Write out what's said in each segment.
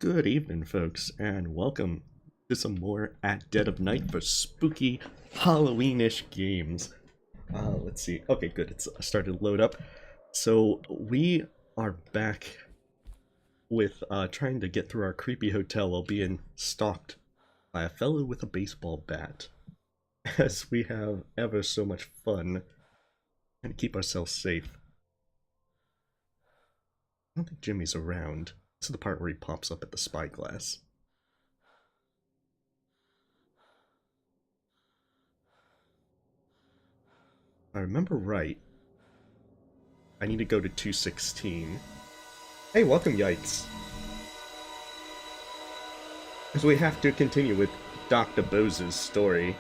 Good evening, folks, and welcome to some more At Dead of Night for spooky Halloweenish games. Let's see. Okay, good. It's started to load up. So we are back with trying to get through our creepy hotel while being stalked by a fellow with a baseball bat. As we have ever so much fun trying to keep ourselves safe. I don't think Jimmy's around. This is the part where he pops up at the spyglass. If I remember right, I need to go to 216. Hey, welcome, Yikes. As we have to continue with Dr. Bose's story.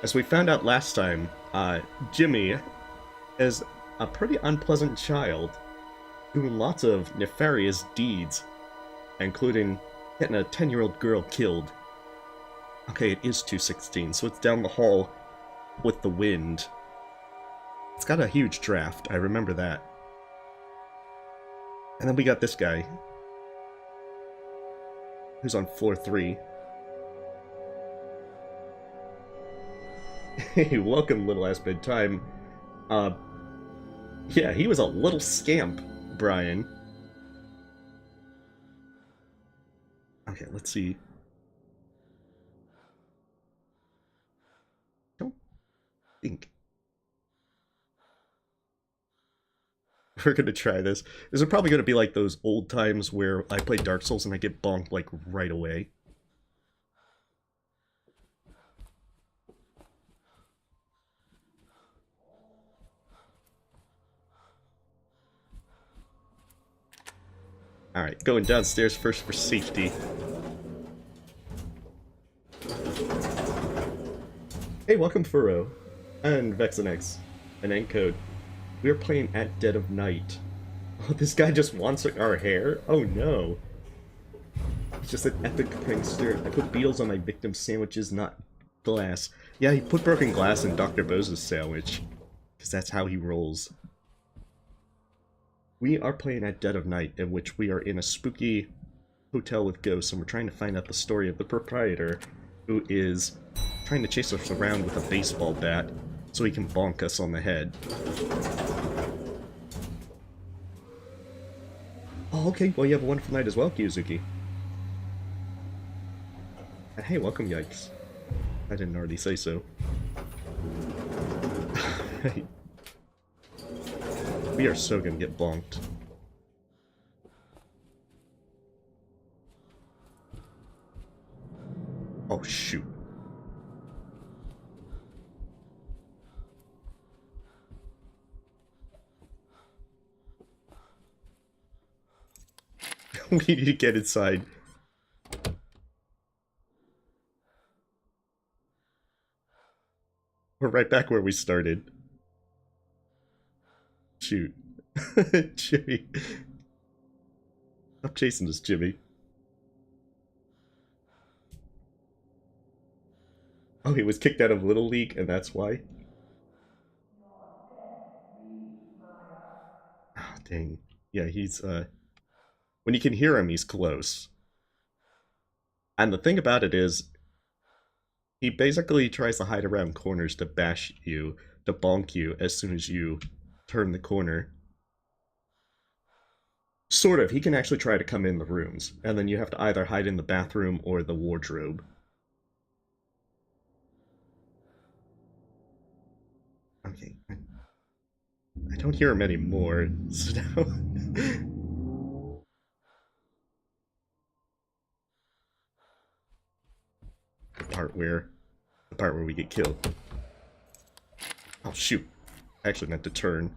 As we found out last time, Jimmy is a pretty unpleasant child, doing lots of nefarious deeds, including getting a 10-year-old girl killed. Okay, it is 216, so it's down the hall with the wind. It's got a huge draft, I remember that. And then we got this guy, who's on floor 3. Hey, welcome, little ass bedtime. Yeah, he was a little scamp, Brian. Okay, let's see. Don't think we're gonna try this. This is probably gonna be like those old times where I play Dark Souls and I get bonked like right away. Alright, going downstairs first for safety. Hey, welcome Furrow, and Vexanex, and Encode. We are playing At Dead of Night. Oh, this guy just wants our hair? Oh no. He's just an epic prankster. I put beetles on my victim's sandwiches, not glass. Yeah, he put broken glass in Dr. Bose's sandwich, because that's how he rolls. We are playing At Dead of Night, in which we are in a spooky hotel with ghosts, and we're trying to find out the story of the proprietor, who is trying to chase us around with a baseball bat so he can bonk us on the head. Oh, okay, well you have a wonderful night as well, Kiyozuki. And hey, welcome, Yikes. I didn't already say so. We are so gonna get bonked. Oh, shoot. We need to get inside. We're right back where we started. Shoot. Jimmy. Stop chasing us, Jimmy. Oh, he was kicked out of Little League, and that's why? Ah, oh, dang. Yeah, he's, when you can hear him, he's close. And the thing about it is, he basically tries to hide around corners to bash you, to bonk you, as soon as you turn the corner. Sort of. He can actually try to come in the rooms, and then you have to either hide in the bathroom or the wardrobe. Okay. I don't hear him anymore, so now... the part where we get killed. Oh, shoot. I actually meant to turn.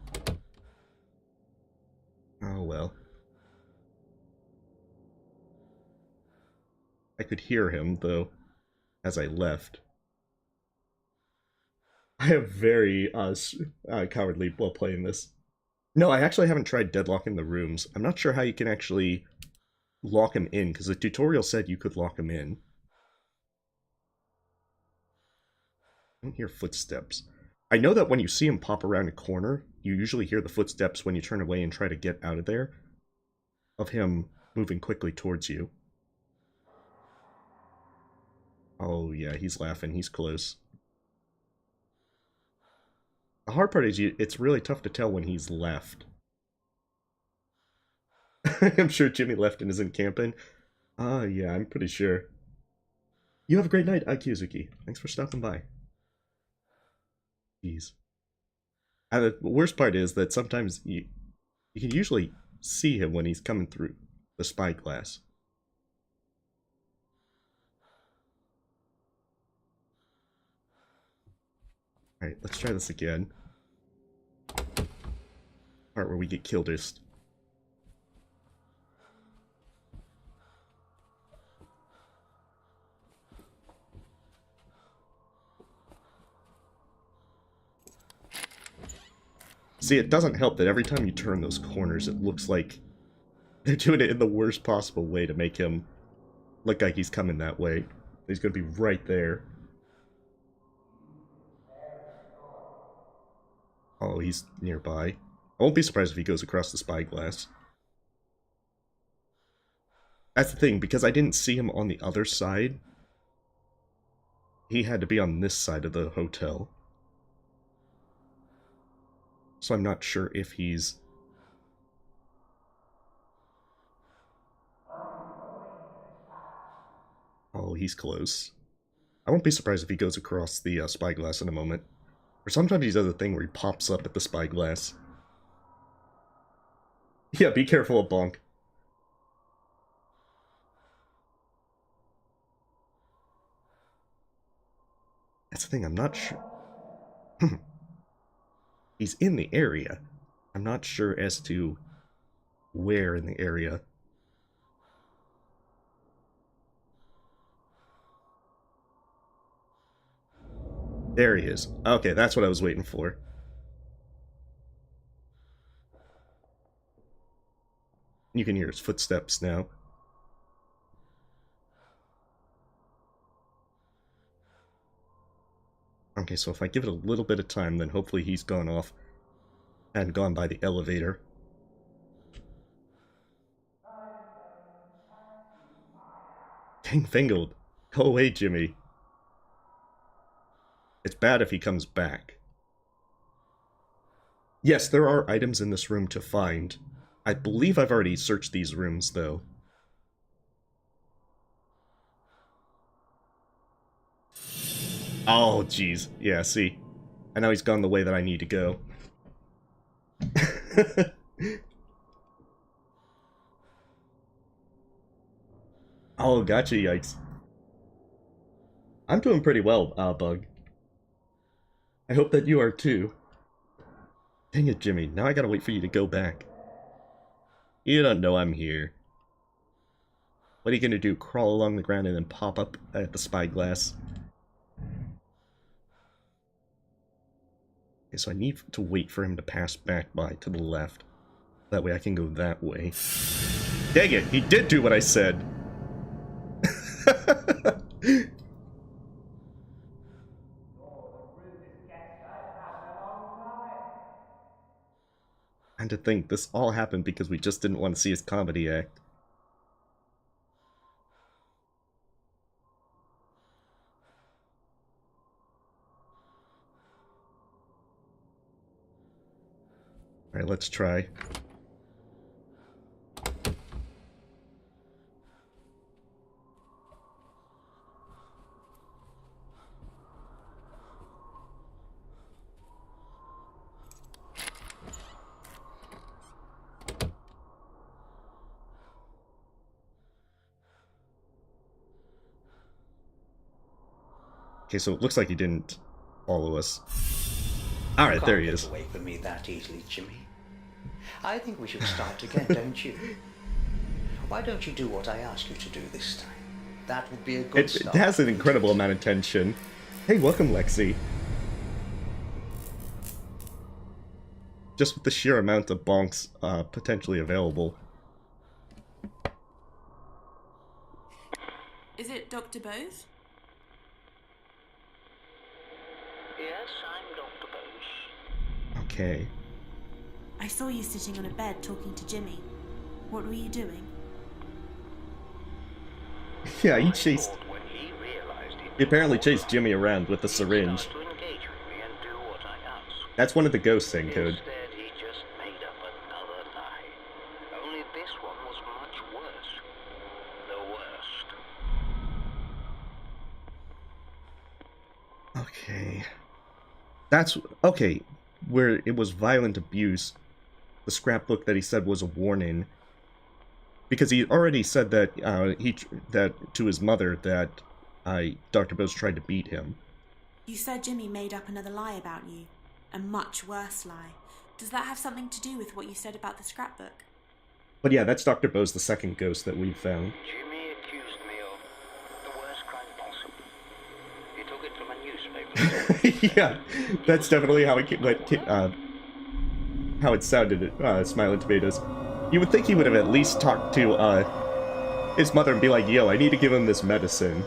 Oh, well. I could hear him, though, as I left. I am very, cowardly while playing this. No, I actually haven't tried deadlocking the rooms. I'm not sure how you can actually lock him in, because the tutorial said you could lock him in. I don't hear footsteps. I know that when you see him pop around a corner, you usually hear the footsteps when you turn away and try to get out of there, of him moving quickly towards you. Oh yeah, he's laughing. He's close. The hard part is it's really tough to tell when he's left. I'm sure Jimmy left and isn't camping. Yeah, I'm pretty sure. You have a great night, Akizuki. Thanks for stopping by. Jeez. And the worst part is that sometimes you can usually see him when he's coming through the spyglass. Alright, let's try this again. Part where we get killed. See, it doesn't help that every time you turn those corners, it looks like they're doing it in the worst possible way to make him look like he's coming that way. He's gonna be right there. Oh, he's nearby. I won't be surprised if he goes across the spyglass. That's the thing, because I didn't see him on the other side. He had to be on this side of the hotel. So I'm not sure if he's... Oh, he's close. I won't be surprised if he goes across the spyglass in a moment. Or sometimes he does a thing where he pops up at the spyglass. Yeah, be careful of Bonk. That's the thing, I'm not sure... He's in the area. I'm not sure as to where in the area. There he is. Okay, that's what I was waiting for. You can hear his footsteps now. Okay, so if I give it a little bit of time, then hopefully he's gone off and gone by the elevator. Dang fingered. Go away, Jimmy. It's bad if he comes back. Yes, there are items in this room to find. I believe I've already searched these rooms, though. Oh, jeez. Yeah, see. I know he's gone the way that I need to go. Oh, gotcha, yikes. I'm doing pretty well, Bug. I hope that you are too. Dang it, Jimmy. Now I gotta wait for you to go back. You don't know I'm here. What are you gonna do? Crawl along the ground and then pop up at the spyglass? Okay, so I need to wait for him to pass back by to the left. That way I can go that way. Dang it! He did do what I said! And to think, this all happened because we just didn't want to see his comedy act. Alright, let's try. Okay, so it looks like he didn't follow us. Alright, there he is. Away from me that easily, Jimmy. I think we should start again, don't you? Why don't you do what I ask you to do this time? That would be a good start. It has an incredible amount of tension. Hey, welcome, Lexi. Just with the sheer amount of bonks potentially available. Is it Dr. Bose? Yes, I'm Dr. Bose. Okay. I saw you sitting on a bed talking to Jimmy. What were you doing? Yeah, he chased... He apparently chased Jimmy around with a syringe. To engage with me and do what I ask. That's one of the ghost saying code. Instead, he just made up another lie. Only this one was much worse. The worst. Okay. That's... Okay. Where it was violent abuse. The scrapbook that he said was a warning. Because he already said that, that to his mother that Dr. Bose tried to beat him. You said Jimmy made up another lie about you. A much worse lie. Does that have something to do with what you said about the scrapbook? But yeah, that's Dr. Bose, the second ghost that we've found. Jimmy accused me of the worst crime possible. He took it from a newspaper. Yeah, that's definitely how it went, how it sounded at Smiling Tomatoes. You would think he would have at least talked to his mother and be like, yo, I need to give him this medicine.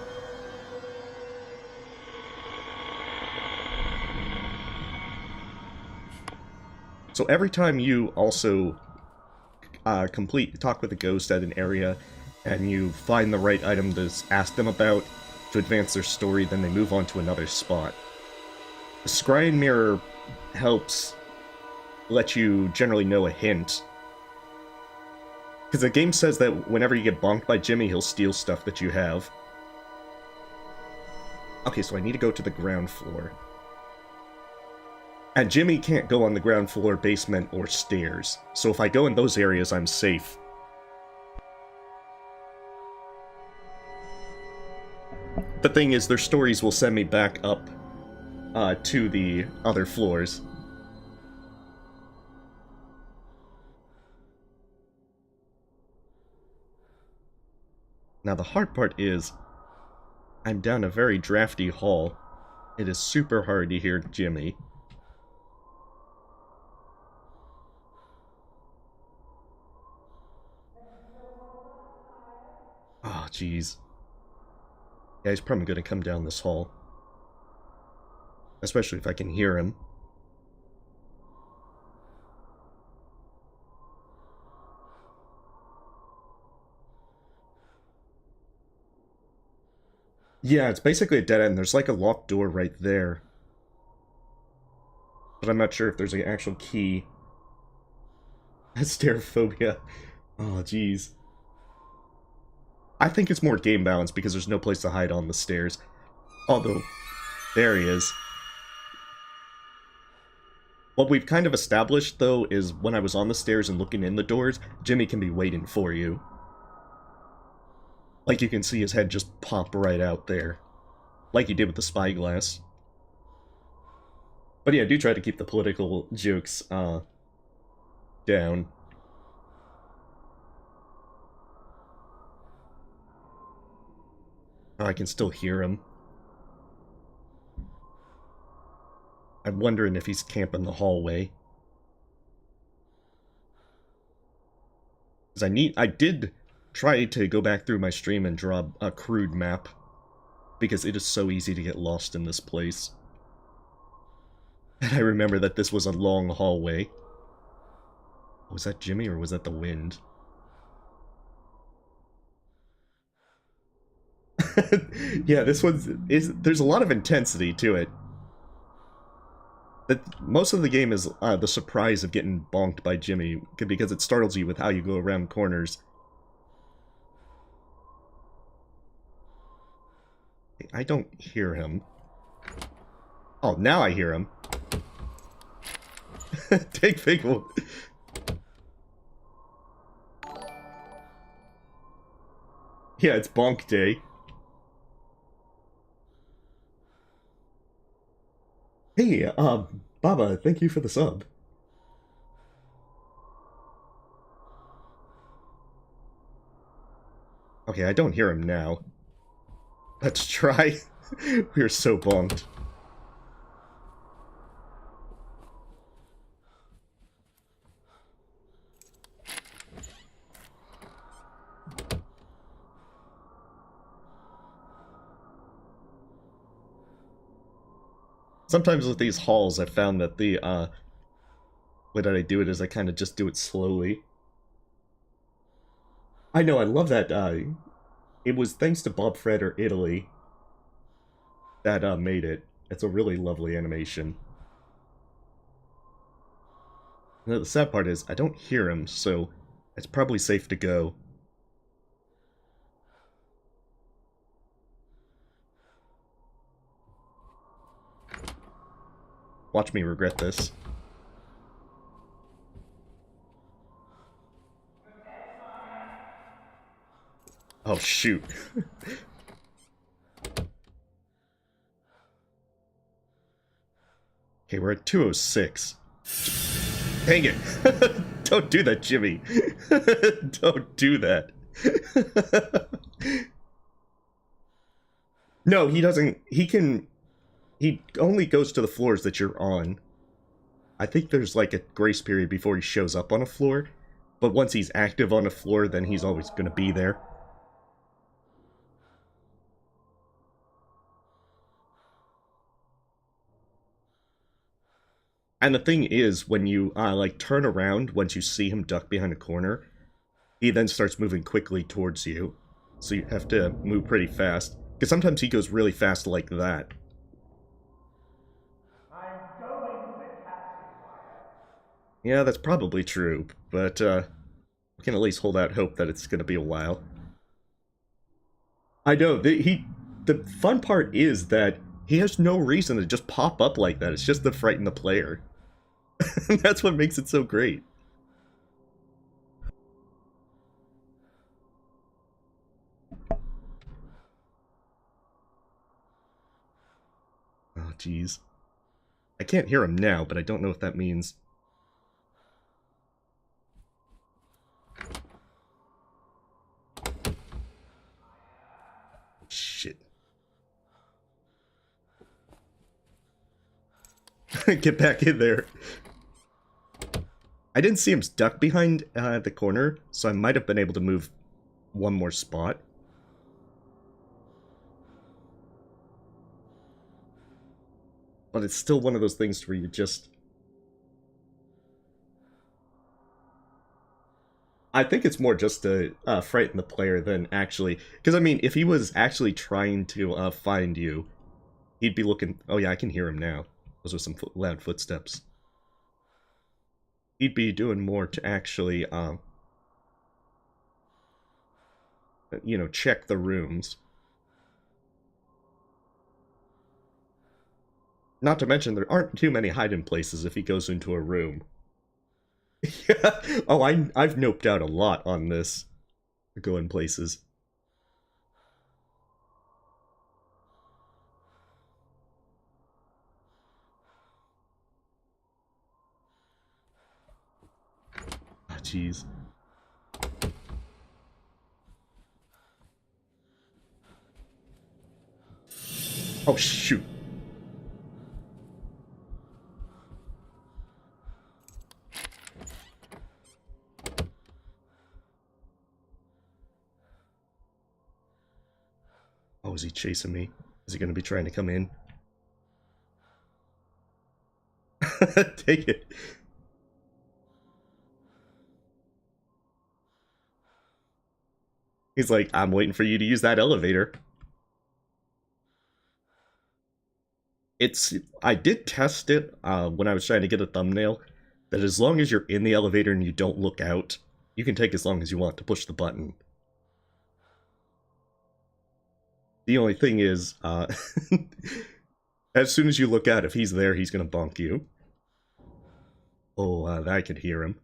So every time you also talk with a ghost at an area, and you find the right item to ask them about to advance their story, then they move on to another spot. The scrying mirror helps let you generally know a hint. Because the game says that whenever you get bonked by Jimmy, he'll steal stuff that you have. Okay, so I need to go to the ground floor. And Jimmy can't go on the ground floor, basement, or stairs. So if I go in those areas, I'm safe. The thing is, their stories will send me back up to the other floors. Now the hard part is, I'm down a very drafty hall. It is super hard to hear Jimmy. Oh, jeez. Yeah, he's probably gonna come down this hall. Especially if I can hear him. Yeah, it's basically a dead end. There's like a locked door right there. But I'm not sure if there's an actual key. Stereophobia. Oh, jeez. I think it's more game balance because there's no place to hide on the stairs. Although, there he is. What we've kind of established, though, is when I was on the stairs and looking in the doors, Jimmy can be waiting for you. Like you can see his head just pop right out there. Like he did with the spyglass. But yeah, do try to keep the political jokes, down. Oh, I can still hear him. I'm wondering if he's camping the hallway. Because I did try to go back through my stream and draw a crude map. Because it is so easy to get lost in this place. And I remember that this was a long hallway. Was that Jimmy or was that the wind? Yeah, this there's a lot of intensity to it. Most of the game is the surprise of getting bonked by Jimmy, because it startles you with how you go around corners. I don't hear him. Oh, now I hear him. Take big one. Yeah, it's bonk day. Hey, Baba, thank you for the sub. Okay, I don't hear him now. Let's try. We're so bonked. Sometimes with these halls, I found that the, way that I do it is I kind of just do it slowly. I know, I love that, it was thanks to Bob Fredder Italy that made it. It's a really lovely animation. Now, the sad part is, I don't hear him, so it's probably safe to go. Watch me regret this. Oh, shoot. Okay, we're at 206. Dang it! Don't do that, Jimmy! Don't do that! No, he doesn't. He only goes to the floors that you're on. I think there's like a grace period before he shows up on a floor, but once he's active on a floor, then he's always gonna be there. And the thing is, when you, like, turn around, once you see him duck behind a corner, he then starts moving quickly towards you. So you have to move pretty fast. Because sometimes he goes really fast like that. I'm going to taxi fire. Yeah, that's probably true, but, we can at least hold out hope that it's gonna be a while. I know, the fun part is that he has no reason to just pop up like that. It's just to frighten the player. That's what makes it so great. Oh, jeez. I can't hear him now, but I don't know if that means... Shit. Get back in there. I didn't see him stuck behind the corner, so I might have been able to move one more spot. But it's still one of those things where you just... I think it's more just to frighten the player than actually... Because, I mean, if he was actually trying to find you, he'd be looking... Oh yeah, I can hear him now. Those are some loud footsteps. He'd be doing more to actually, you know, check the rooms. Not to mention, there aren't too many hiding places if he goes into a room. Yeah. Oh, I've noped out a lot on this. Going places. Ah, jeez. Oh, shoot. Oh, is he chasing me? Is he going to be trying to come in? Take it. He's like, I'm waiting for you to use that elevator. I did test it when I was trying to get a thumbnail, that as long as you're in the elevator and you don't look out, you can take as long as you want to push the button. The only thing is, as soon as you look out, if he's there, he's gonna bonk you. Oh, I could hear him.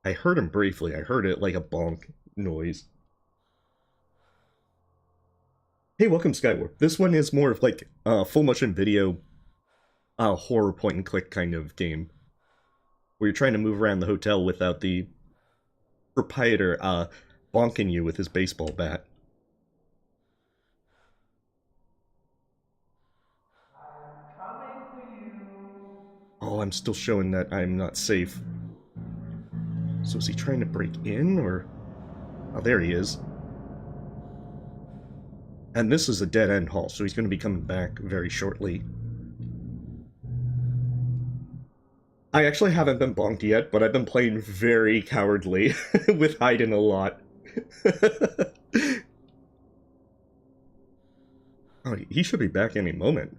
I heard him briefly. I heard it like a bonk noise. Hey, welcome Skyward. This one is more of like a full motion video horror point and click kind of game. Where you're trying to move around the hotel without the proprietor bonking you with his baseball bat. I'm coming for you. Oh, I'm still showing that I'm not safe. So is he trying to break in, or... Oh, there he is. And this is a dead-end hall, so he's going to be coming back very shortly. I actually haven't been bonked yet, but I've been playing very cowardly with hiding a lot. Oh, he should be back any moment.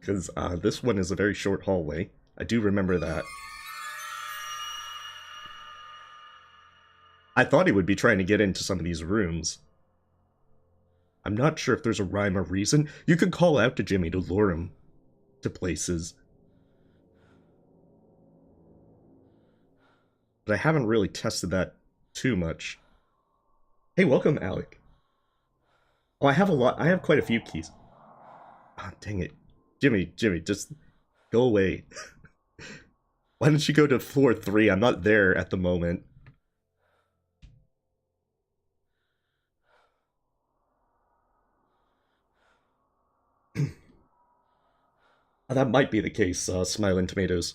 Because this one is a very short hallway. I do remember that. I thought he would be trying to get into some of these rooms. I'm not sure if there's a rhyme or reason. You could call out to Jimmy to lure him to places. But I haven't really tested that too much. Hey, welcome, Alec. Oh, I have quite a few keys. Ah, oh, dang it. Jimmy, just go away. Why don't you go to floor 3? I'm not there at the moment. That might be the case, Smiling Tomatoes.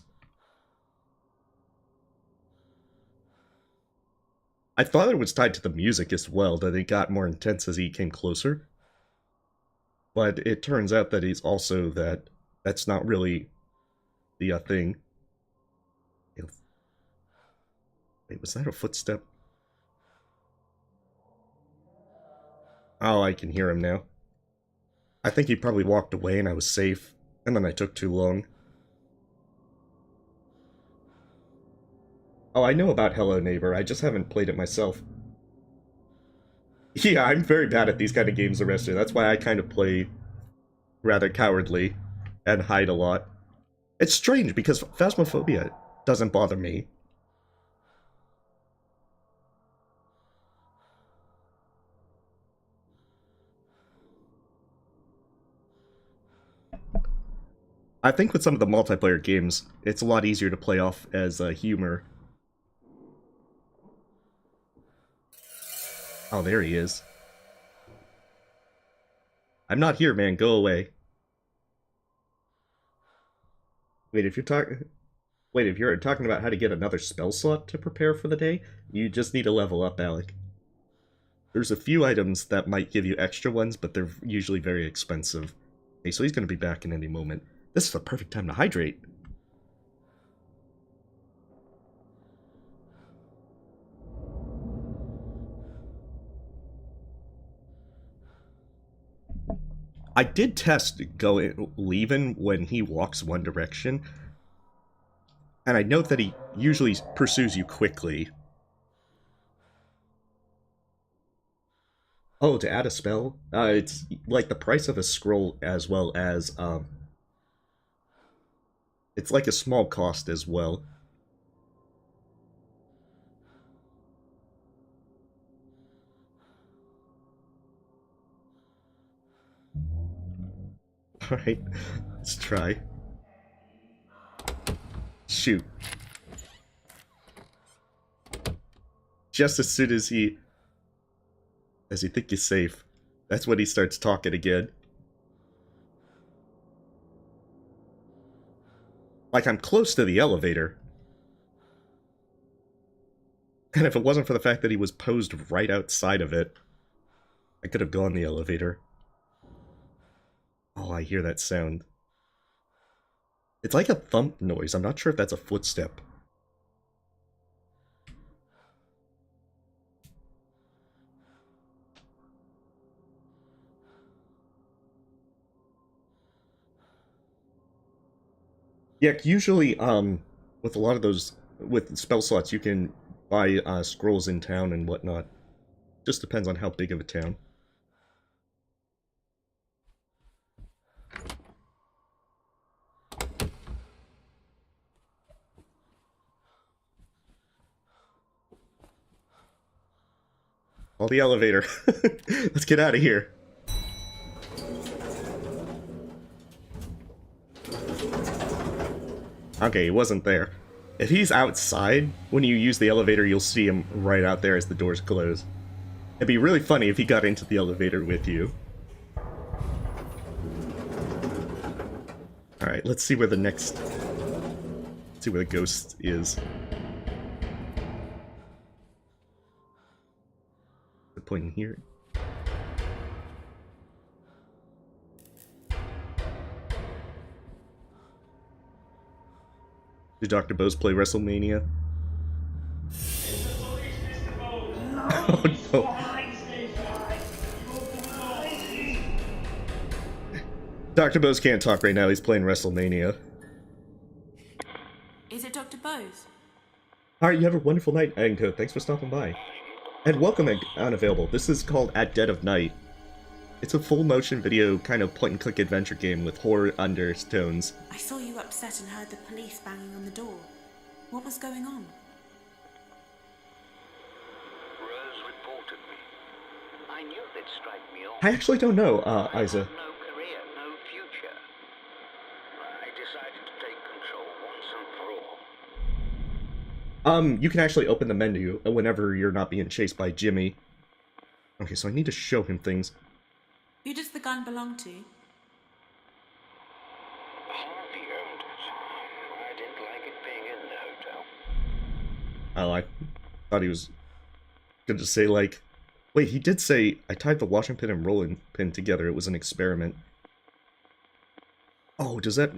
I thought it was tied to the music as well, that it got more intense as he came closer. But it turns out that he's also that's not really the thing. Wait, was that a footstep? Oh, I can hear him now. I think he probably walked away and I was safe, and then I took too long. Oh, I know about Hello Neighbor, I just haven't played it myself. Yeah, I'm very bad at these kind of games, Arrested. That's why I kind of play rather cowardly and hide a lot. It's strange, because Phasmophobia doesn't bother me. I think with some of the multiplayer games, it's a lot easier to play off as humor. Oh, there he is. I'm not here, man. Go away. Wait, if you're talking about how to get another spell slot to prepare for the day, you just need to level up, Alec. There's a few items that might give you extra ones, but they're usually very expensive. Okay, so he's going to be back in any moment. This is the perfect time to hydrate. I did test leaving when he walks one direction, and I note that he usually pursues you quickly. Oh, to add a spell? It's like the price of a scroll as well as, it's like a small cost as well. Alright, let's try. Shoot. Just as soon as he think he's safe, that's when he starts talking again. Like, I'm close to the elevator. And if it wasn't for the fact that he was posed right outside of it, I could have gone the elevator. Oh, I hear that sound. It's like a thump noise. I'm not sure if that's a footstep. Yeah, usually, with a lot of those, with spell slots, you can buy, scrolls in town and whatnot. Just depends on how big of a town. Oh, the elevator. Let's get out of here. Okay, he wasn't there. If he's outside, when you use the elevator, you'll see him right out there as the doors close. It'd be really funny if he got into the elevator with you. Alright, let's see where the next... Let's see where the ghost is. The point in here. Did Dr. Bose play WrestleMania? Oh no. Dr. Bose can't talk right now, he's playing WrestleMania. Is it Dr. Bose? Alright, you have a wonderful night, Anko. Thanks for stopping by. And welcome, Unavailable. This is called At Dead of Night. It's a full motion video kind of point and click adventure game with horror undertones. I saw you upset and heard the police banging on the door. What was going on? Rose reported me. I knew they'd strike me off. I actually don't know, I Isa. had no career, no future. I decided to take control once and for all. You can actually open the menu whenever you're not being chased by Jimmy. Okay, so I need to show him things. Who does the gun belong to? Harvey owned it. I didn't like it being in the hotel. Oh, I thought he was gonna say, like... Wait, he did say, I tied the washing pin and rolling pin together. It was an experiment. Oh, does that...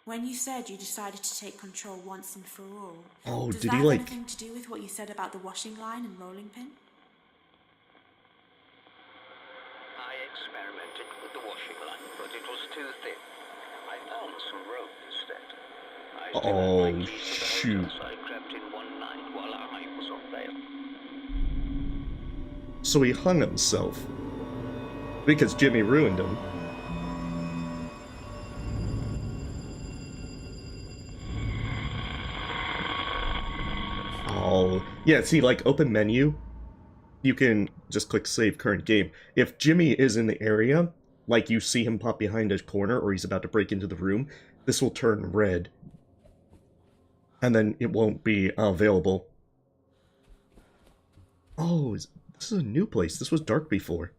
When you said you decided to take control once and for all, Oh, does did that he, have like... anything to do with what you said about the washing line and rolling pin? I experimented with the washing line, but it was too thin. I found some rope instead. I still Oh, had my keys to the shoot. hotel, so I crept in one night while I was on bail. So he hung himself. Because Jimmy ruined him. Oh, yeah, see, like, open menu, you can just click save current game. If Jimmy is in the area, like you see him pop behind a corner or he's about to break into the room, this will turn red. And then it won't be available. Oh, this is a new place. This was dark before.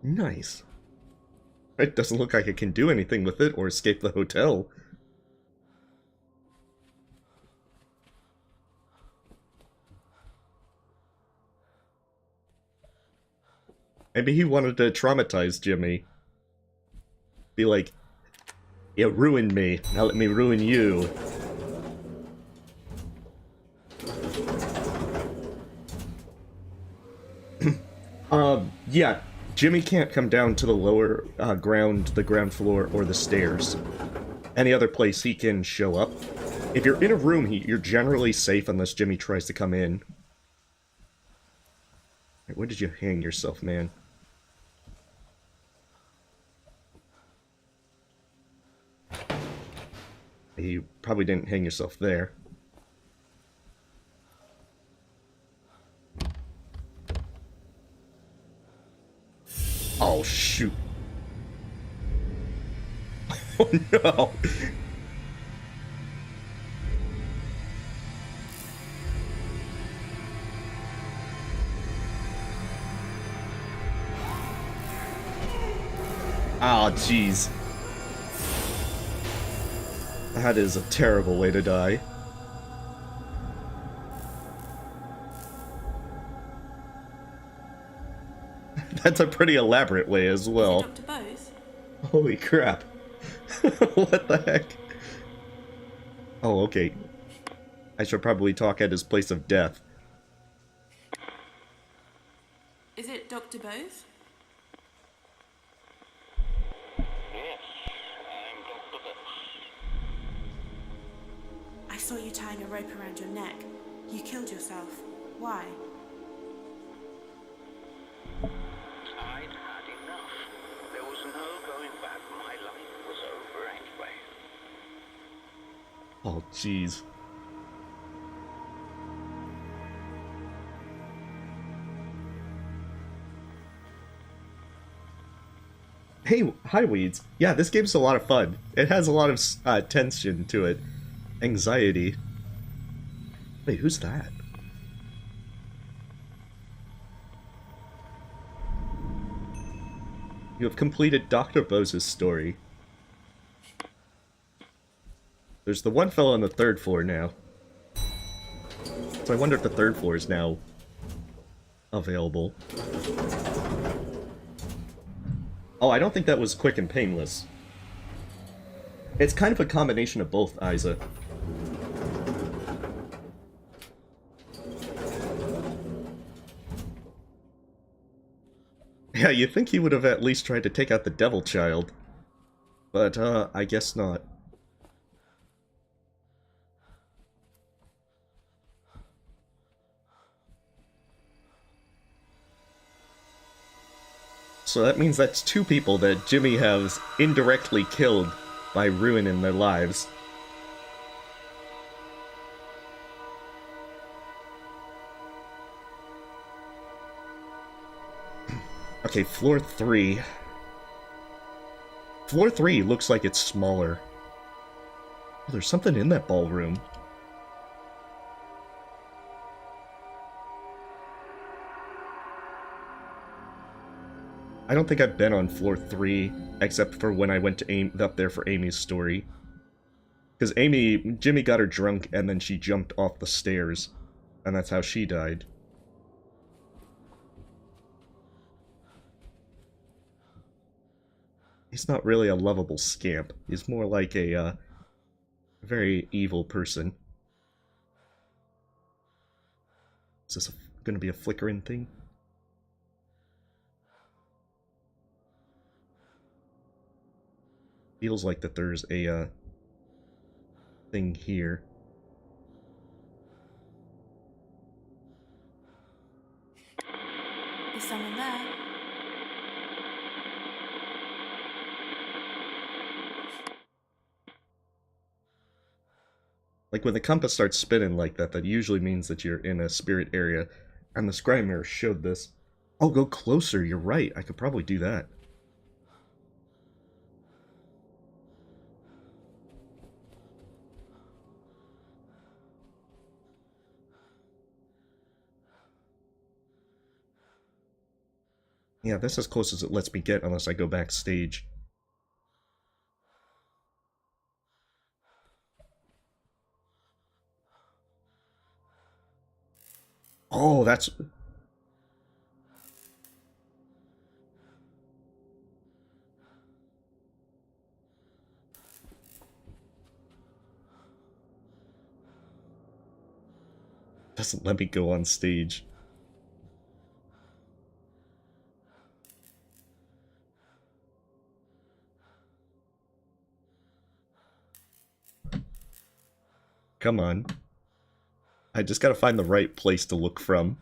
Nice. It doesn't look like I can do anything with it or escape the hotel. Maybe he wanted to traumatize Jimmy. Be like, you ruined me, now let me ruin you. Yeah, Jimmy can't come down to the lower ground, the ground floor, or the stairs. Any other place he can show up. If you're in a room, you're generally safe unless Jimmy tries to come in. Where did you hang yourself, man? You probably didn't hang yourself there. Oh, shoot. Oh, no. Ah, jeez. That is a terrible way to die. That's a pretty elaborate way as well. Is it Dr. Bose? Holy crap. What the heck? Oh, okay. I should probably talk at his place of death. Is it Dr. Bose? Yes, I'm Dr. Bose. I saw you tying a rope around your neck. You killed yourself. Why? I'd had enough. There was no going back. My life was over anyway. Oh, jeez. Hey, hi, Weeds. Yeah, this game's a lot of fun. It has a lot of tension to it. Anxiety. Wait, who's that? You have completed Dr. Bose's story. There's the one fellow on the 3rd floor now. So I wonder if the 3rd floor is now available. Oh, I don't think that was quick and painless. It's kind of a combination of both, Isa. Yeah, you'd think he would have at least tried to take out the devil child. But, I guess not. So that means that's 2 people that Jimmy has indirectly killed by ruining their lives. Okay, floor 3. Floor 3 looks like it's smaller. Oh, there's something in that ballroom. I don't think I've been on floor 3, except for when I went to up there for Amy's story. Because Jimmy got her drunk, and then she jumped off the stairs. And that's how she died. He's not really a lovable scamp. He's more like a, very evil person. Is this gonna be a flickering thing? Feels like that there's a, thing here. Is someone there? Like, when the compass starts spinning like that, that usually means that you're in a spirit area. And the scry mirror showed this. Oh, go closer, you're right. I could probably do that. Yeah, that's as close as it lets me get unless I go backstage. Oh, that's... doesn't let me go on stage. Come on. I just gotta find the right place to look from.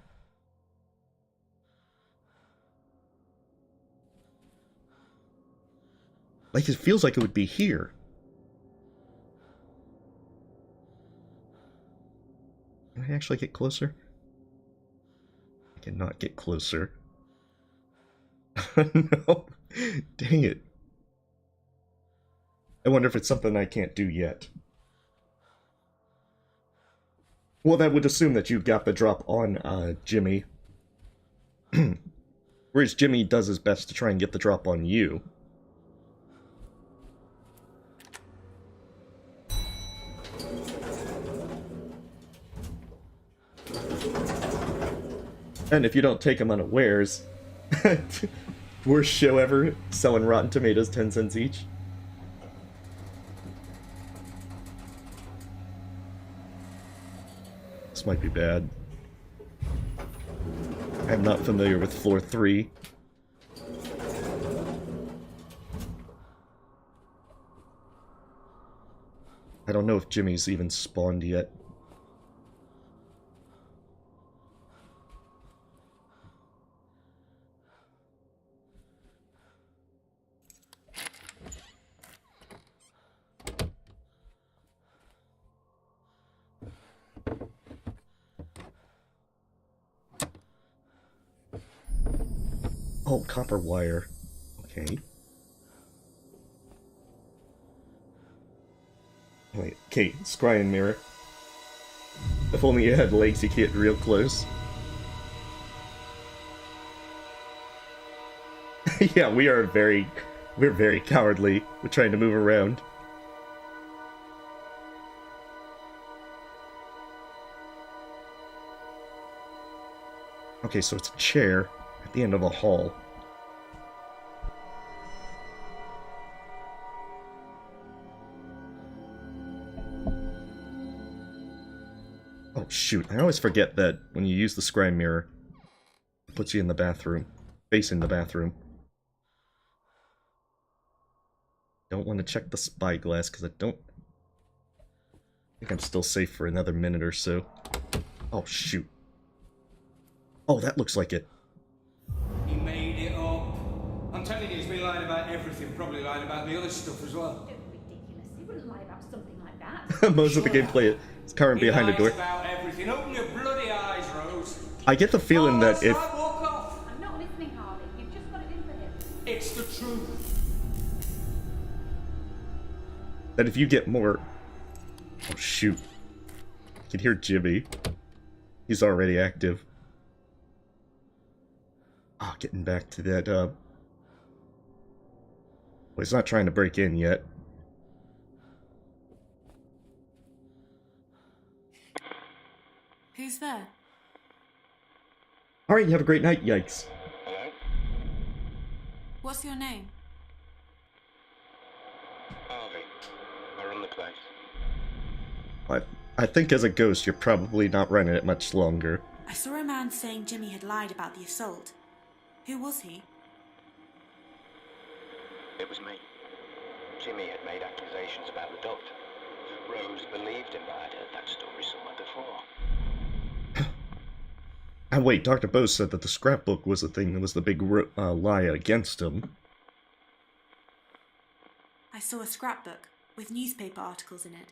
Like, it feels like it would be here. Can I actually get closer? I cannot get closer. No. Dang it. I wonder if it's something I can't do yet. Well, that would assume that you got the drop on, Jimmy. Whereas Jimmy does his best to try and get the drop on you. And if you don't take him unawares... Worst show ever, selling Rotten Tomatoes 10 cents each. This might be bad. I'm not familiar with floor 3. I don't know if Jimmy's even spawned yet. Oh, copper wire. Okay. Wait, okay, scrying mirror. If only you had legs, you could get real close. Yeah, we're very cowardly. We're trying to move around. Okay, so it's a chair at the end of a hall. Oh shoot, I always forget that when you use the scry mirror, it puts you in the bathroom. Facing the bathroom. Don't want to check the spyglass because I think I'm still safe for another minute or so. Oh shoot. Oh, that looks like it. He made it up. I'm telling you, he's been lying about everything, probably lying about the other stuff as well. Don't be ridiculous. He wouldn't lie about something like that. Most of the gameplay is current He behind a lies door. about everything. Open your bloody eyes, Rose. I get the feeling Oh, that that's if right, walk off. I'm not listening, Harley. You've just got it in for him. It's the truth. you get more... Oh shoot. I can hear Jimmy. He's already active. Ah, getting back to that, well, he's not trying to break in yet. Who's there? Alright, you have a great night, yikes. Hello? What's your name? Harvey. I run the place. I think as a ghost, you're probably not running it much longer. I saw a man saying Jimmy had lied about the assault. Who was he? It was me. Jimmy had made accusations about the doctor. Rose believed him, but I'd heard that story somewhere before. And wait, Dr. Bose said that the scrapbook was the thing that was the big lie against him. I saw a scrapbook with newspaper articles in it.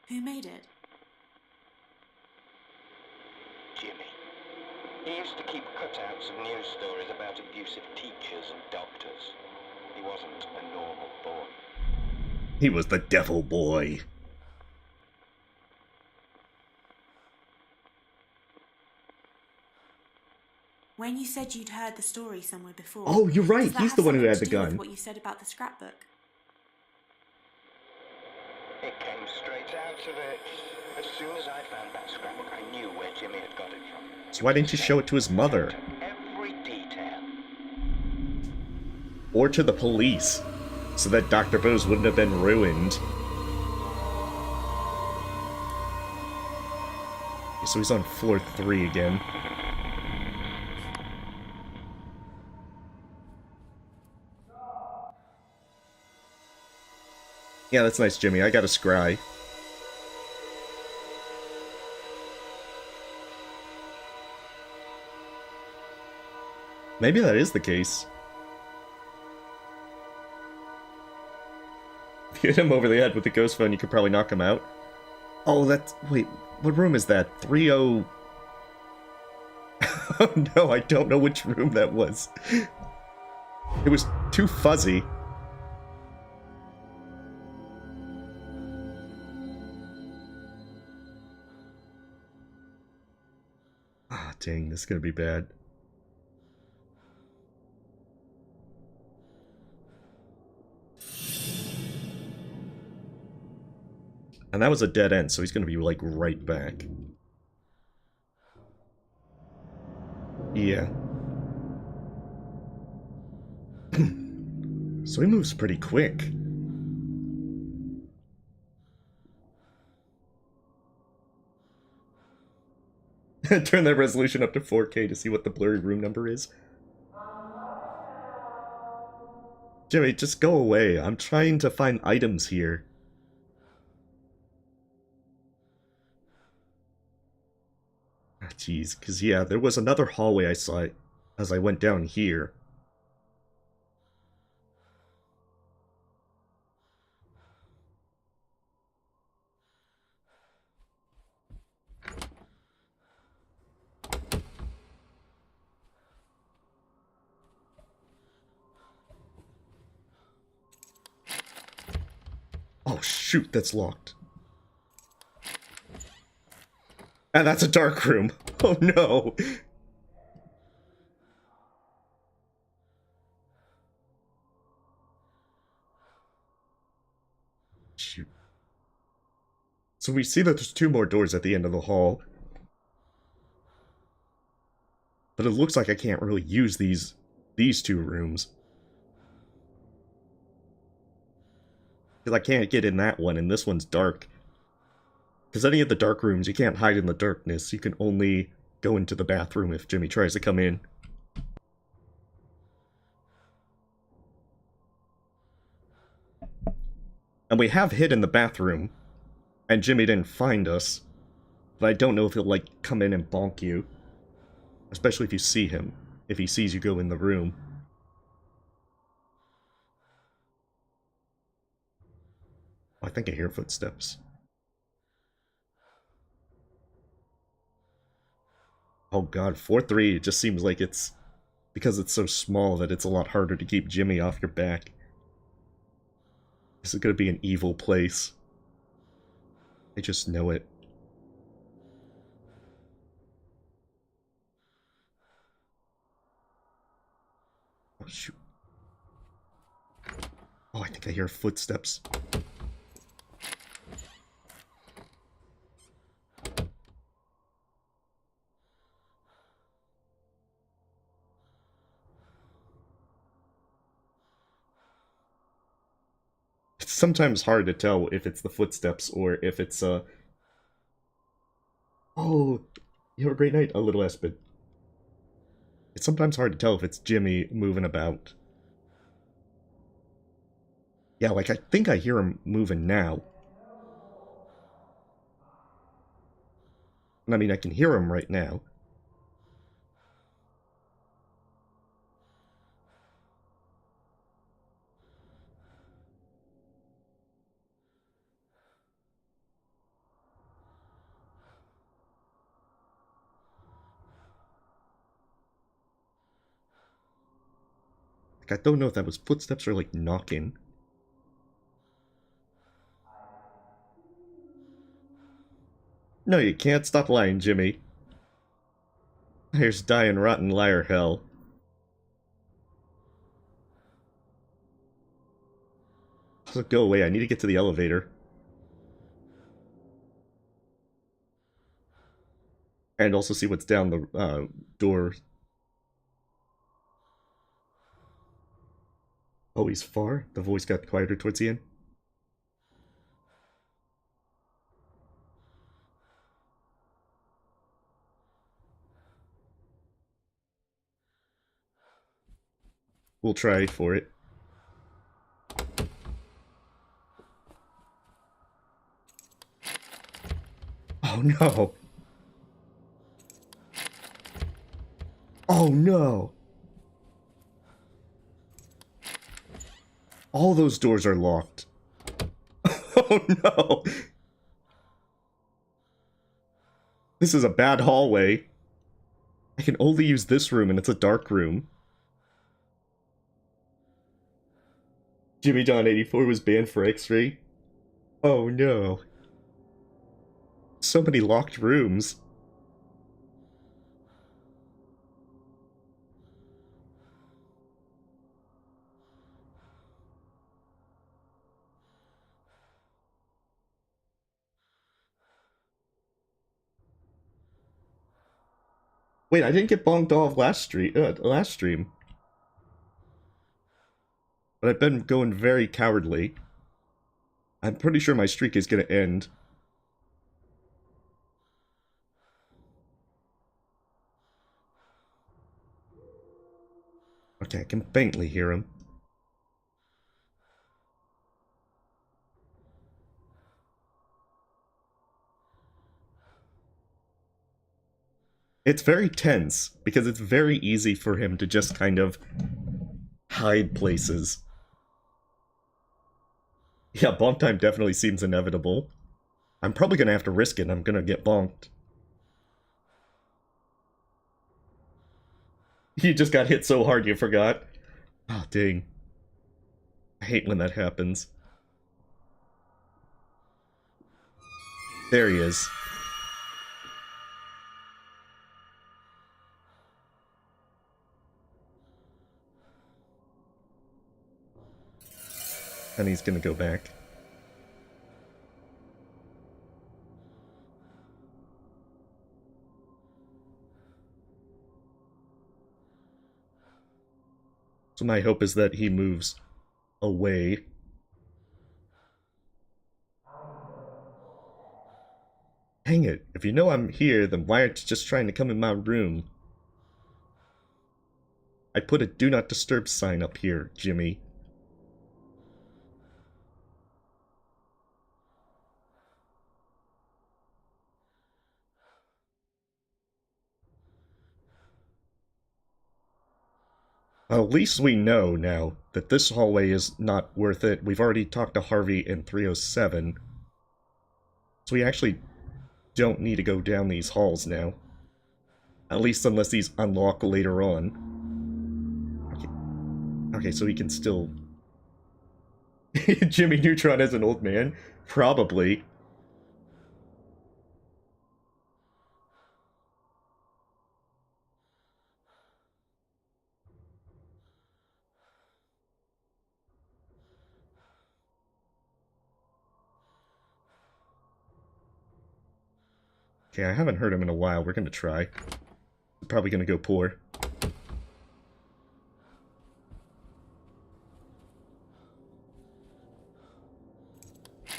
Who made it? Jimmy. He used to keep cutouts of news stories about abusive teachers and doctors. He wasn't a normal boy. He was the devil boy. When you said you'd heard the story somewhere before... Oh, you're right. does that He's have the one who something had to the do with gun. what you said about the scrapbook? It came straight out of it. As soon as I found that scrapbook, I knew where Jimmy had got it from. So why didn't you show it to his mother? Every detail. Or to the police, so that Dr. Bose wouldn't have been ruined. So he's on floor 3 again. Yeah, that's nice, Jimmy. I got a scry. Maybe that is the case. If you hit him over the head with the ghost phone, you could probably knock him out. Oh, that's... Wait, what room is that? 30... Oh no, I don't know which room that was. It was too fuzzy. Ah, dang, this is gonna be bad. And that was a dead end, so he's gonna be, like, right back. Yeah. So he moves pretty quick. Turn that resolution up to 4K to see what the blurry room number is. Jimmy, just go away. I'm trying to find items here. Ah, jeez, because yeah, there was another hallway I saw as I went down here. Oh shoot, that's locked. And that's a dark room. Oh no. Shoot. So we see that there's 2 more doors at the end of the hall. But it looks like I can't really use these two rooms. Because I can't get in that one, and this one's dark. Because any of the dark rooms, you can't hide in the darkness. You can only go into the bathroom if Jimmy tries to come in. And we have hid in the bathroom, and Jimmy didn't find us. But I don't know if he'll, like, come in and bonk you. Especially if you see him. If he sees you go in the room. I think I hear footsteps. Oh god, 4-3, it just seems like it's... Because it's so small that it's a lot harder to keep Jimmy off your back. This is gonna be an evil place. I just know it. Oh shoot. Oh, I think I hear footsteps. It's sometimes hard to tell if it's the footsteps or if it's, Oh, you have a great night, a little Espen. It's sometimes hard to tell if it's Jimmy moving about. Yeah, like, I think I hear him moving now. I mean, I can hear him right now. Like, I don't know if that was footsteps or, like, knocking. No, you can't stop lying, Jimmy. Here's dying rotten liar hell. So go away, I need to get to the elevator. And also see what's down the door. Oh, he's far? The voice got quieter towards the end? We'll try for it. Oh no! Oh no! All those doors are locked. Oh no! This is a bad hallway. I can only use this room and it's a dark room. Jimmy John 84 was banned for X-Ray. Oh no. So many locked rooms. Wait, I didn't get bonked off last stream. But I've been going very cowardly. I'm pretty sure my streak is gonna end. Okay, I can faintly hear him. It's very tense, because it's very easy for him to just kind of hide places. Yeah, bonk time definitely seems inevitable. I'm probably gonna have to risk it and I'm gonna get bonked. You just got hit so hard you forgot. Oh, dang. I hate when that happens. There he is. And he's gonna go back. So my hope is that he moves away. Dang it, if you know I'm here, then why aren't you just trying to come in my room? I put a do not disturb sign up here, Jimmy. Well, at least we know now that this hallway is not worth it. We've already talked to Harvey in 307. So we actually don't need to go down these halls now. At least unless these unlock later on. Okay, so he can still... Jimmy Neutron as an old man? Probably. Okay, I haven't heard him in a while. We're gonna try. Probably gonna go poor.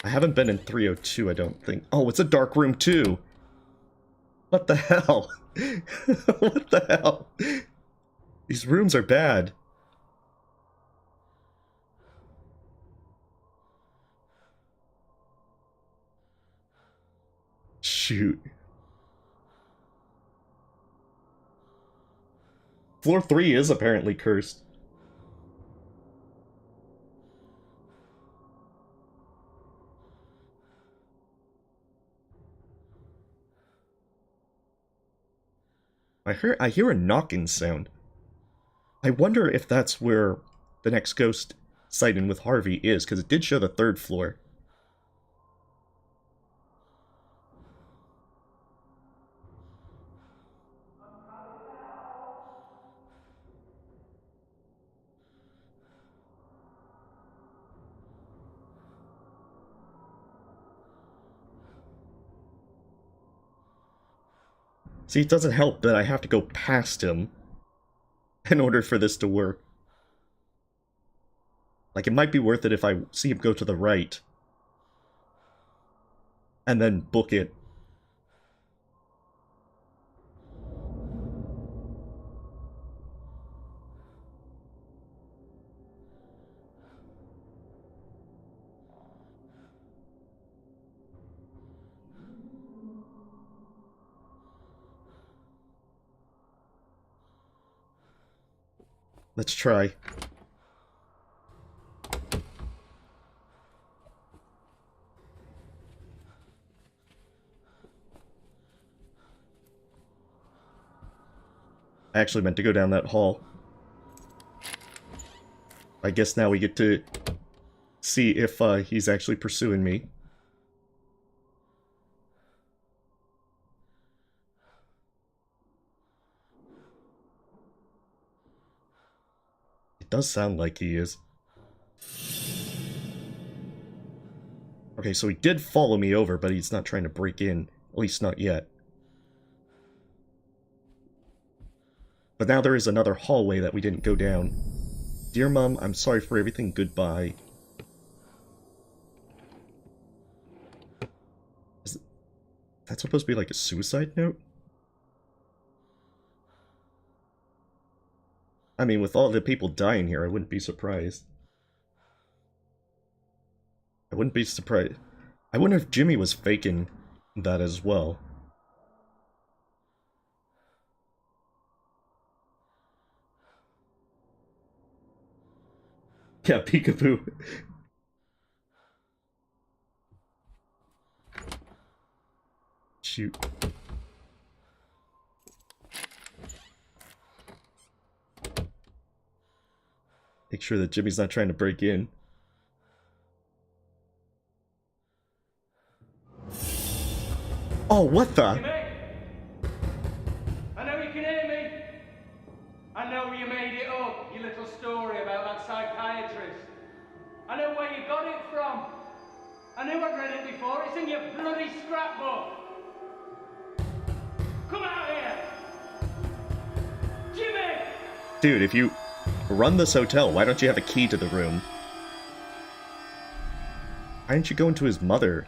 I haven't been in 302, I don't think. Oh, it's a dark room too! What the hell? What the hell? These rooms are bad. Shoot. Floor 3 is apparently cursed. I hear a knocking sound. I wonder if that's where the next ghost sighting with Harvey is, because it did show the 3rd floor. See, it doesn't help that I have to go past him in order for this to work. Like, it might be worth it if I see him go to the right. And then book it. Let's try. I actually meant to go down that hall. I guess now we get to see if he's actually pursuing me. It does sound like he is. Okay, so he did follow me over, but he's not trying to break in. At least not yet. But now there is another hallway that we didn't go down. Dear Mom, I'm sorry for everything. Goodbye. Is that supposed to be like a suicide note? I mean, with all the people dying here, I wouldn't be surprised. I wouldn't be surprised. I wonder if Jimmy was faking that as well. Yeah, peekaboo. Shoot. Make sure that Jimmy's not trying to break in. Oh, what the? Jimmy? I know you can hear me. I know you made it up, your little story about that psychiatrist. I know where you got it from. I knew I'd read it before. It's in your bloody scrapbook. Come out here! Jimmy! Dude, if you run this hotel. Why don't you have a key to the room? Why didn't you go into his mother?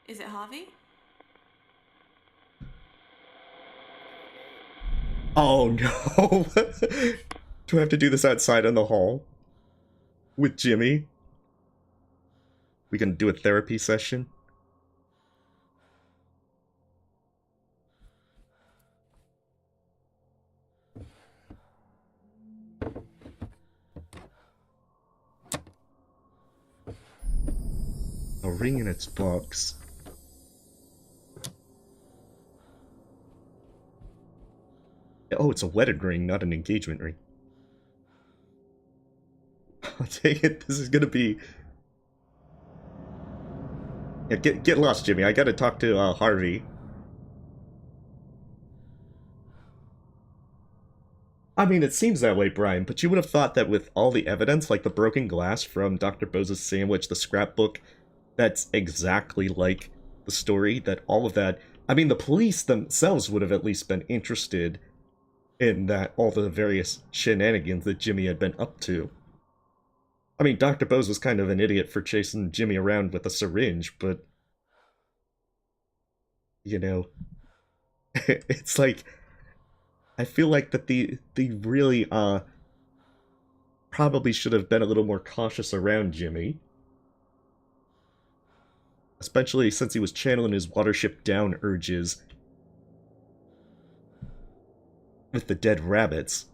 Is it Harvey? Oh no! Do I have to do this outside in the hall? With Jimmy? We can do a therapy session? A ring in its box. Oh, it's a wedding ring, not an engagement ring. I'll take it. This is gonna be... Yeah, get lost, Jimmy. I gotta talk to Harvey. I mean, it seems that way, Brian, but you would have thought that with all the evidence, like the broken glass from Dr. Bose's sandwich, the scrapbook, that's exactly like the story, that all of that... I mean, the police themselves would have at least been interested in that, all the various shenanigans that Jimmy had been up to. I mean, Dr. Bose was kind of an idiot for chasing Jimmy around with a syringe, but... You know... it's like... I feel like that they really, probably should have been a little more cautious around Jimmy. Especially since he was channeling his Watership Down urges with the dead rabbits.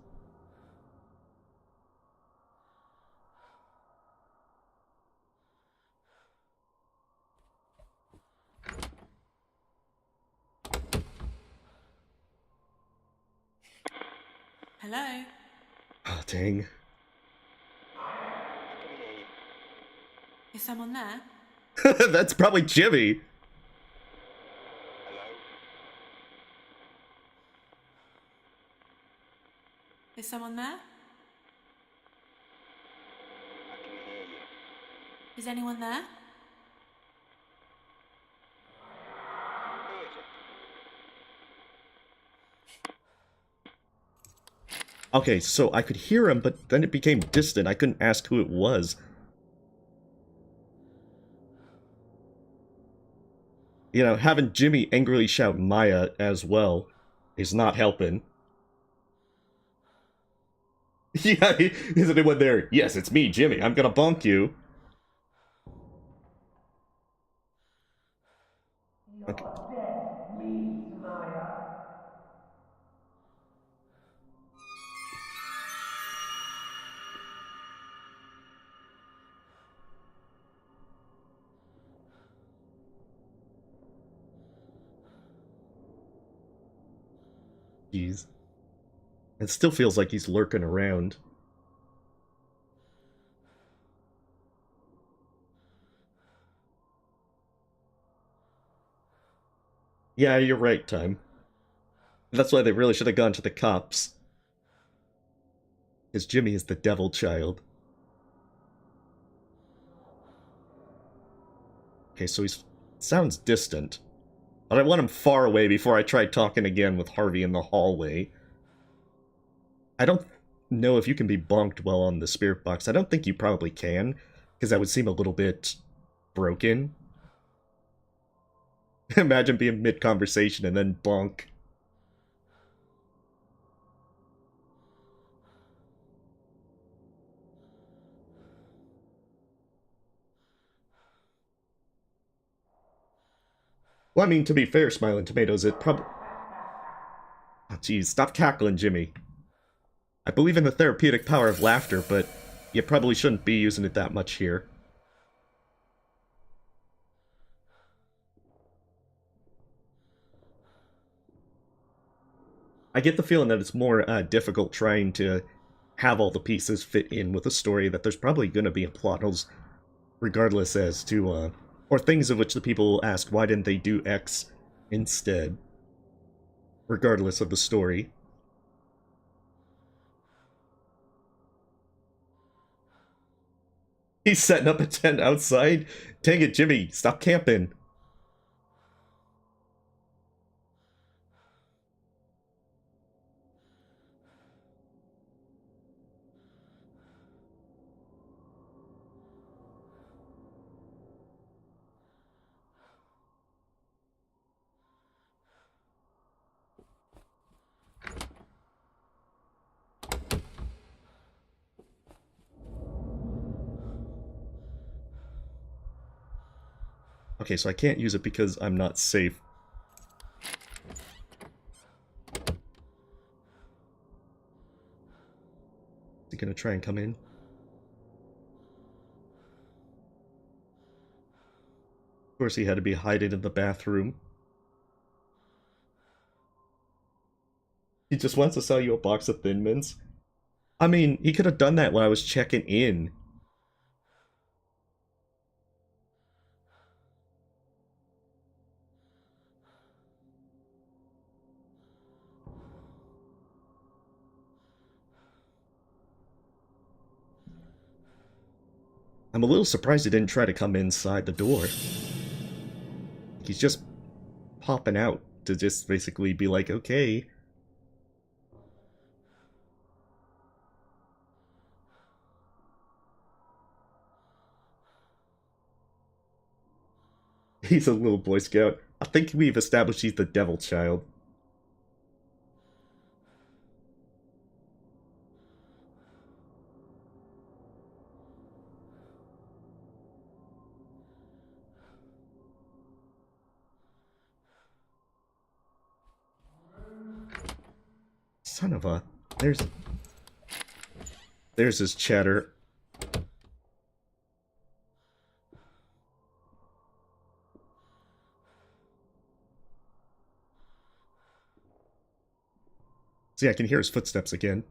Hello? Oh, dang. Is someone there? That's probably Jimmy. Hello? Is someone there? I can hear you. Is anyone there? Who is it? Okay, so I could hear him, but then it became distant. I couldn't ask who it was. You know, having Jimmy angrily shout Maya as well is not helping. Yeah, is anyone there? Yes, it's me, Jimmy. I'm gonna bonk you. You're dead meat, Maya. Jeez. It still feels like he's lurking around. Yeah, you're right, Time. That's why they really should have gone to the cops. Because Jimmy is the devil child. Okay, so he's... sounds distant. But I want him far away before I try talking again with Harvey in the hallway. I don't know if you can be bonked while on the spirit box. I don't think you probably can, because that would seem a little bit broken. Imagine being mid-conversation and then bonk. Well, I mean, to be fair, Smiling Tomatoes, it probably... Oh, jeez, stop cackling, Jimmy. I believe in the therapeutic power of laughter, but you probably shouldn't be using it that much here. I get the feeling that it's more difficult trying to have all the pieces fit in with a story, that there's probably going to be plot holes regardless as to, or things of which the people ask, why didn't they do X instead? Regardless of the story. He's setting up a tent outside? Dang it, Jimmy, stop camping. Okay, so I can't use it because I'm not safe. Is he gonna try and come in? Of course he had to be hiding in the bathroom. He just wants to sell you a box of Thin Mints. I mean, he could have done that when I was checking in. I'm a little surprised he didn't try to come inside the door. He's just popping out to just basically be like, okay. He's a little Boy Scout. I think we've established he's the devil child. Son of a... There's his chatter. See, I can hear his footsteps again.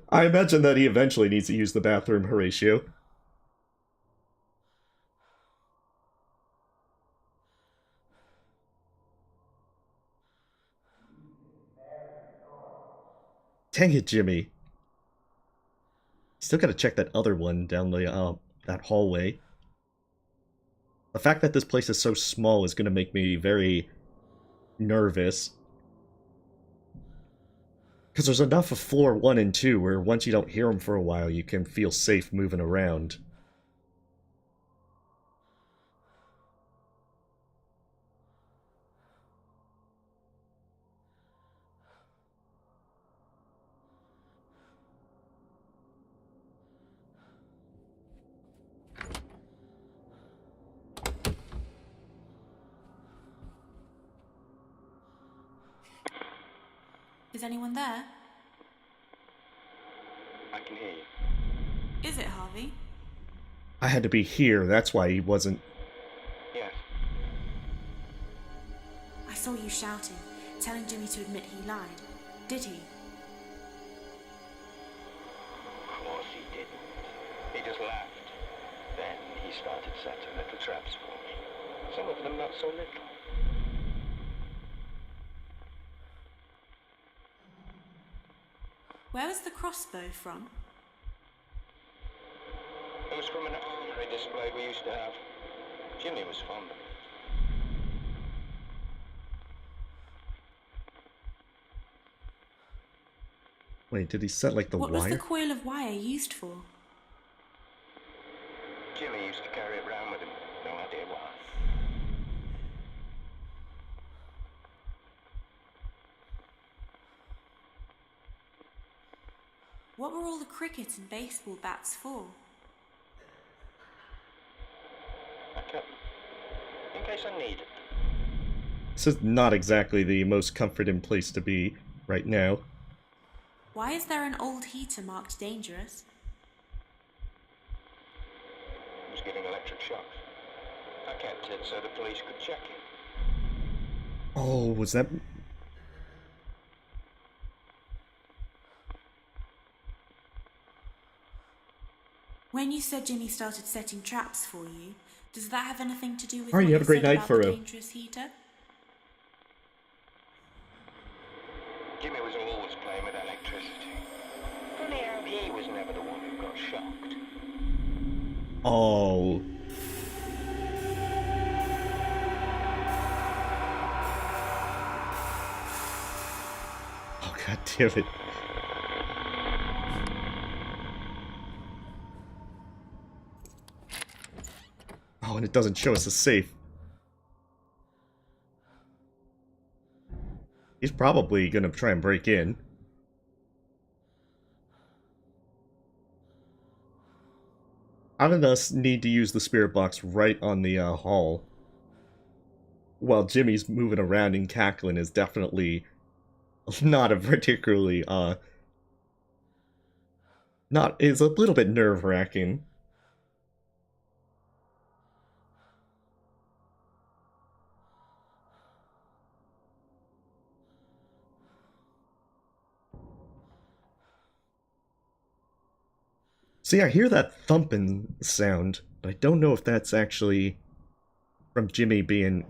I imagine that he eventually needs to use the bathroom, Horatio. Dang it, Jimmy. Still gotta check that other one down the, that hallway. The fact that this place is so small is gonna make me very nervous. Because there's enough of floor 1 and 2 where once you don't hear them for a while, you can feel safe moving around. Is anyone there? I can hear you. Is it Harvey? I had to be here, that's why he wasn't... Yes. I saw you shouting, telling Jimmy to admit he lied. Did he? Of course he didn't. He just laughed. Then he started setting little traps for me. Some of them not so little. Where was the crossbow from? It was from an armory display we used to have. Jimmy was fond of it. Wait, did he set, like, the What wire? was the coil of wire used for? Jimmy used to carry it around with him. No idea why. What were all the cricket and baseball bats for? I kept them. In case I need it. This is not exactly the most comforting place to be right now. Why is there an old heater marked dangerous? It was giving electric shocks. I kept it so the police could check it. Oh, was that... When you said Jimmy started setting traps for you, does that have anything to do with Alright, what you have a great said night, about the Furrow. dangerous heater? Jimmy was always playing with electricity. Funny how he was never the one who got shocked. Oh... Oh, god damn it. Oh, and it doesn't show us a safe. He's probably gonna try and break in. None of us need to use the spirit box right on the hall. While Jimmy's moving around and cackling is definitely not a particularly, is a little bit nerve-wracking. See, I hear that thumping sound, but I don't know if that's actually from Jimmy being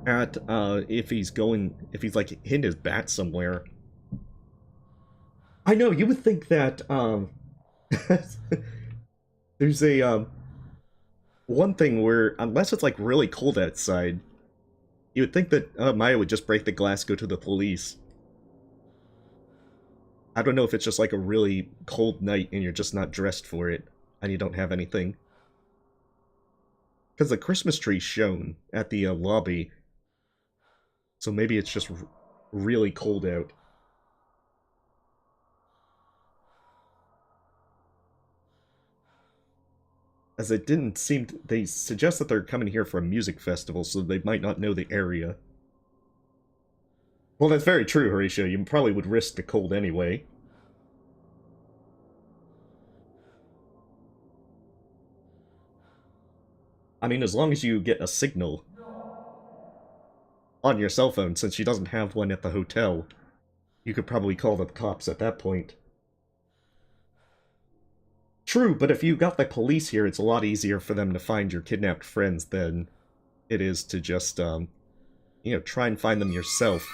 at, if he's like hitting his bat somewhere. I know, you would think that, there's a, one thing where, unless it's like really cold outside, you would think that Maya would just break the glass, go to the police. I don't know if it's just like a really cold night and you're just not dressed for it, and you don't have anything. Because the Christmas tree's shown at the lobby, so maybe it's just really cold out. As it didn't seem they suggest that they're coming here for a music festival, so they might not know the area. Well, that's very true, Horatio. You probably would risk the cold anyway. I mean, as long as you get a signal on your cell phone, since she doesn't have one at the hotel, you could probably call the cops at that point. True, but if you got the police here, it's a lot easier for them to find your kidnapped friends than it is to just, you know, try and find them yourself.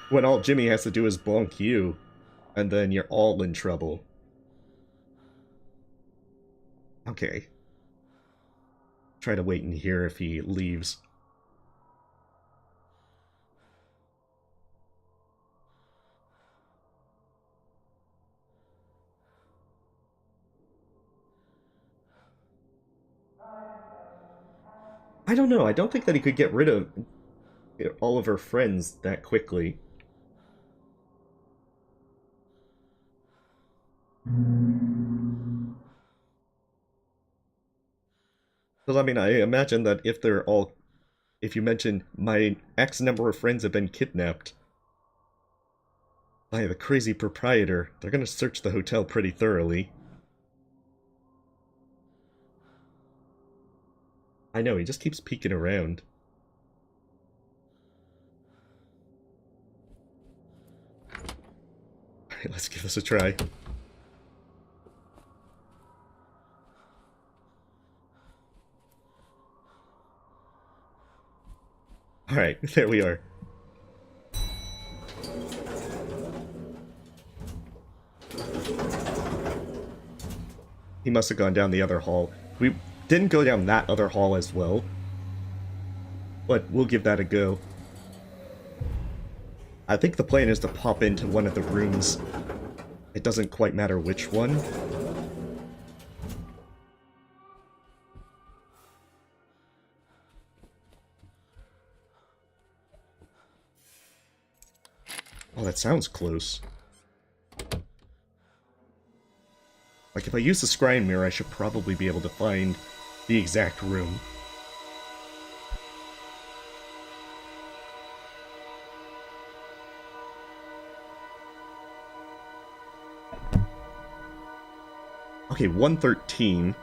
When all Jimmy has to do is bonk you, and then you're all in trouble. Okay. Try to wait in here if he leaves. I don't know, I don't think that he could get rid of all of her friends that quickly. Because, I mean, I imagine that if they're all... If you mention, my X number of friends have been kidnapped by the crazy proprietor, they're gonna search the hotel pretty thoroughly. I know, he just keeps peeking around. Alright, let's give this a try. Alright, there we are. He must have gone down the other hall. We didn't go down that other hall as well, but we'll give that a go. I think the plan is to pop into one of the rooms. It doesn't quite matter which one. Oh, that sounds close. Like, if I use the scrying mirror, I should probably be able to find the exact room. Okay, 113.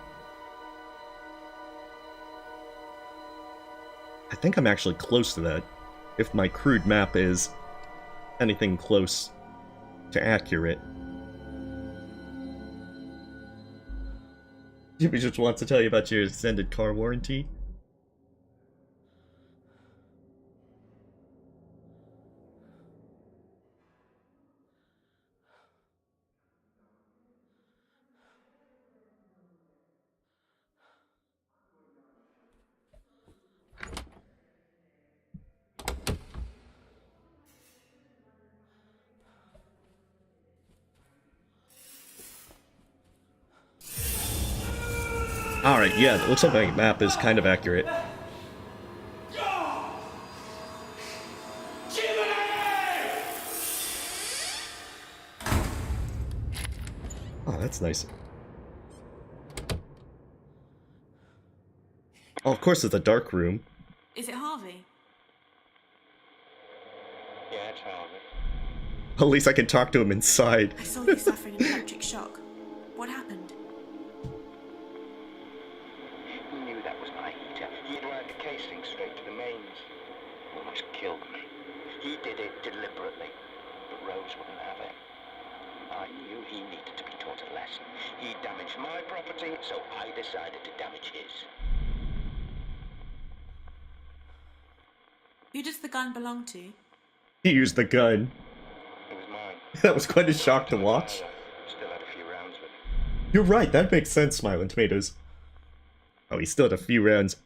I think I'm actually close to that, if my crude map is anything close to accurate. Jimmy just wants to tell you about your extended car warranty. Alright, yeah, it looks like my map is kind of accurate. Oh, that's nice. Oh, of course, it's a dark room. Is it Harvey? Yeah, it's Harvey. At least I can talk to him inside. I saw you suffering an electric shock. What happened? He knew that was my heater. He'd wired the casing straight to the mains. Almost killed me. He did it deliberately, but Rose wouldn't have it. I knew he needed to be taught a lesson. He damaged my property, so I decided to damage his. Who does the gun belong to? He used the gun. It was mine. That was quite a shock to watch. Still had a few rounds with it. You're right, that makes sense, Smiling Tomatoes. Oh, he still had a few rounds.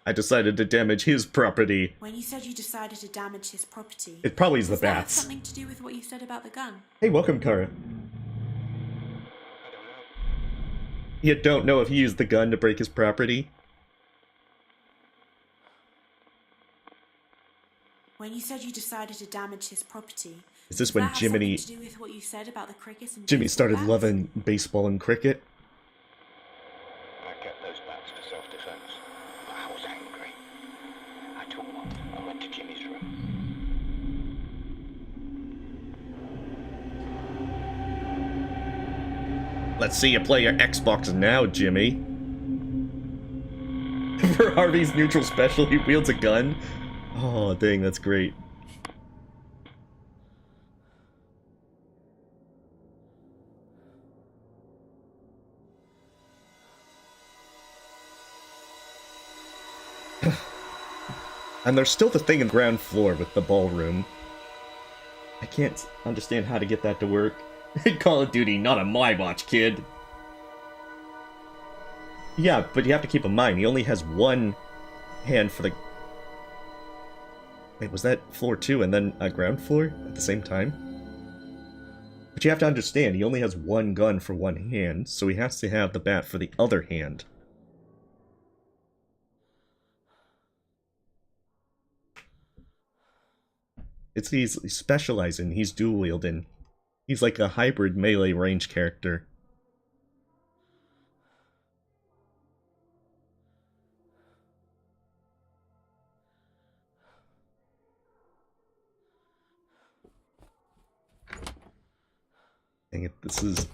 I decided to damage his property. When you said you decided to damage his property, It probably is the does that have bats. something to do with what you said about the gun? Hey, welcome, Kara. I don't know. You don't know if he used the gun to break his property? When you said you decided to damage his property, Is this does when that have something Jiminy... to do with what you said about the crickets and Jimmy baseball started bats? loving baseball and cricket? I kept those bats for self-defense. I was angry. I took one and went to Jimmy's room. Let's see you play your Xbox now, Jimmy. For Harvey's neutral special, he wields a gun. Oh, dang, that's great. And there's still the thing in the ground floor with the ballroom. I can't understand how to get that to work. Call of Duty, not on my watch, kid. Yeah, but you have to keep in mind, he only has one hand for the... Wait, was that floor 2 and then a ground floor at the same time? But you have to understand, he only has one gun for one hand, so he has to have the bat for the other hand. It's he's specializing, he's dual wielding. He's like a hybrid melee range character. Dang it, this is...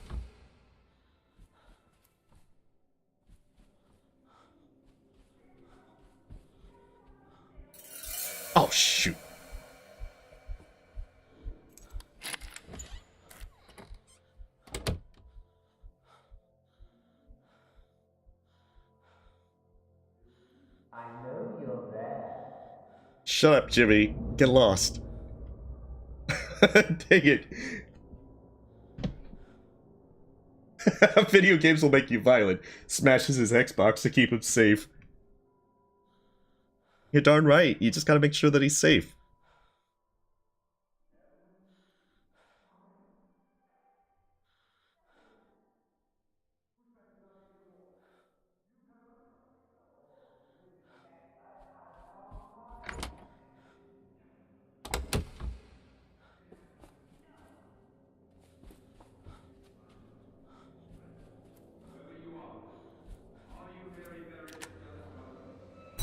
Oh, shoot. I know you're there. Shut up, Jimmy. Get lost. Dang it. Video games will make you violent. Smashes his Xbox to keep him safe. You're darn right. You just gotta make sure that he's safe.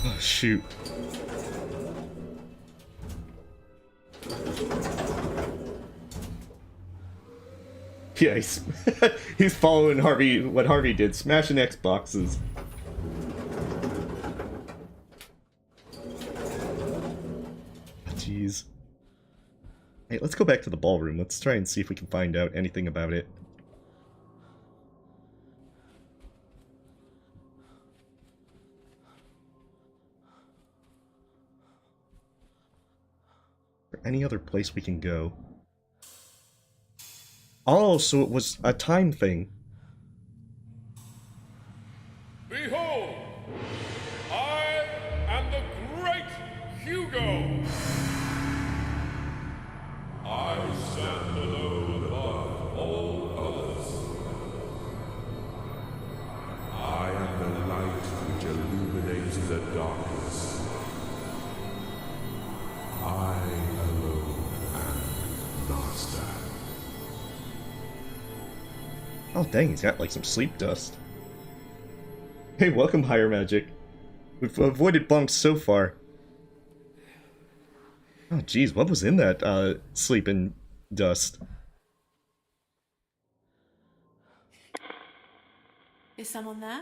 Oh, shoot. Yeah, he's following Harvey, what Harvey did, smashing Xboxes. Jeez. Hey, let's go back to the ballroom. Let's try and see if we can find out anything about it. Is there any other place we can go? Oh, so it was a time thing. Behold, I am the great Hugo. I stand alone above all others. I am the light which illuminates the darkness. I alone am master. Oh dang, he's got like some sleep dust. Hey, welcome, Higher Magic. We've avoided Bonks so far. Oh geez, what was in that sleeping dust? Is someone there?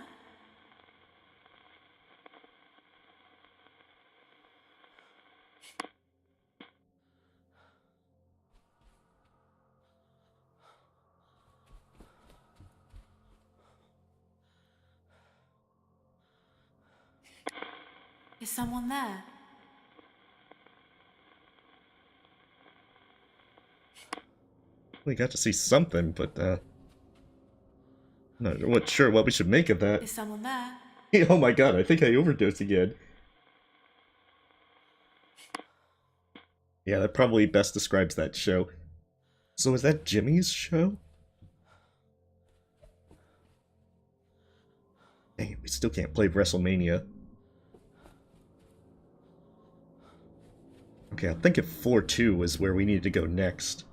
Is someone there? We got to see something, but not sure what we should make of that. Is someone there? Oh my god, I think I overdosed again. Yeah, that probably best describes that show. So is that Jimmy's show? Dang it, we still can't play WrestleMania. Okay, I think if floor 2 is where we need to go next.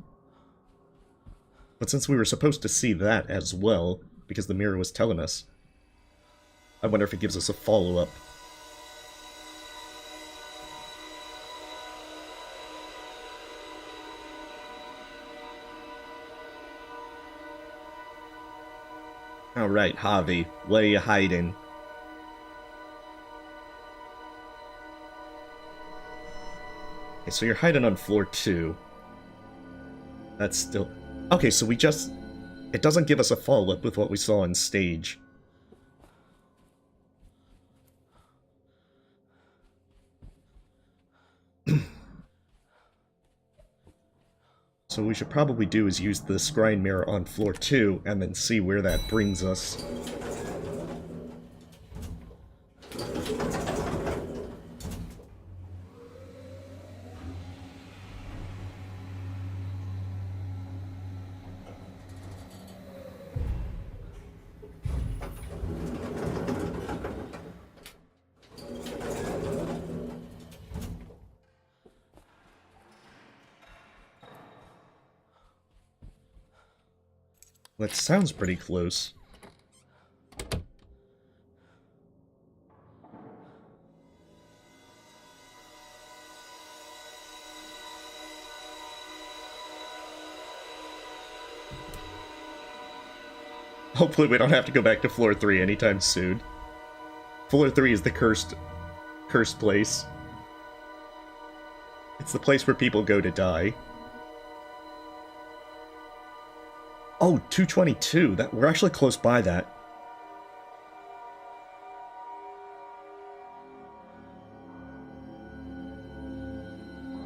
But since we were supposed to see that as well, because the mirror was telling us, I wonder if it gives us a follow-up. Alright, Javi, where are you hiding? Okay, so you're hiding on floor 2. That's still... Okay, so we just... It doesn't give us a follow-up with what we saw on stage. So what we should probably do is use the scrying mirror on floor 2, and then see where that brings us. That sounds pretty close. Hopefully we don't have to go back to floor 3 anytime soon. Floor 3 is the cursed place. It's the place where people go to die. Oh, 222. We're actually close by that.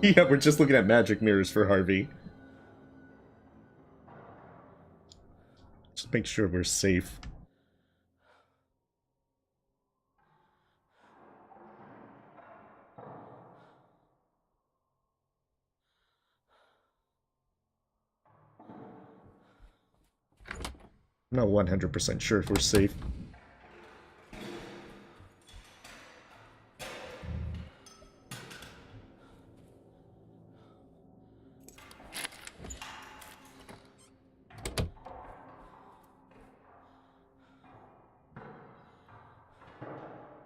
Yeah, we're just looking at magic mirrors for Harvey. Just make sure we're safe. I'm not 100% sure if we're safe.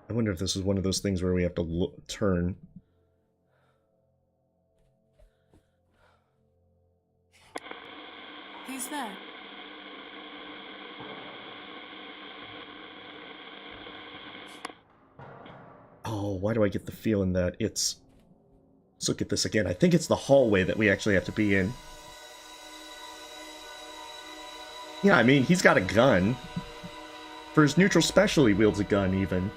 I wonder if this is one of those things where we have to turn. Who's there? Oh, why do I get the feeling that it's... Let's look at this again. I think it's the hallway that we actually have to be in. Yeah, I mean, he's got a gun. For his neutral special, he wields a gun, even.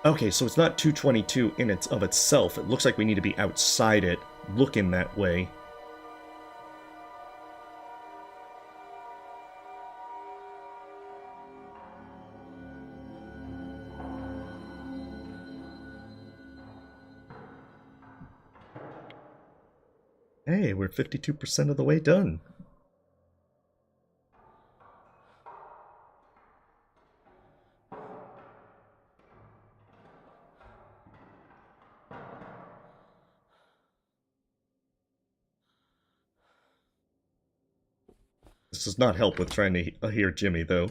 Okay, so it's not 222 in of itself. It looks like we need to be outside it, looking that way. Hey, we're 52% of the way done. This does not help with trying to hear Jimmy, though.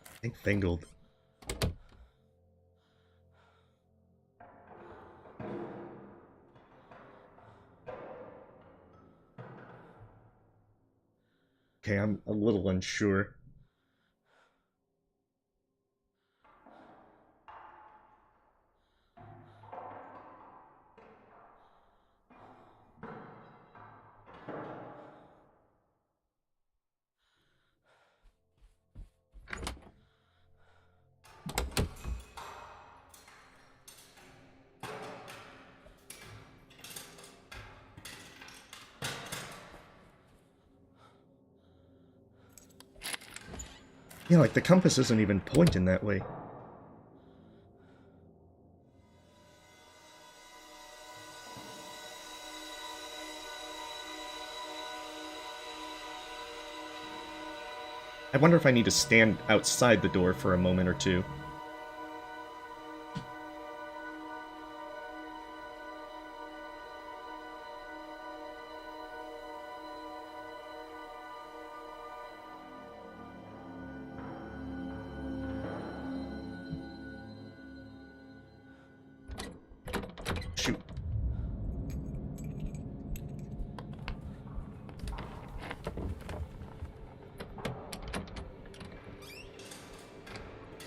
I think Fangled. Okay, I'm a little unsure. Yeah, like the compass isn't even pointing that way. I wonder if I need to stand outside the door for a moment or two. Shoot.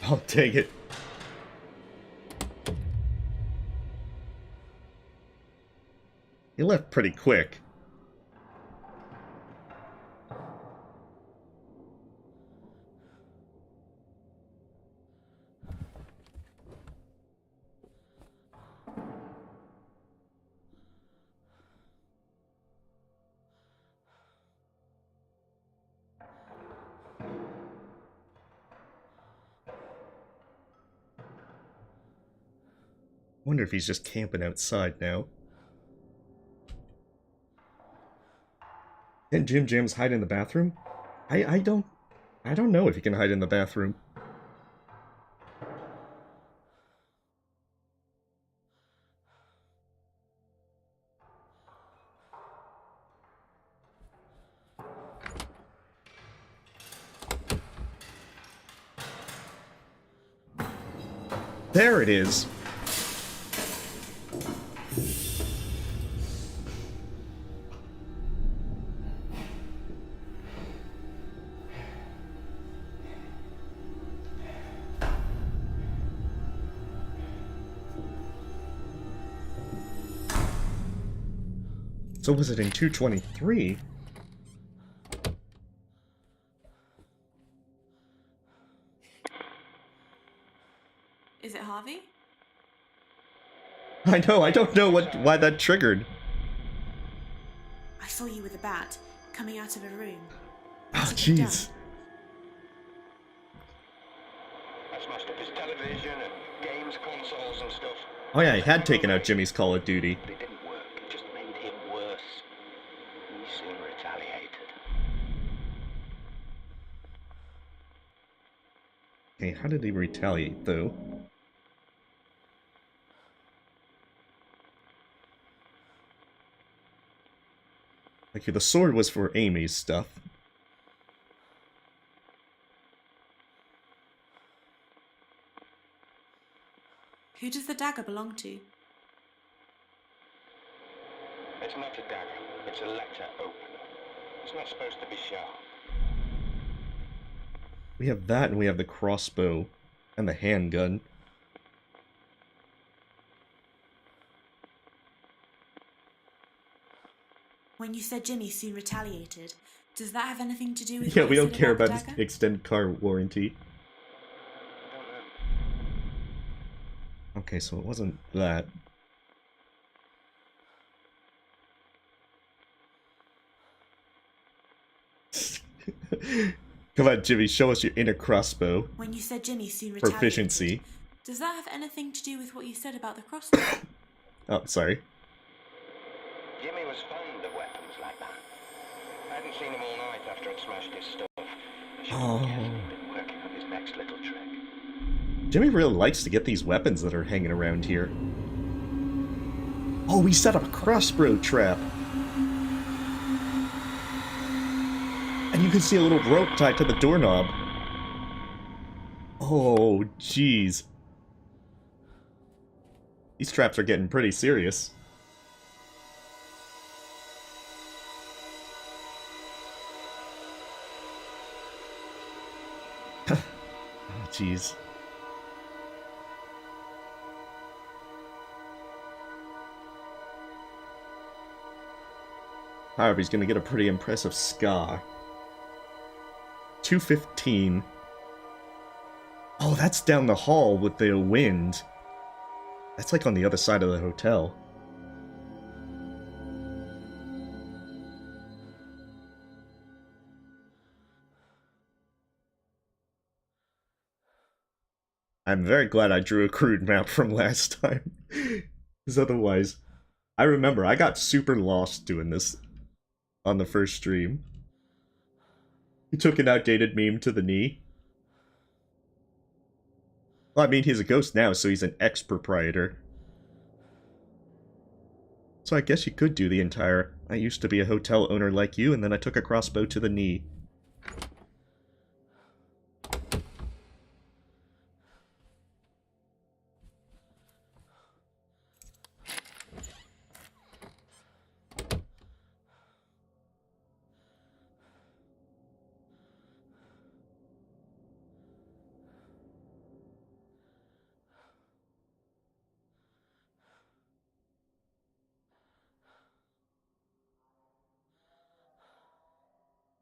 I'll take it. He left pretty quick. Wonder if he's just camping outside now. Can Jim Jams hide in the bathroom? I don't know if he can hide in the bathroom. There it is. So was it in 223? Is it Harvey? I know, I don't know why that triggered. I saw you with a bat, coming out of a room. Oh, jeez. I smashed up his television and games consoles and stuff. Oh yeah, I had taken out Jimmy's Call of Duty. But it didn't work. It just made him worse. He soon retaliated. Okay, how did he retaliate, though? Okay, the sword was for Amy's stuff. Who does the dagger belong to? It's not a dagger. It's a letter opener. It's not supposed to be sharp. We have that, and we have the crossbow, and the handgun. When you said Jimmy soon retaliated, does that have anything to do with Yeah, what we you don't said care about about the his dagger? extended car warranty. I don't know. Okay, so it wasn't that. Come on, Jimmy, show us your inner crossbow. When you said Jimmy soon retaliated, Proficiency. does that have anything to do with what you said about the crossbow? Oh, sorry. Jimmy was fond of weapons like that. I hadn't seen him all night after I'd smashed his stuff. I should have guessed he'd been Jimmy really likes to get these weapons that are hanging around here. Oh, we set up a crossbow trap! And you can see a little rope tied to the doorknob. Oh, jeez. These traps are getting pretty serious. Oh, jeez. However, he's gonna get a pretty impressive scar. 215. Oh, that's down the hall with the wind. That's like on the other side of the hotel. I'm very glad I drew a crude map from last time. Because otherwise, I remember I got super lost doing this on the first stream. He took an outdated meme to the knee. Well, I mean, he's a ghost now, so he's an ex-proprietor. So I guess you could do the entire, I used to be a hotel owner like you, and then I took a crossbow to the knee.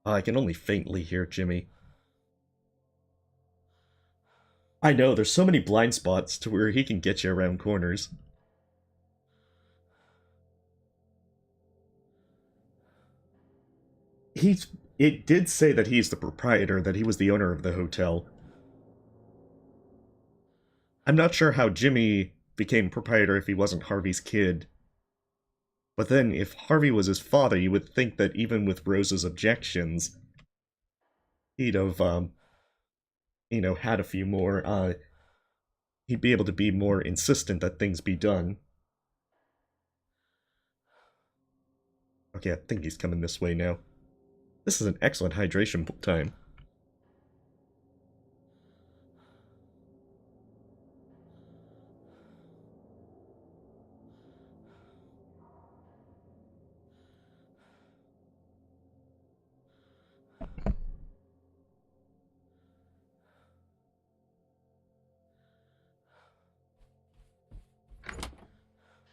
Oh, I can only faintly hear Jimmy. I know, there's so many blind spots to where he can get you around corners. It did say that he's the proprietor, that he was the owner of the hotel. I'm not sure how Jimmy became proprietor if he wasn't Harvey's kid. But then, if Harvey was his father, you would think that even with Rose's objections, he'd have, you know, had a few more, he'd be able to be more insistent that things be done. Okay, I think he's coming this way now. This is an excellent hydration time.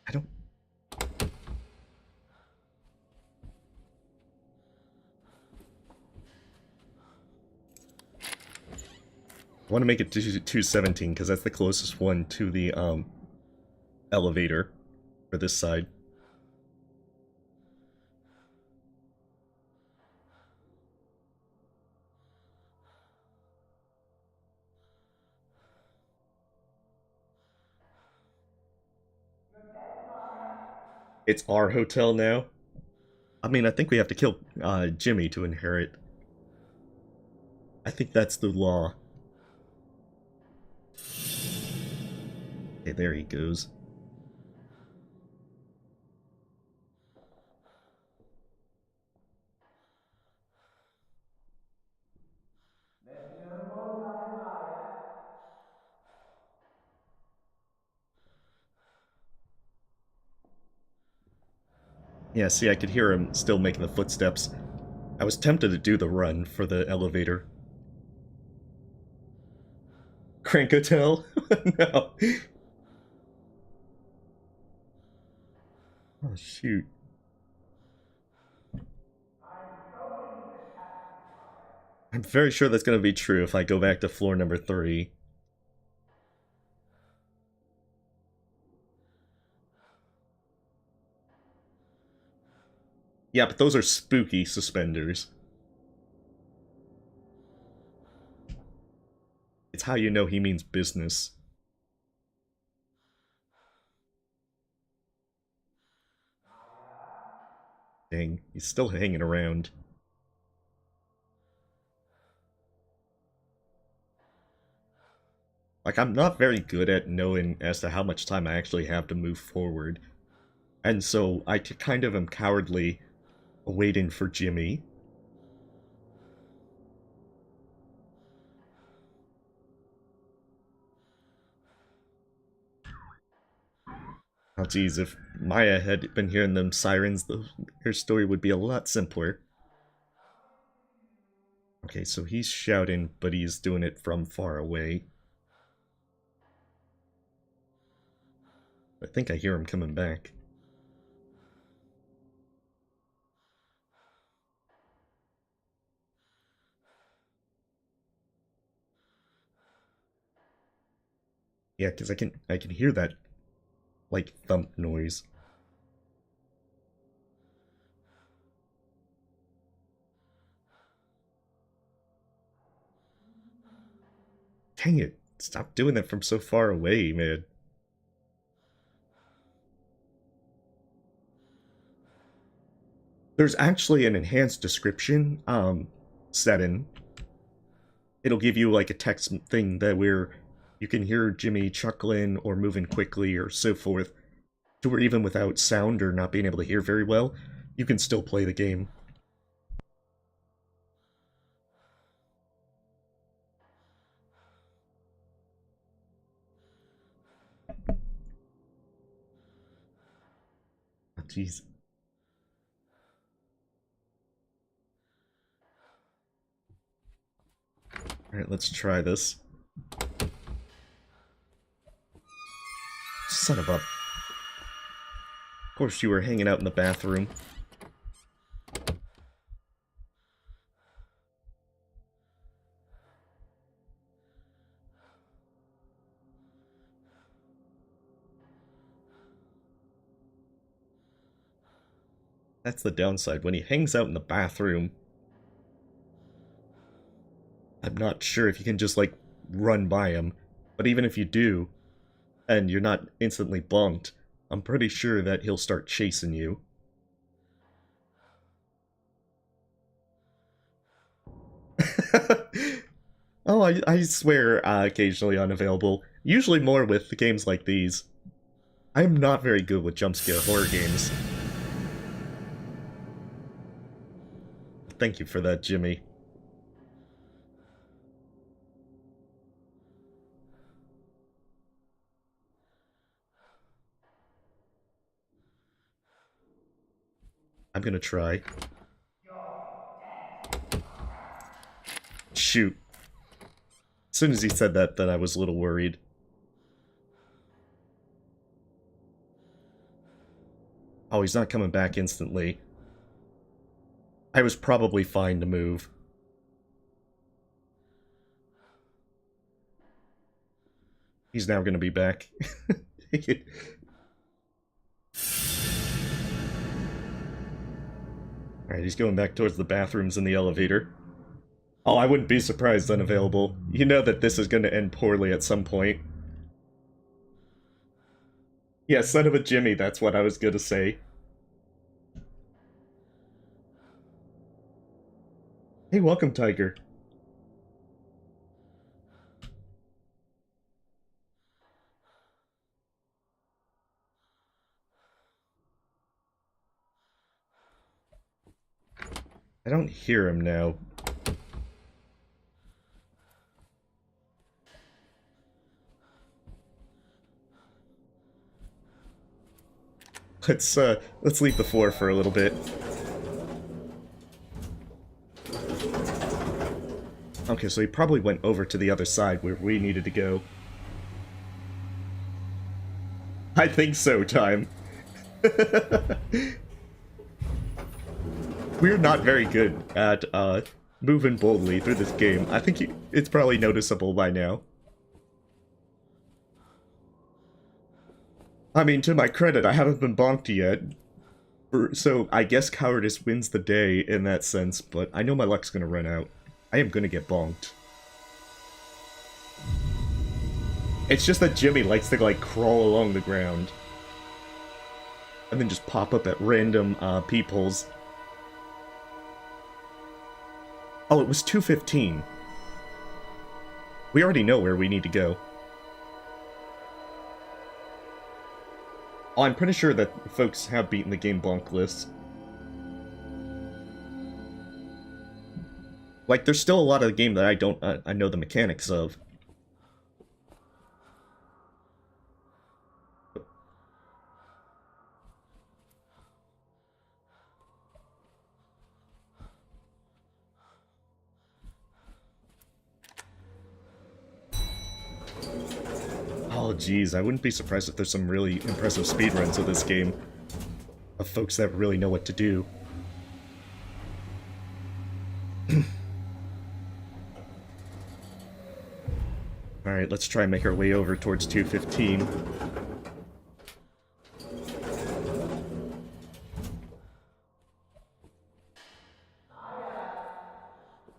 I don't... I want to make it to 217, because that's the closest one to the, elevator for this side. It's our hotel now. I mean, I think we have to kill Jimmy to inherit. I think that's the law. Okay, there he goes. There's no more time, Maya. Yeah, see, I could hear him still making the footsteps. I was tempted to do the run for the elevator. Crank Hotel? No. Oh, shoot. I'm very sure that's going to be true if I go back to floor number 3. Yeah, but those are spooky suspenders. It's how you know he means business. Dang, he's still hanging around. Like, I'm not very good at knowing as to how much time I actually have to move forward. And so I kind of am cowardly waiting for Jimmy. Oh geez, if Maya had been hearing them sirens, her story would be a lot simpler. Okay, so he's shouting, but he's doing it from far away. I think I hear him coming back. Yeah, because I can hear that, like, thump noise. Dang it, stop doing that from so far away, man. There's actually an enhanced description, setting. It'll give you, like, a text thing that where you can hear Jimmy chuckling or moving quickly or so forth, to where even without sound or not being able to hear very well, you can still play the game. Oh, jeez. Alright, let's try this. Son of a... Of course you were hanging out in the bathroom. That's the downside. When he hangs out in the bathroom, I'm not sure if you can just, like, run by him. But even if you do, and you're not instantly bonked, I'm pretty sure that he'll start chasing you. Oh, I swear, occasionally unavailable. Usually more with the games like these. I'm not very good with jump scare horror games. Thank you for that, Jimmy. I'm gonna try. Shoot. As soon as he said that, then I was a little worried. Oh, he's not coming back instantly. I was probably fine to move. He's now gonna be back. Alright, he's going back towards the bathrooms in the elevator. Oh, I wouldn't be surprised unavailable. You know that this is gonna end poorly at some point. Yeah, son of a Jimmy, that's what I was gonna say. Hey, welcome, Tiger. I don't hear him now. Let's leave the floor for a little bit. Okay, so he probably went over to the other side where we needed to go. I think so, Time. We're not very good at, moving boldly through this game. I think it's probably noticeable by now. I mean, to my credit, I haven't been bonked yet. So I guess cowardice wins the day in that sense, but I know my luck's gonna run out. I am gonna get bonked. It's just that Jimmy likes to, like, crawl along the ground. And then just pop up at random, peepholes. Oh, it was 2:15. We already know where we need to go. Oh, I'm pretty sure that folks have beaten the game Bonkless. Like, there's still a lot of the game that I don't I know the mechanics of. Oh, geez, I wouldn't be surprised if there's some really impressive speedruns of this game. Of folks that really know what to do. Alright, let's try and make our way over towards 215.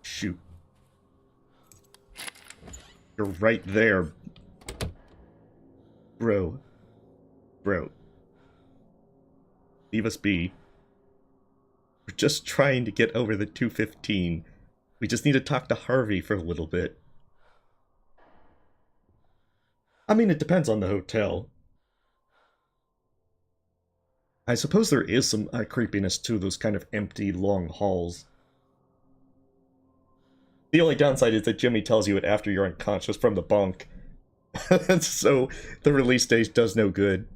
Shoot. You're right there. Bro. Leave us be. We're just trying to get over the 215. We just need to talk to Harvey for a little bit. I mean, it depends on the hotel. I suppose there is some creepiness to those kind of empty, long halls. The only downside is that Jimmy tells you it after you're unconscious from the bunk. So, the release date does no good.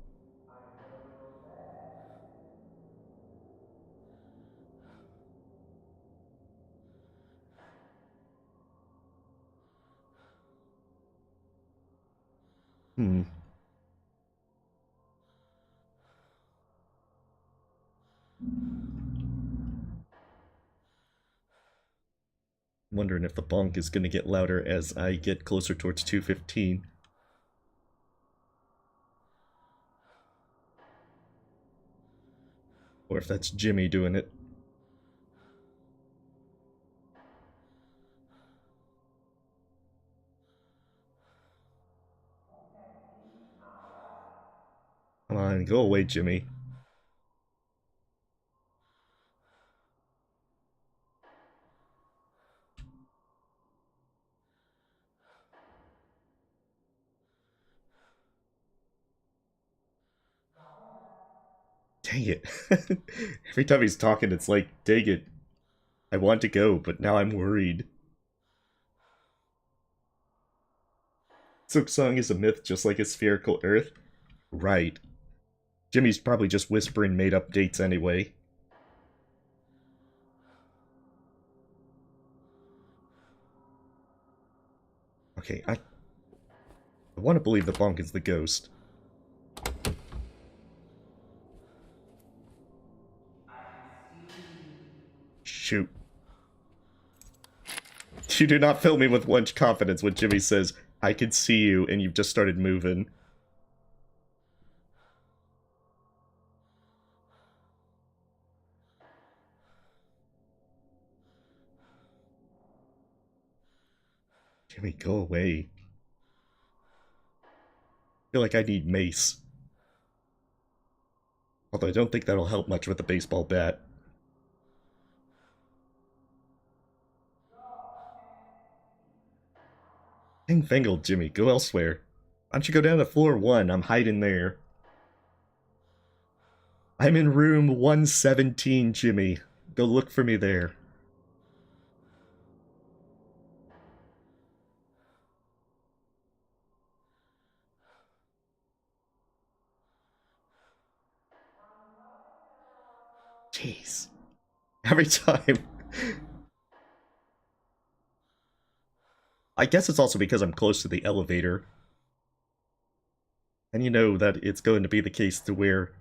Hmm. Wondering if the bonk is going to get louder as I get closer towards 215. Or if that's Jimmy doing it. Come on, go away, Jimmy. Dang it. Every time he's talking, it's like, dang it. I want to go, but now I'm worried. Silksong is a myth just like a spherical Earth? Right. Jimmy's probably just whispering made-up dates anyway. Okay, I want to believe the bonk is the ghost. Shoot. You do not fill me with much confidence when Jimmy says, I can see you, and you've just started moving. Jimmy, go away. I feel like I need mace. Although I don't think that'll help much with the baseball bat. Dang fangled, Jimmy, go elsewhere. Why don't you go down to floor 1? I'm hiding there. I'm in room 117, Jimmy. Go look for me there. Jeez. Every time. I guess it's also because I'm close to the elevator. And you know that it's going to be the case to where...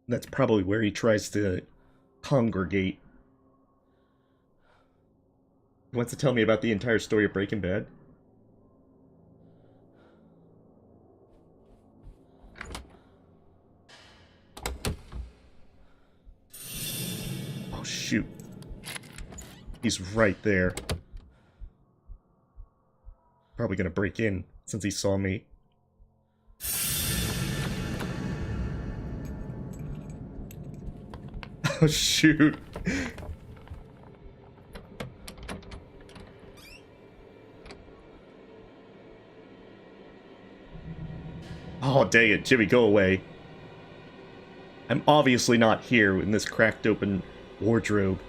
That's probably where he tries to congregate. He wants to tell me about the entire story of Breaking Bad. Oh, shoot. He's right there. Probably gonna break in, since he saw me. Oh, shoot. Oh, dang it, Jimmy, go away. I'm obviously not here in this cracked open wardrobe.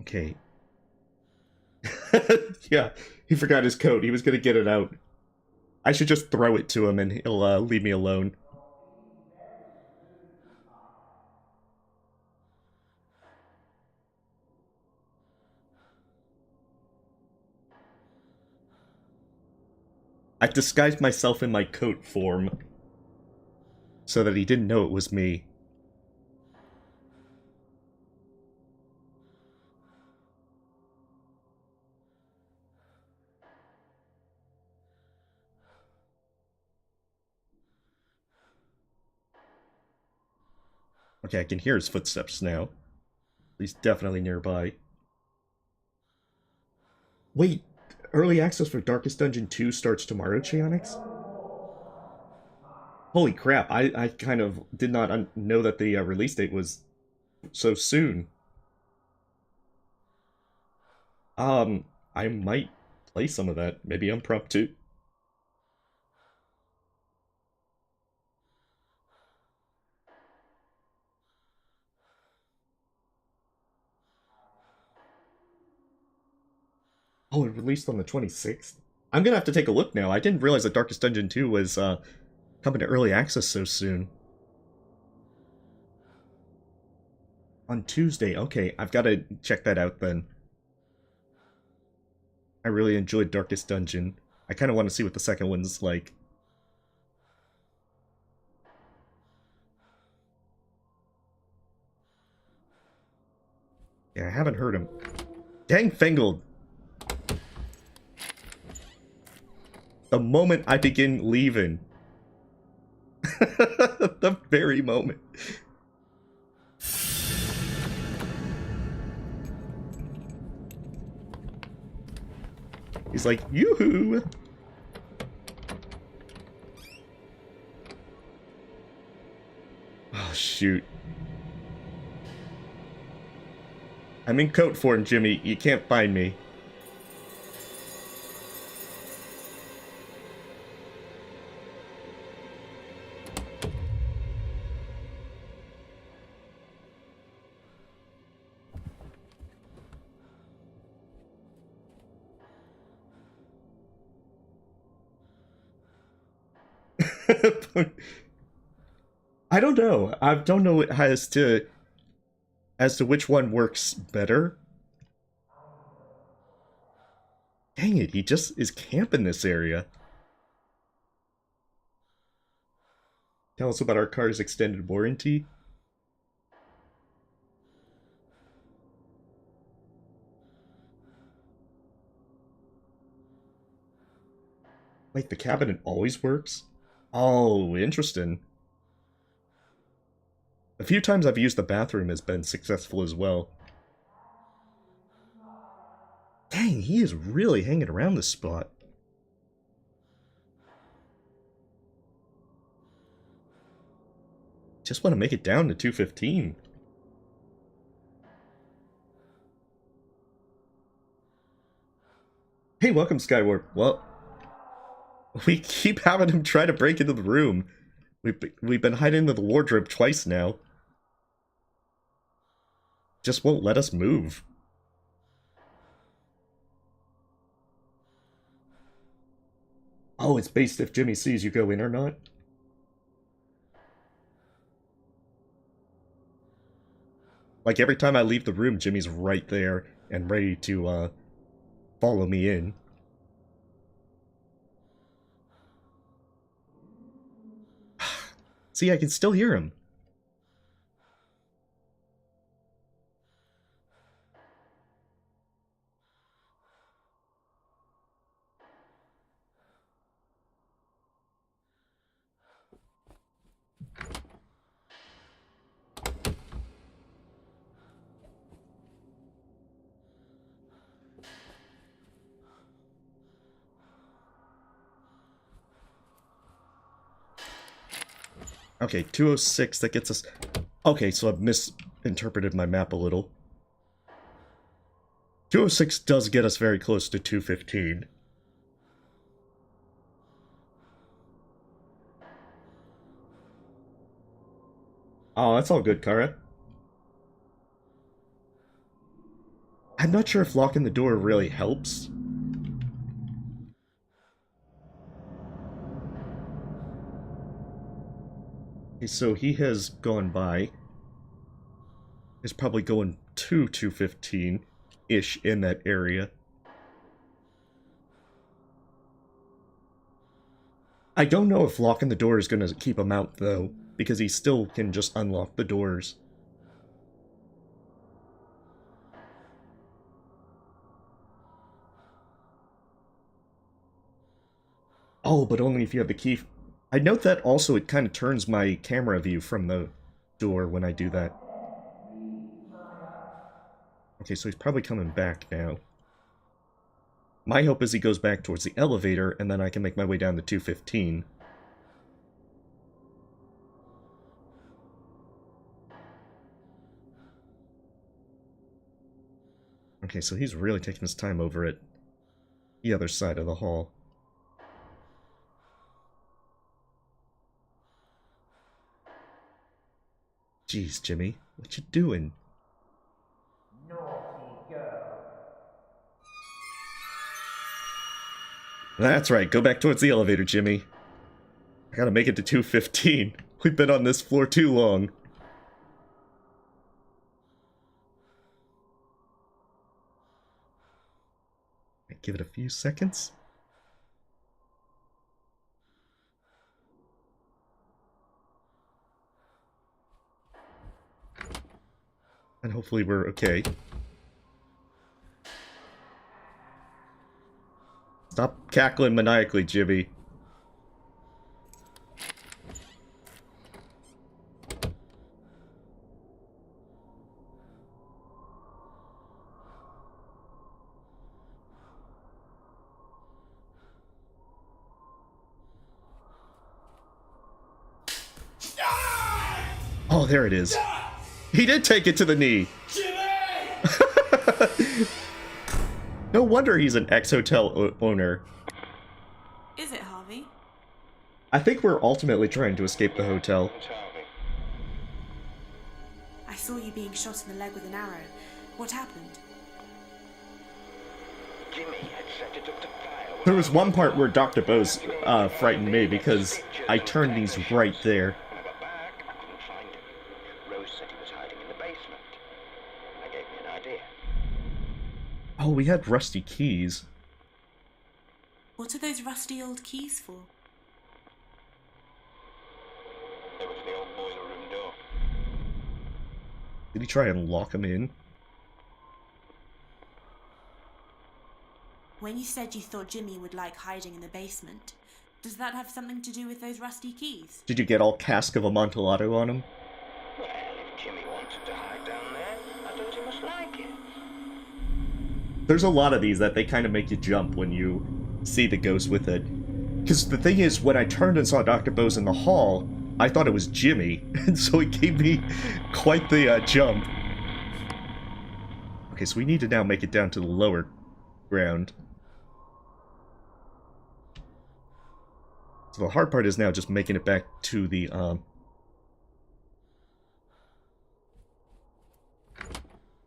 Okay. Yeah, he forgot his coat. He was gonna get it out. I should just throw it to him and he'll leave me alone. I disguised myself in my coat form so that he didn't know it was me. Okay, I can hear his footsteps now. He's definitely nearby. Wait, early access for Darkest Dungeon 2 starts tomorrow, Chionyx? Holy crap, I kind of did not know that the release date was so soon. I might play some of that. Maybe impromptu. Oh, it released on the 26th? I'm gonna have to take a look now. I didn't realize that Darkest Dungeon 2 was coming to early access so soon. On Tuesday, okay, I've got to check that out then. I really enjoyed Darkest Dungeon. I kind of want to see what the second one's like. Yeah, I haven't heard him. Dang Fengold! The moment I begin leaving. The very moment. He's like, yoo-hoo! Oh, shoot. I'm in coat form, Jimmy. You can't find me. I don't know. I don't know as to which one works better. Dang it, he just is camping this area. Tell us about our car's extended warranty. Wait, the cabinet always works? Oh, interesting. A few times I've used the bathroom has been successful as well. Dang, he is really hanging around this spot. Just want to make it down to 215. Hey, welcome, Skywarp. Well, we keep having him try to break into the room. We've been hiding into the wardrobe twice now. Just won't let us move. Oh, it's based if Jimmy sees you go in or not? Like, every time I leave the room, Jimmy's right there and ready to, follow me in. See, I can still hear him. Okay, 206, that gets us... Okay, so I've misinterpreted my map a little. 206 does get us very close to 215. Oh, that's all good, Kara. I'm not sure if locking the door really helps. Okay, so he has gone by. He's probably going to 215-ish in that area. I don't know if locking the door is going to keep him out, though, because he still can just unlock the doors. Oh, but only if you have the key. I note that also it kind of turns my camera view from the door when I do that. Okay, so he's probably coming back now. My hope is he goes back towards the elevator, and then I can make my way down to 215. Okay, so he's really taking his time over at the other side of the hall. Jeez, Jimmy, what you doing? Naughty girl. That's right, go back towards the elevator, Jimmy. I gotta make it to 215. We've been on this floor too long. Give it a few seconds. And hopefully we're okay. Stop cackling maniacally, Jimmy. Oh, there it is. He did take it to the knee. No wonder he's an ex-hotel owner. Is it, Harvey? I think we're ultimately trying to escape the hotel. I saw you being shot in the leg with an arrow. What happened? Jimmy had set it up to fire. There was one part where Dr. Bose frightened me because I turned these right there. When I got back, I couldn't find him. Rose said he was hiding in the basement. That gave me an idea. Oh, we had rusty keys. What are those rusty old keys for? There was the old boiler room door. Did he try and lock him in? When you said you thought Jimmy would like hiding in the basement, does that have something to do with those rusty keys? Did you get all cask of Amontillado on him? Well, if Jimmy wanted to hide down there, I thought he must like it. There's a lot of these that they kind of make you jump when you see the ghost with it. Because the thing is, when I turned and saw Dr. Bose in the hall, I thought it was Jimmy, and so it gave me quite the jump. Okay, so we need to now make it down to the lower ground. So the hard part is now just making it back to the,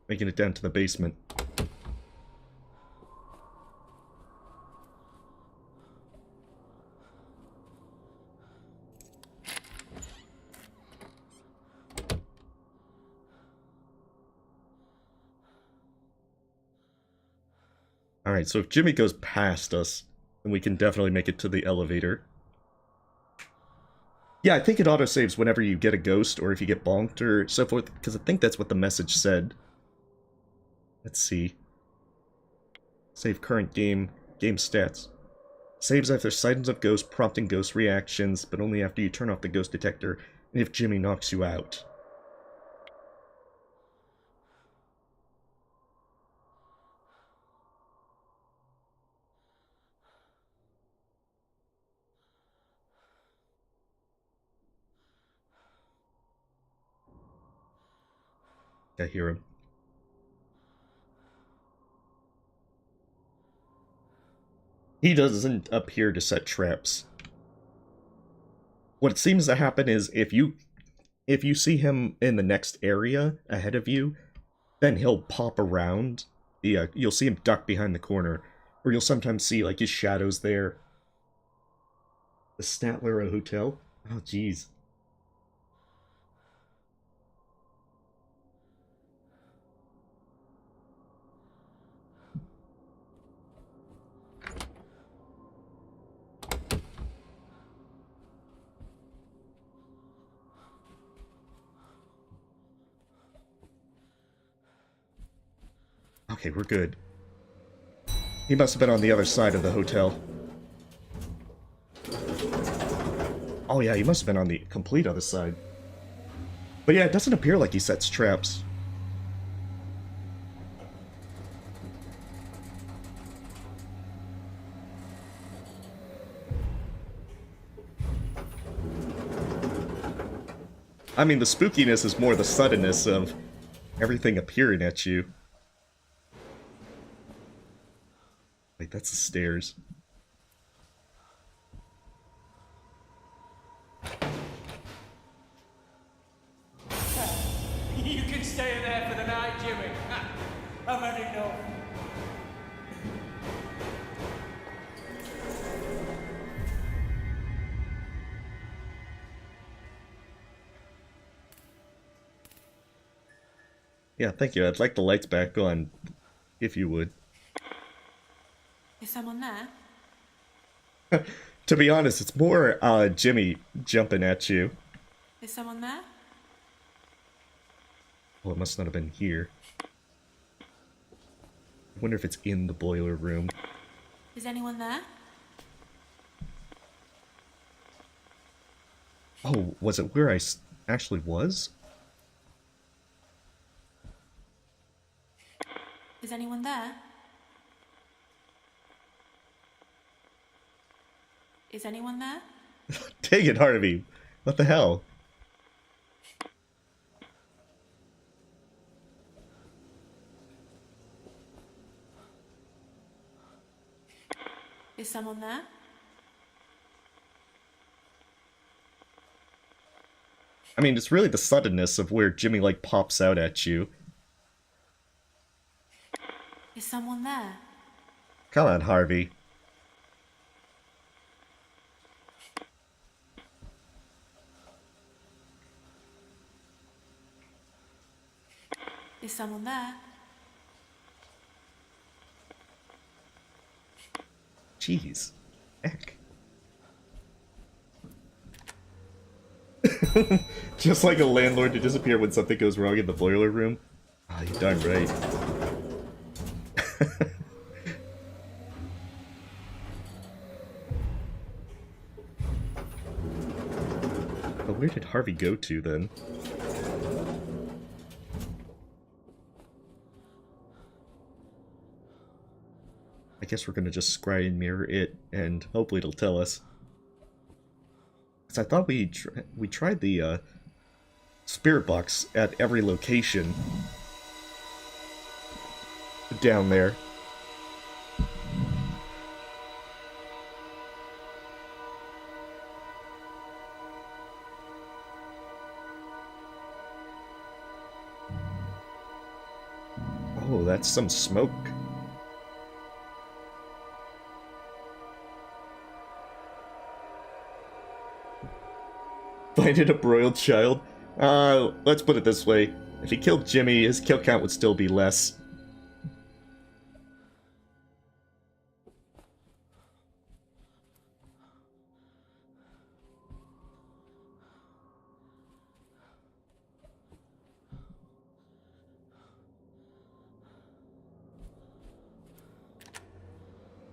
making it down to the basement. Alright, so if Jimmy goes past us, then we can definitely make it to the elevator. Yeah, I think it autosaves whenever you get a ghost, or if you get bonked, or so forth, because I think that's what the message said. Let's see. Save current game stats. Saves after sightings of ghosts, prompting ghost reactions, but only after you turn off the ghost detector, and if Jimmy knocks you out. I hear him. He doesn't appear to set traps. What seems to happen is if you see him in the next area ahead of you, then he'll pop around. You'll see him duck behind the corner, or you'll sometimes see like his shadows there. The Statler Hotel? Oh, jeez. Okay, we're good. He must have been on the other side of the hotel. Oh yeah, he must have been on the complete other side. But yeah, it doesn't appear like he sets traps. I mean, the spookiness is more the suddenness of everything appearing at you. Wait, that's the stairs. You can stay there for the night, Jimmy. I've had enough. Yeah, thank you. I'd like the lights back on, if you would. Is someone there? To be honest, it's more Jimmy jumping at you. Is someone there? Well, it must not have been here. I wonder if it's in the boiler room. Is anyone there? Oh, was it where I actually was? Is anyone there? Is anyone there? Dang it, Harvey. What the hell? Is someone there? I mean, it's really the suddenness of where Jimmy, like, pops out at you. Is someone there? Come on, Harvey. Is someone there? Jeez. Heck. Just like a landlord to disappear when something goes wrong in the boiler room. Ah, you're darn right. But where did Harvey go to then? I guess we're gonna just scry and mirror it, and hopefully it'll tell us. Because I thought we tried the spirit box at every location down there. Oh, that's some smoke. Finding a broiled child? Let's put it this way. If he killed Jimmy, his kill count would still be less.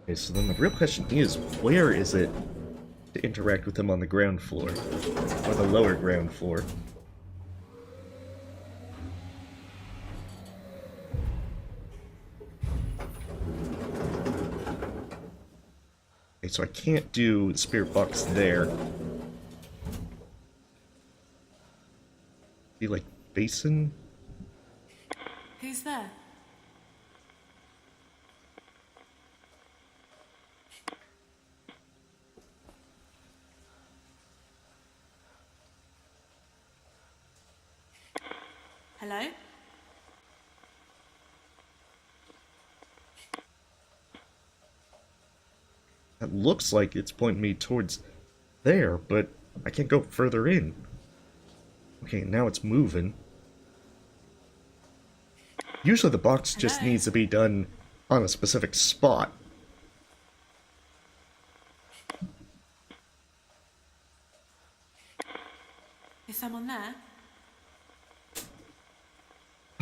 Okay, so then the real question is, where is it to interact with him on the ground floor? Or the lower ground floor? Okay, so I can't do the spirit box there. Be like basin? Who's there? Hello? That looks like it's pointing me towards there, but I can't go further in. Okay, now it's moving. Usually the box just Hello? needs to be done on a specific spot. Is someone there?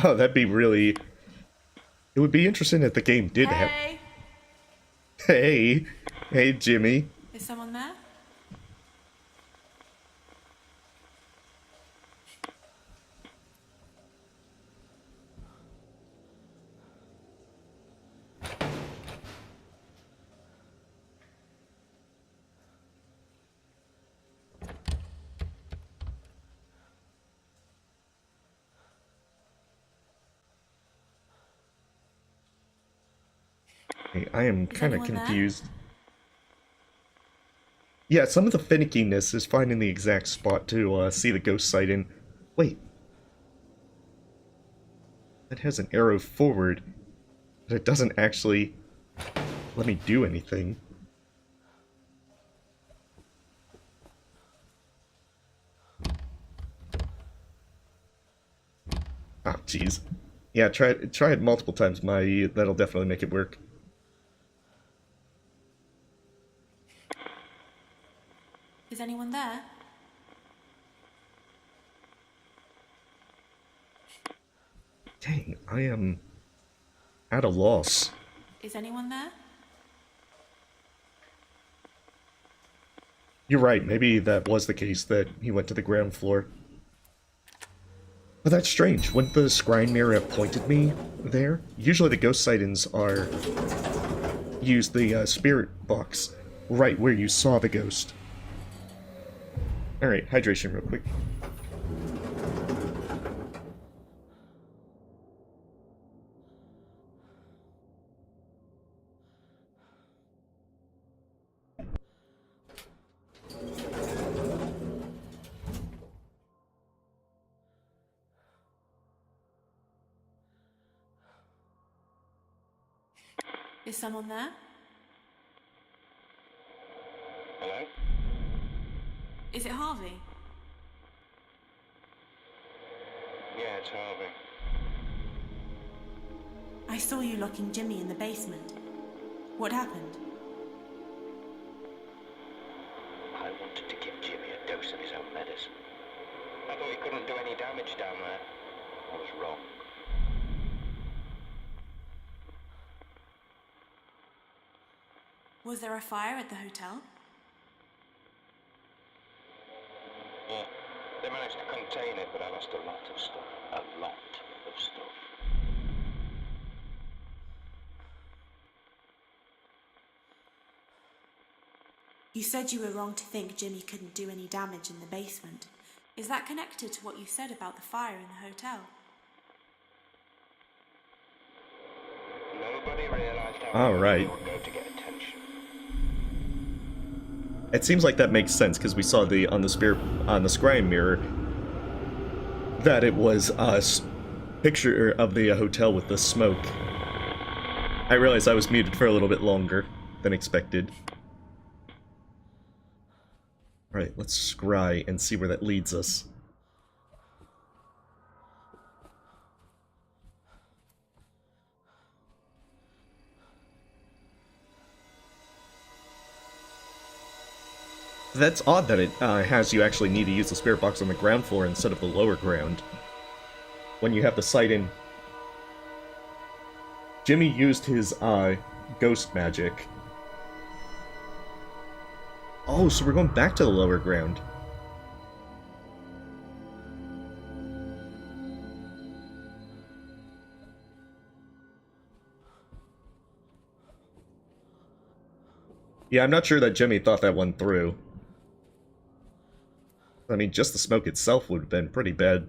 Oh, that'd be really... It would be interesting if the game did have... Hey! Hey! Hey, Jimmy. Is someone there? Hey, I am kind of anyone there? confused. Yeah, some of the finickiness is finding the exact spot to see the ghost sighting. Wait. That has an arrow forward, but it doesn't actually let me do anything. Oh, jeez. Yeah, try it multiple times, that'll definitely make it work. Is anyone there? Dang, I am at a loss. Is anyone there? You're right, maybe that was the case, that he went to the ground floor. But that's strange. Wouldn't the scrying mirror have pointed me there? Usually the ghost sightings are... use the spirit box right where you saw the ghost. Alright, hydration real quick. Is someone there? Hello? Is it Harvey? Yeah, it's Harvey. I saw you locking Jimmy in the basement. What happened? I wanted to give Jimmy a dose of his own medicine. I thought he couldn't do any damage down there. I was wrong. Was there a fire at the hotel? Yeah, they managed to contain it, but I lost a lot of stuff. A lot of stuff. You said you were wrong to think Jimmy couldn't do any damage in the basement. Is that connected to what you said about the fire in the hotel? Nobody realized how All right. they would go to get attention. It seems like that makes sense, because we saw on the scrying mirror that it was a picture of the hotel with the smoke. I realized I was muted for a little bit longer than expected. Alright, let's scry and see where that leads us. That's odd that it has you actually need to use the spirit box on the ground floor instead of the lower ground. When you have the sight in... Jimmy used his ghost magic. Oh, so we're going back to the lower ground. Yeah, I'm not sure that Jimmy thought that one through. I mean, just the smoke itself would have been pretty bad.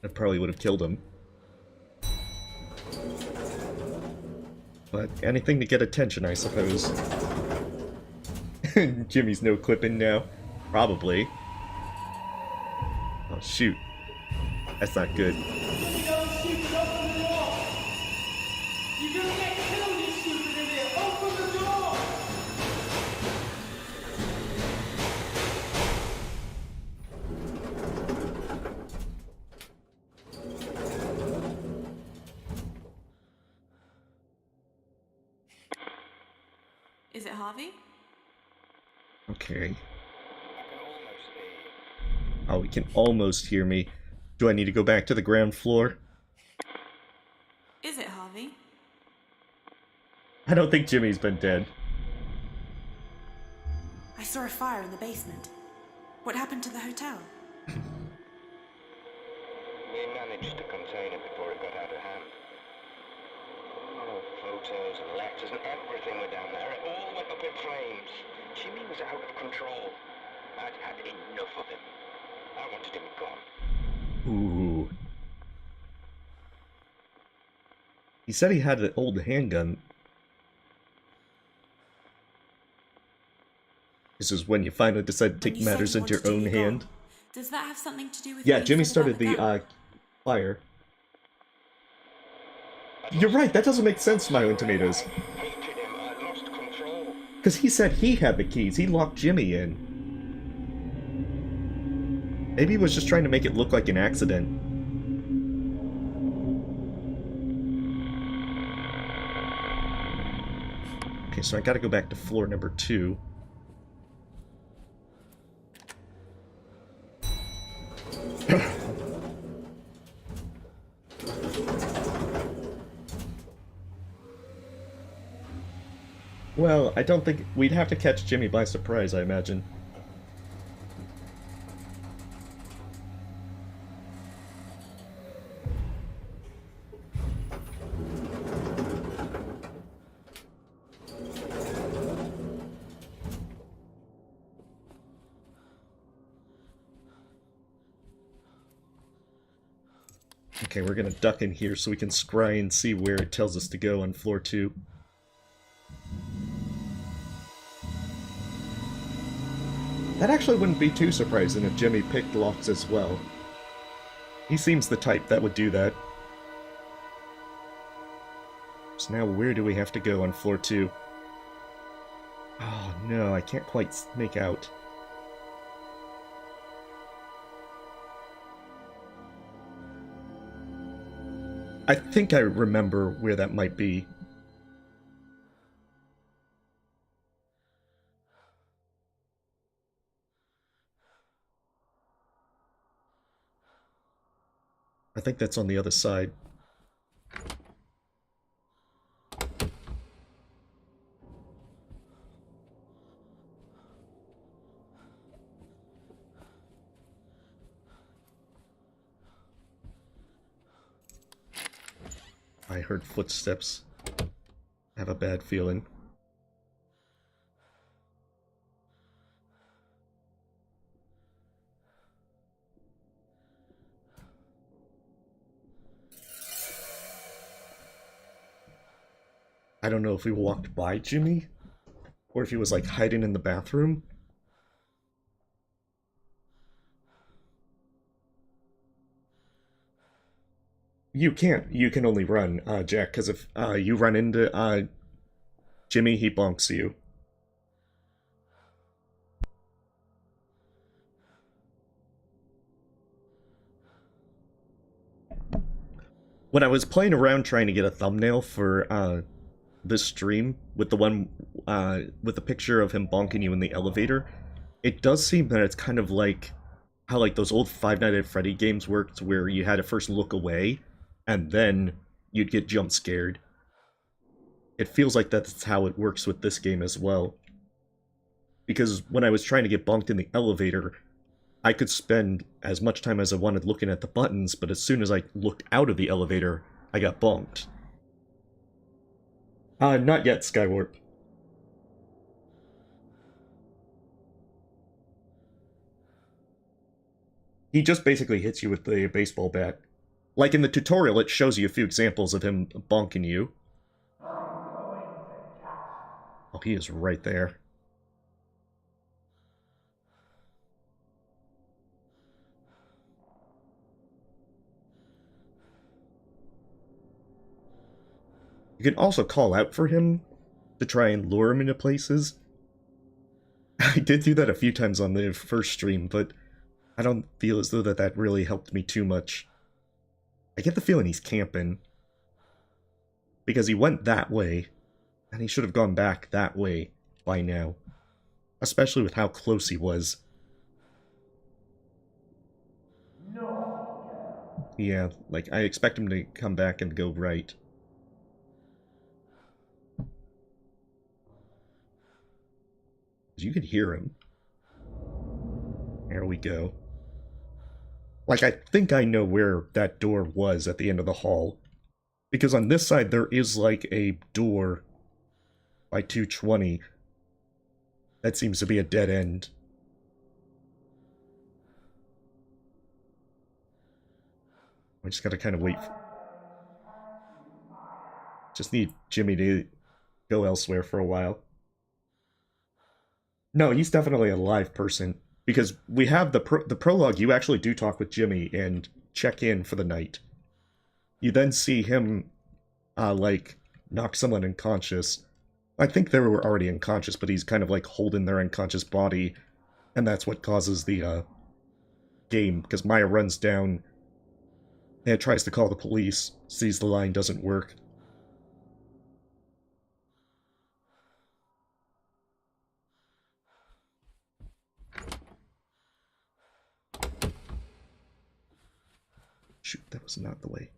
It probably would have killed him. But anything to get attention, I suppose. Jimmy's no clipping now. Probably. Oh, shoot. That's not good. You don't shoot it, open the door! You're gonna get killed, you stupid idiot! Open the door! Is it Harvey? Okay. I can almost hear you. Oh, he can almost hear me. Do I need to go back to the ground floor? Is it Harvey? I don't think Jimmy's been dead. I saw a fire in the basement. What happened to the hotel? We managed to contain it before it got out of hand. Oh, photos and letters and everything were down there. It all went up in flames. Jimmy was out of control. I'd had enough of him. I wanted him gone. Ooh. He said he had an old handgun. This is when you finally decide to When take you said matters you into your wanted to own be gone, hand. Does that have something to do with Yeah, what you Jimmy said about started the gun? fire. You're right, that doesn't make sense, Smiling Tomatoes. I hated him. I lost control. Because he said he had the keys. He locked Jimmy in. Maybe he was just trying to make it look like an accident. Okay, so I gotta go back to floor number 2. Well, I don't think... We'd have to catch Jimmy by surprise, I imagine. Okay, we're gonna duck in here so we can scry and see where it tells us to go on floor 2. That actually wouldn't be too surprising if Jimmy picked locks as well. He seems the type that would do that. So now where do we have to go on floor 2? Oh no, I can't quite make out. I think I remember where that might be. I think that's on the other side. I heard footsteps. I have a bad feeling. I don't know if we walked by Jimmy, or if he was like hiding in the bathroom. You can't. You can only run, Jack, because if you run into Jimmy, he bonks you. When I was playing around trying to get a thumbnail for this stream with the one with the picture of him bonking you in the elevator, it does seem that it's kind of like how like those old Five Nights at Freddy games worked, where you had to first look away and then you'd get jump scared. It feels like that's how it works with this game as well. Because when I was trying to get bonked in the elevator, I could spend as much time as I wanted looking at the buttons, but as soon as I looked out of the elevator, I got bonked. Not yet, Skywarp. He just basically hits you with the baseball bat. Like in the tutorial, it shows you a few examples of him bonking you. Oh, he is right there. You can also call out for him to try and lure him into places. I did do that a few times on the first stream, but I don't feel as though that really helped me too much. I get the feeling he's camping. Because he went that way, and he should have gone back that way by now. Especially with how close he was. Yeah, like, I expect him to come back and go right. You could hear him. There we go. Like, I think I know where that door was at the end of the hall. Because on this side, there is, like, a door by 220. That seems to be a dead end. I just gotta kind of wait. Just need Jimmy to go elsewhere for a while. No, he's definitely a live person. Because we have the prologue, you actually do talk with Jimmy and check in for the night. You then see him, like, knock someone unconscious. I think they were already unconscious, but he's kind of, like, holding their unconscious body. And that's what causes the, game. Because Maya runs down and tries to call the police, sees the line doesn't work. Shoot, that was not the way.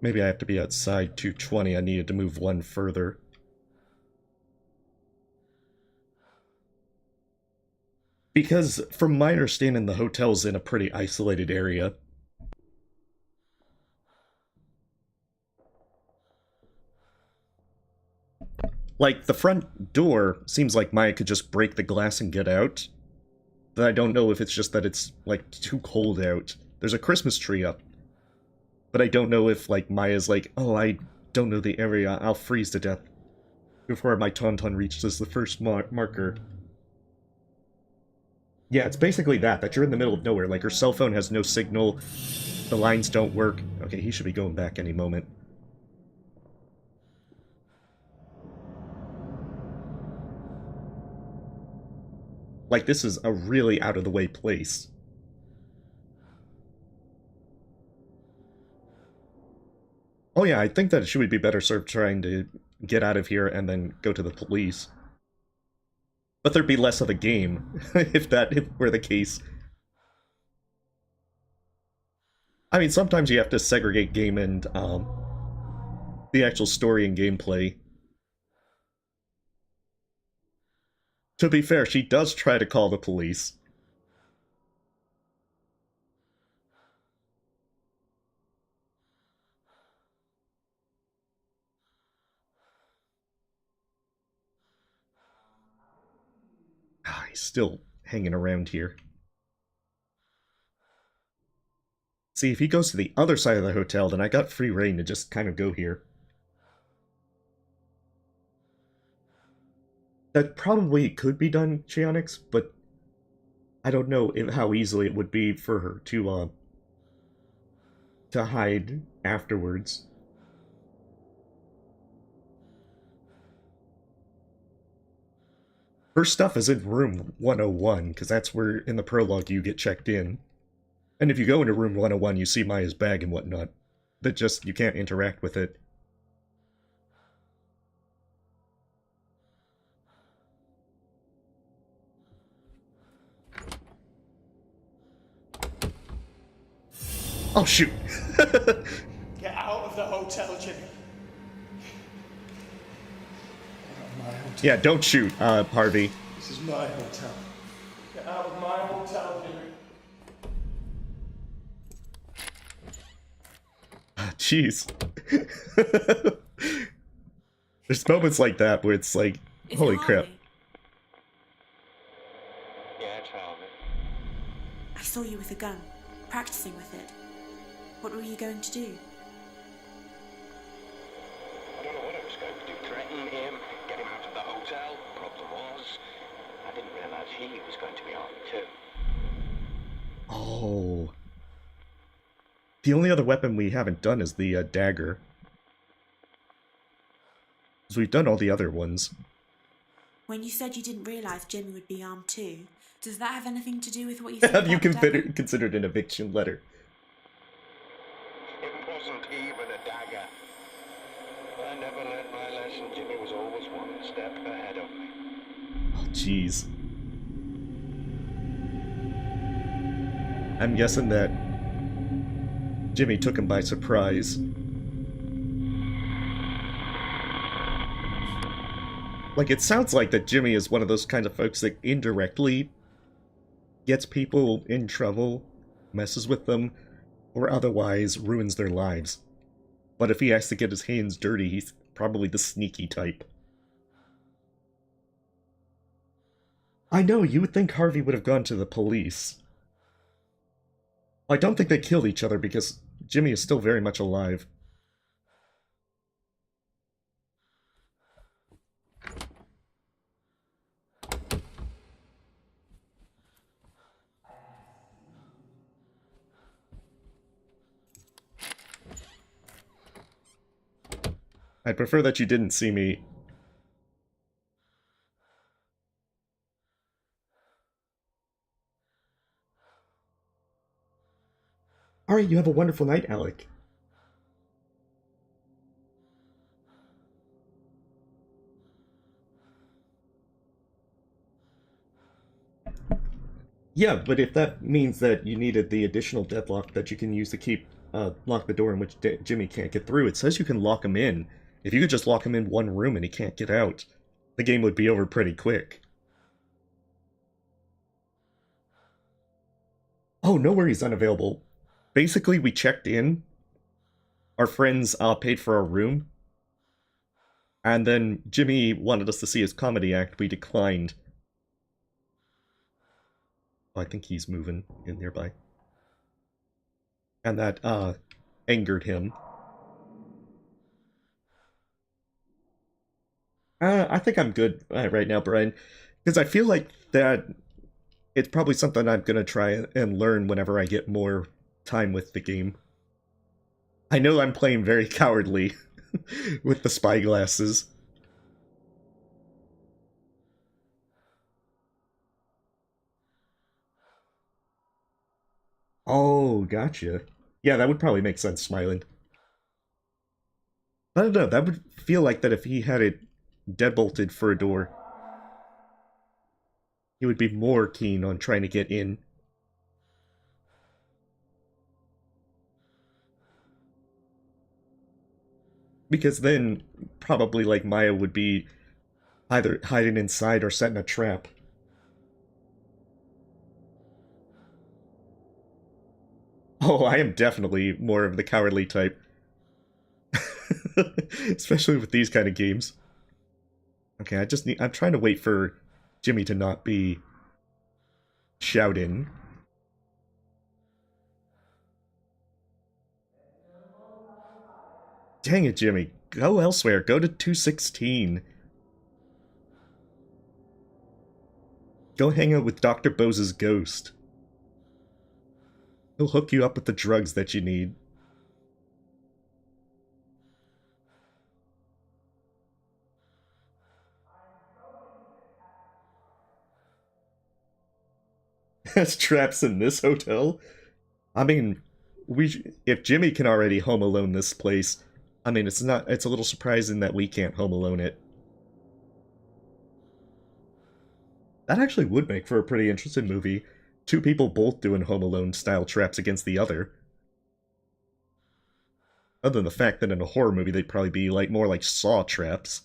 Maybe I have to be outside 220. I needed to move one further. Because, from my understanding, the hotel's in a pretty isolated area. Like, the front door seems like Maya could just break the glass and get out. But I don't know if it's just that it's, like, too cold out. There's a Christmas tree up. But I don't know if, like, Maya's like, oh, I don't know the area, I'll freeze to death before my tauntaun reaches the first marker. Yeah, it's basically that you're in the middle of nowhere. Like, her cell phone has no signal, the lines don't work. Okay, he should be going back any moment. Like, this is a really out-of-the-way place. Oh yeah, I think that she would be better served trying to get out of here and then go to the police. But there'd be less of a game, if were the case. I mean, sometimes you have to segregate game and, the actual story and gameplay. To be fair, she does try to call the police. Ah, he's still hanging around here. See, if he goes to the other side of the hotel, then I got free reign to just kind of go here. That probably could be done, Cheonix, but I don't know how easily it would be for her to hide afterwards. Her stuff is in room 101, because that's where, in the prologue, you get checked in. And if you go into room 101, you see Maya's bag and whatnot. That just, you can't interact with it. Oh, shoot! Get out of the hotel, Jimmy. Yeah, don't shoot, Harvey. This is my hotel. Get out of my hotel, Jimmy. Jeez. There's moments like that where it's like, Is holy it crap. Harvey? gun, practicing with it. What were you going to do? I don't know what I was going to do. Threaten him, get him out of the hotel. Problem was, I didn't realize he was going to be armed too. Oh. The only other weapon we haven't done is the dagger. Because we've done all the other ones. When you said you didn't realize Jimmy would be armed too, does that have anything to do with what you said Have you about the dagger? considered an eviction letter? It wasn't even a dagger. I never learned my lesson. Jimmy was always one step ahead of me. Oh, jeez. I'm guessing that Jimmy took him by surprise. Like, it sounds like that Jimmy is one of those kind of folks that indirectly gets people in trouble, messes with them, or otherwise ruins their lives. But if he has to get his hands dirty, he's probably the sneaky type. I know, you would think Harvey would have gone to the police. I don't think they killed each other because Jimmy is still very much alive. I'd prefer that you didn't see me. Alright, you have a wonderful night, Alec. Yeah, but if that means that you needed the additional deadlock that you can use to keep lock the door in which Jimmy can't get through, it says you can lock him in. If you could just lock him in one room and he can't get out, the game would be over pretty quick. Oh, no worries, unavailable. Basically, we checked in. Our friends paid for our room. And then Jimmy wanted us to see his comedy act. We declined. Oh, I think he's moving in nearby. And that, angered him. I think I'm good right now, Brian. Because I feel like that it's probably something I'm gonna try and learn whenever I get more time with the game. I know I'm playing very cowardly with the spy glasses. Oh, gotcha. Yeah, that would probably make sense, smiling. I don't know, that would feel like that if he had it deadbolted for a door, he would be more keen on trying to get in. Because then, probably, like, Maya would be either hiding inside or setting a trap. Oh, I am definitely more of the cowardly type. Especially with these kind of games. Okay, I'm trying to wait for Jimmy to not be shouting. Dang it, Jimmy. Go elsewhere. Go to 216. Go hang out with Dr. Bose's ghost. He'll hook you up with the drugs that you need. There's traps in this hotel? I mean, if Jimmy can already Home Alone this place, I mean, it's a little surprising that we can't Home Alone it. That actually would make for a pretty interesting movie. Two people both doing Home Alone style traps against the other. Other than the fact that in a horror movie they'd probably be like more like Saw traps.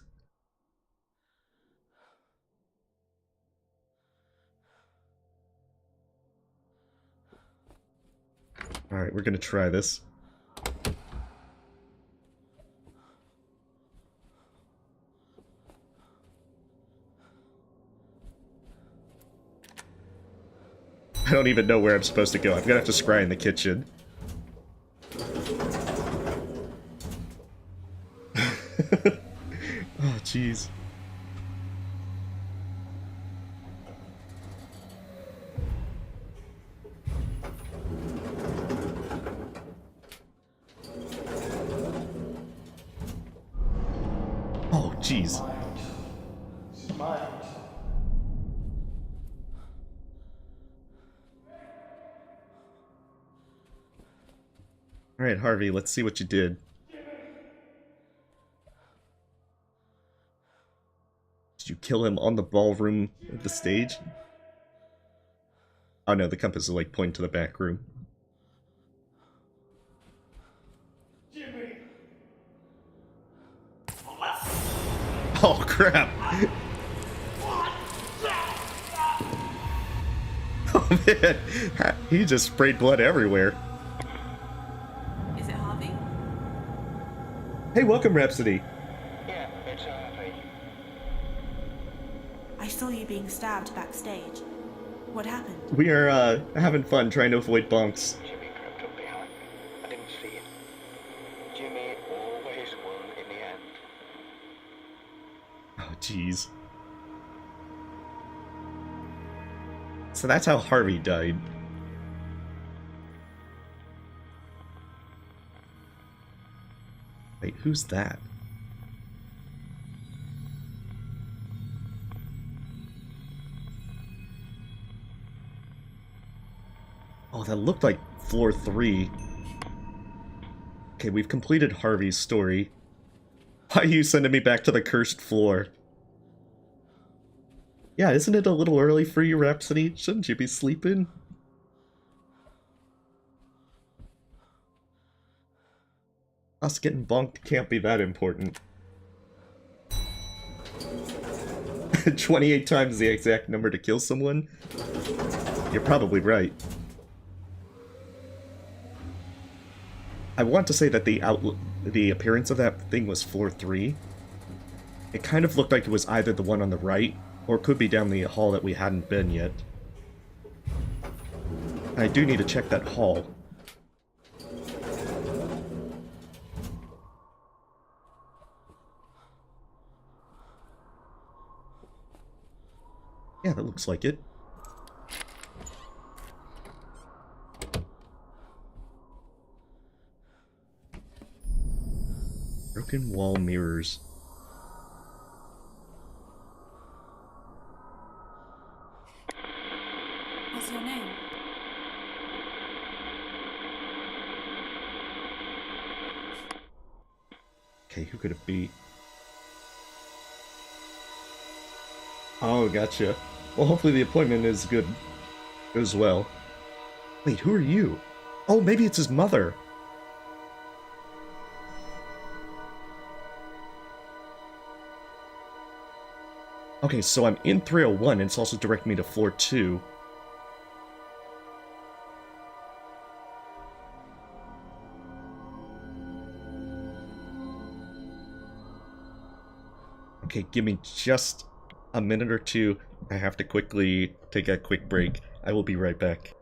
Alright, we're gonna try this. I don't even know where I'm supposed to go. I'm gonna have to scry in the kitchen. Oh, jeez. Oh, jeez. Smile. Alright, Harvey, let's see what you did. Did you kill him on the ballroom of the stage? Oh no, the compass is like pointing to the back room. Jimmy! Oh crap! Oh man, he just sprayed blood everywhere. Is it Harvey? Hey, welcome, Rhapsody. Yeah, it's Harvey. I saw you being stabbed backstage. What happened? We are having fun trying to avoid Bonks. Jimmy crept up behind me. I didn't see it. Jimmy always won in the end. Oh jeez. So that's how Harvey died. Wait, who's that? Oh, that looked like floor 3. Okay, we've completed Harvey's story. Why are you sending me back to the cursed floor? Yeah, isn't it a little early for you, Rhapsody? Shouldn't you be sleeping? Us getting bonked can't be that important. 28 times the exact number to kill someone? You're probably right. I want to say that the appearance of that thing was floor 3. It kind of looked like it was either the one on the right, or it could be down the hall that we hadn't been yet. And I do need to check that hall. Yeah, that looks like it. Broken wall mirrors. What's your name? Okay, who could it be? Oh, gotcha. Well, hopefully the appointment is good as well. Wait, who are you? Oh, maybe it's his mother. Okay, so I'm in 301, and it's also directing me to floor 2. Okay, give me just a minute or two. I have to quickly take a quick break. I will be right back.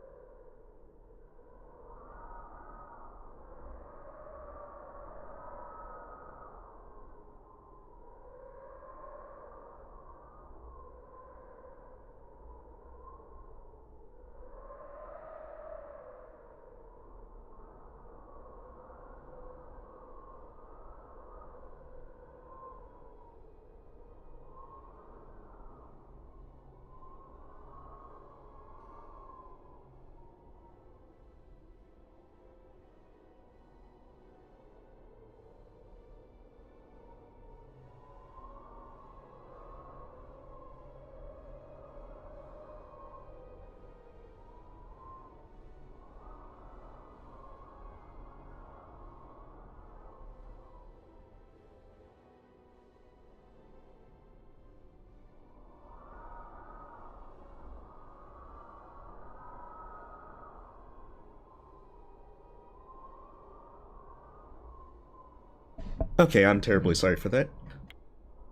Okay, I'm terribly sorry for that.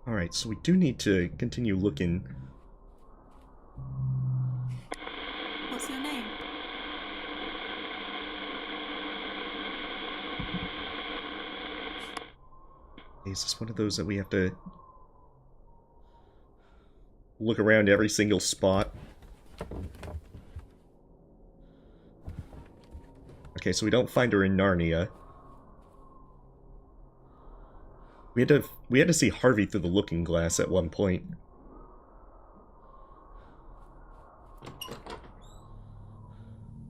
Alright, so we do need to continue looking. What's your name? Is this one of those that we have to look around every single spot? Okay, so we don't find her in Narnia. We had to see Harvey through the looking glass at one point.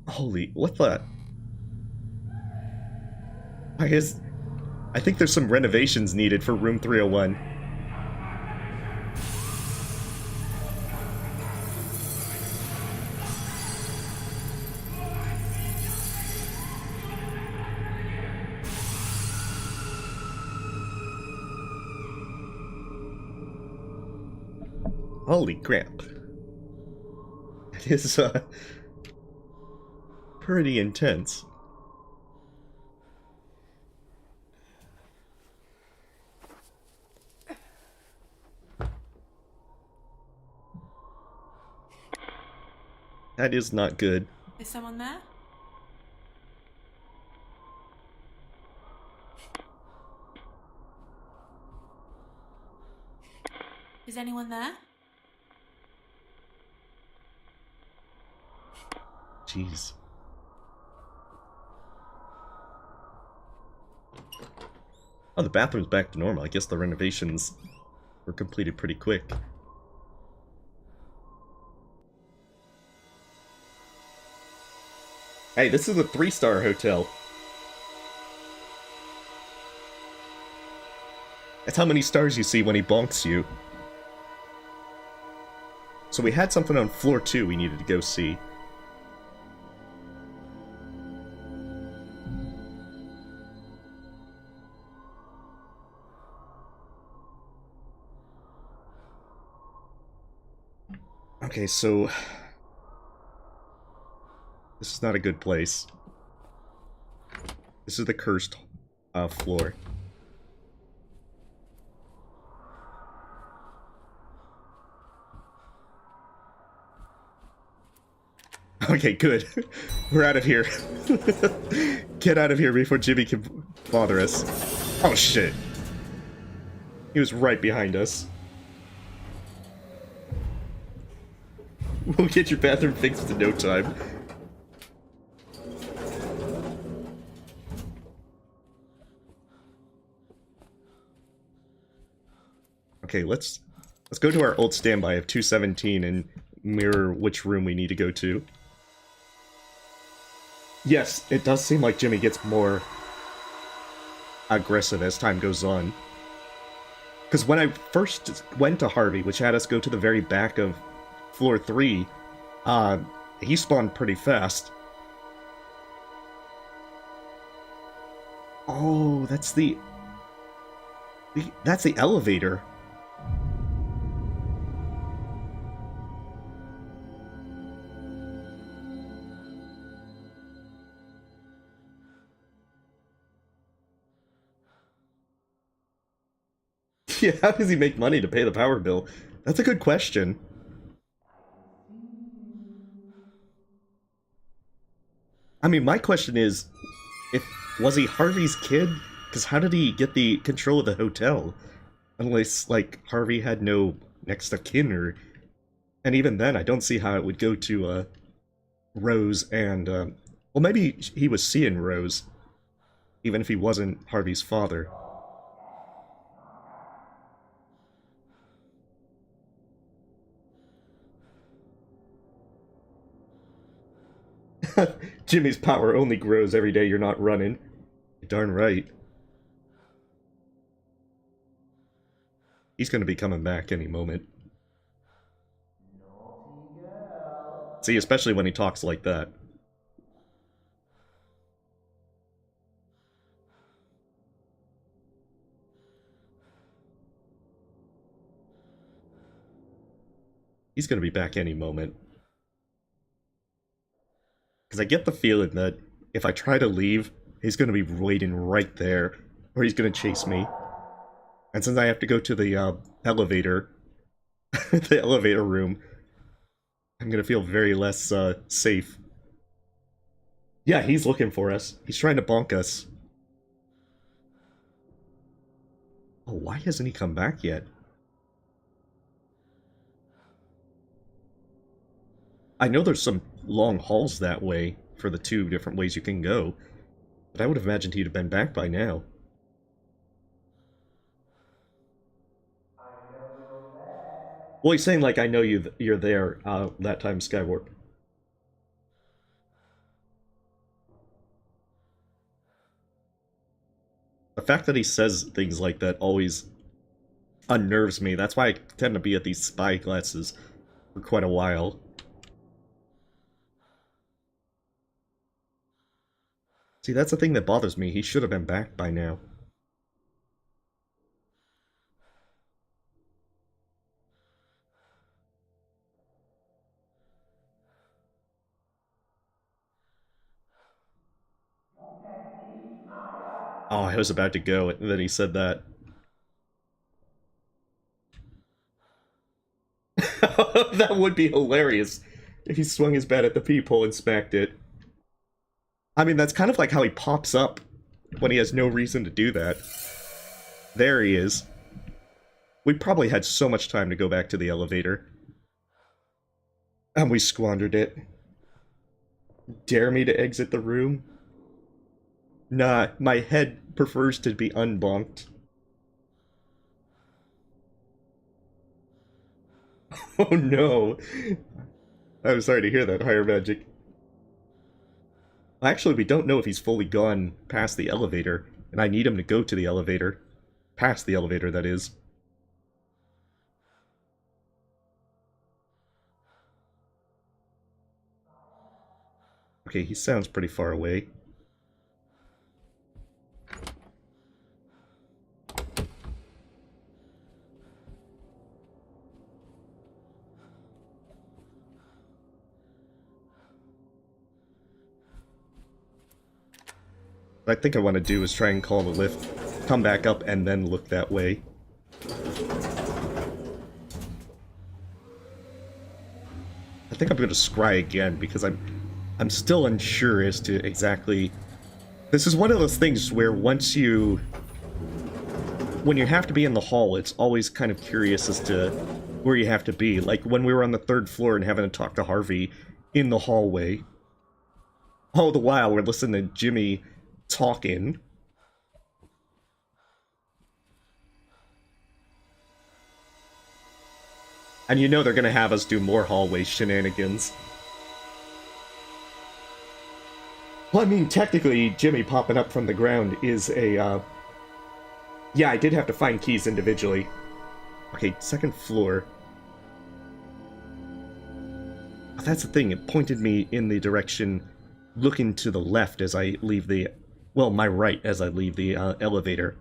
Holy, what the? I think there's some renovations needed for room 301. Holy crap. It is, pretty intense. That is not good. Is someone there? Is anyone there? Jeez. Oh, the bathroom's back to normal. I guess the renovations were completed pretty quick. Hey, this is a 3-star hotel. That's how many stars you see when he bonks you. So we had something on floor 2 we needed to go see. Okay, so this is not a good place. This is the cursed floor. Okay, good. We're out of here. Get out of here before Jimmy can bother us. Oh shit. He was right behind us. We'll get your bathroom fixed in no time. Okay, let's go to our old standby of 217 and mirror which room we need to go to. Yes, it does seem like Jimmy gets more aggressive as time goes on. Because when I first went to Harvey, which had us go to the very back of floor 3, he spawned pretty fast. Oh, that's the elevator. Yeah, how does he make money to pay the power bill? That's a good question. I mean, my question is, was he Harvey's kid? Because how did he get the control of the hotel? Unless, like, Harvey had no next of kin, or... And even then, I don't see how it would go to, Rose and, well, maybe he was seeing Rose, even if he wasn't Harvey's father. Jimmy's power only grows every day you're not running. Darn right. He's gonna be coming back any moment. See, especially when he talks like that. He's gonna be back any moment. Because I get the feeling that if I try to leave, he's going to be waiting right there, or he's going to chase me. And since I have to go to the elevator, the elevator room, I'm going to feel very less safe. Yeah, he's looking for us. He's trying to bonk us. Oh, why hasn't he come back yet? I know there's some long halls that way for the 2 different ways you can go, but I would have imagined he'd have been back by now. Well, he's saying, like, I know you're there, that time, Skywarp. The fact that he says things like that always unnerves me. That's why I tend to be at these spy classes for quite a while. See, that's the thing that bothers me. He should have been back by now. Oh, I was about to go, and then he said that. That would be hilarious if he swung his bat at the peephole and smacked it. I mean, that's kind of like how he pops up when he has no reason to do that. There he is. We probably had so much time to go back to the elevator. And we squandered it. Dare me to exit the room? Nah, my head prefers to be unbonked. Oh no. I'm sorry to hear that, Higher Magic. Actually, we don't know if he's fully gone past the elevator, and I need him to go to the elevator. Past the elevator, that is. Okay, he sounds pretty far away. What I think I want to do is try and call the lift, come back up, and then look that way. I think I'm going to scry again, because I'm still unsure as to exactly... This is one of those things where once you... When you have to be in the hall, it's always kind of curious as to where you have to be. Like when we were on the 3rd floor and having to talk to Harvey in the hallway. All the while we're listening to Jimmy talking. And you know they're gonna have us do more hallway shenanigans. Well, I mean, technically, Jimmy popping up from the ground is a, Yeah, I did have to find keys individually. Okay, 2nd floor. Oh, that's the thing, it pointed me in the direction looking to the left as I leave the... Well, my right as I leave the elevator.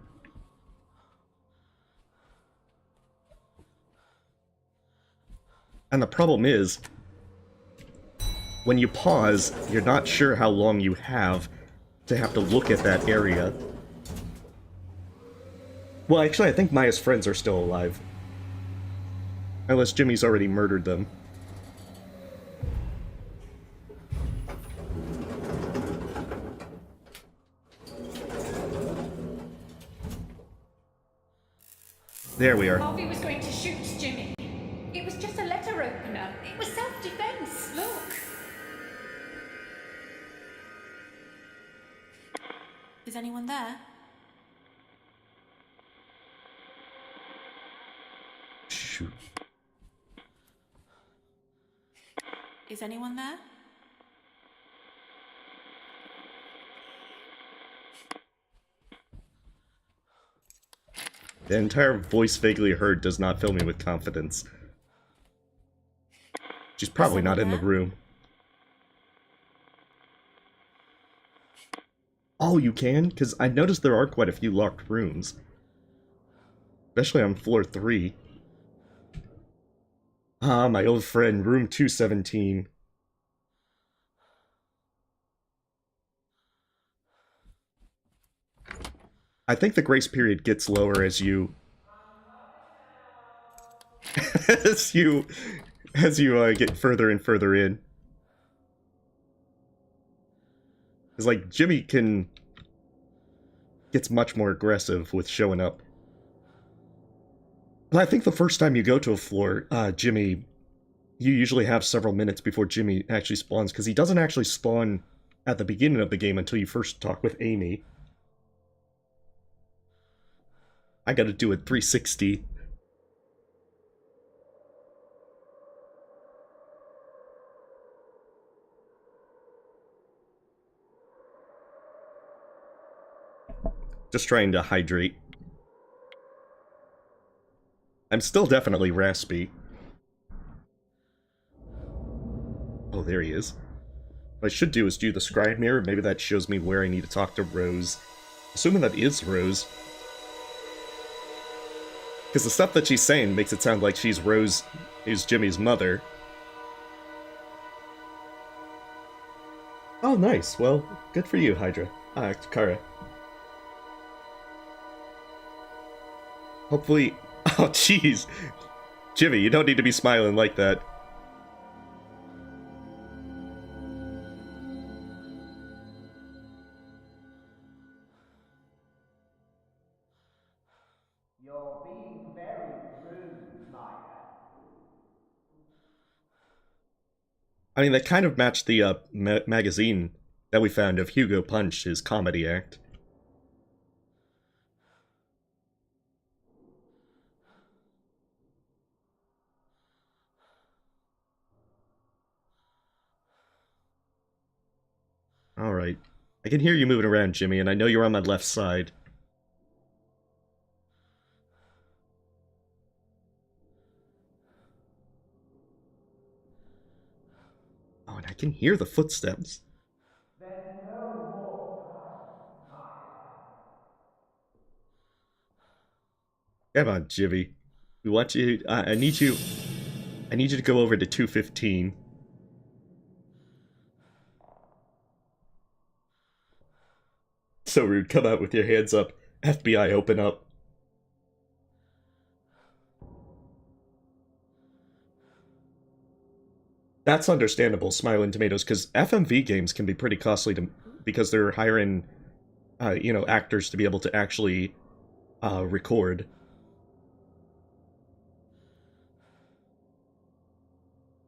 And the problem is, when you pause, you're not sure how long you have to look at that area. Well, actually, I think Maya's friends are still alive. Unless Jimmy's already murdered them. There we are. Harvey was going to shoot Jimmy. It was just a letter opener. It was self-defense. Look. Is anyone there? Shoot. Is anyone there? The entire voice vaguely heard does not fill me with confidence. She's probably not in the room. Oh, you can? Because I noticed there are quite a few locked rooms. Especially on floor 3. Ah, my old friend, room 217. I think the grace period gets lower as you... as you get further and further in. It's like, Jimmy gets much more aggressive with showing up. I think the first time you go to a floor, Jimmy, you usually have several minutes before Jimmy actually spawns, because he doesn't actually spawn at the beginning of the game until you first talk with Amy. I gotta do a 360. Just trying to hydrate. I'm still definitely raspy. Oh, there he is. What I should do is do the scribe mirror. Maybe that shows me where I need to talk to Rose. Assuming that is Rose. Because the stuff that she's saying makes it sound like she's Rose is Jimmy's mother. Oh, nice. Well, good for you, Hydra. Kara. Hopefully... Oh, jeez. Jimmy, you don't need to be smiling like that. You're being very rude, Maya. I mean, that kind of matched the magazine that we found of Hugo Punch, his comedy act. Alright. I can hear you moving around, Jimmy, and I know you're on my left side. Oh, and I can hear the footsteps. There's no more time, Maya. Come on, Jimmy. We want you... I need you... I need you to go over to 215. So rude, come out with your hands up. FBI, open up. That's understandable, Smiling Tomatoes, because FMV games can be pretty costly to, because they're hiring, you know, actors to be able to actually record.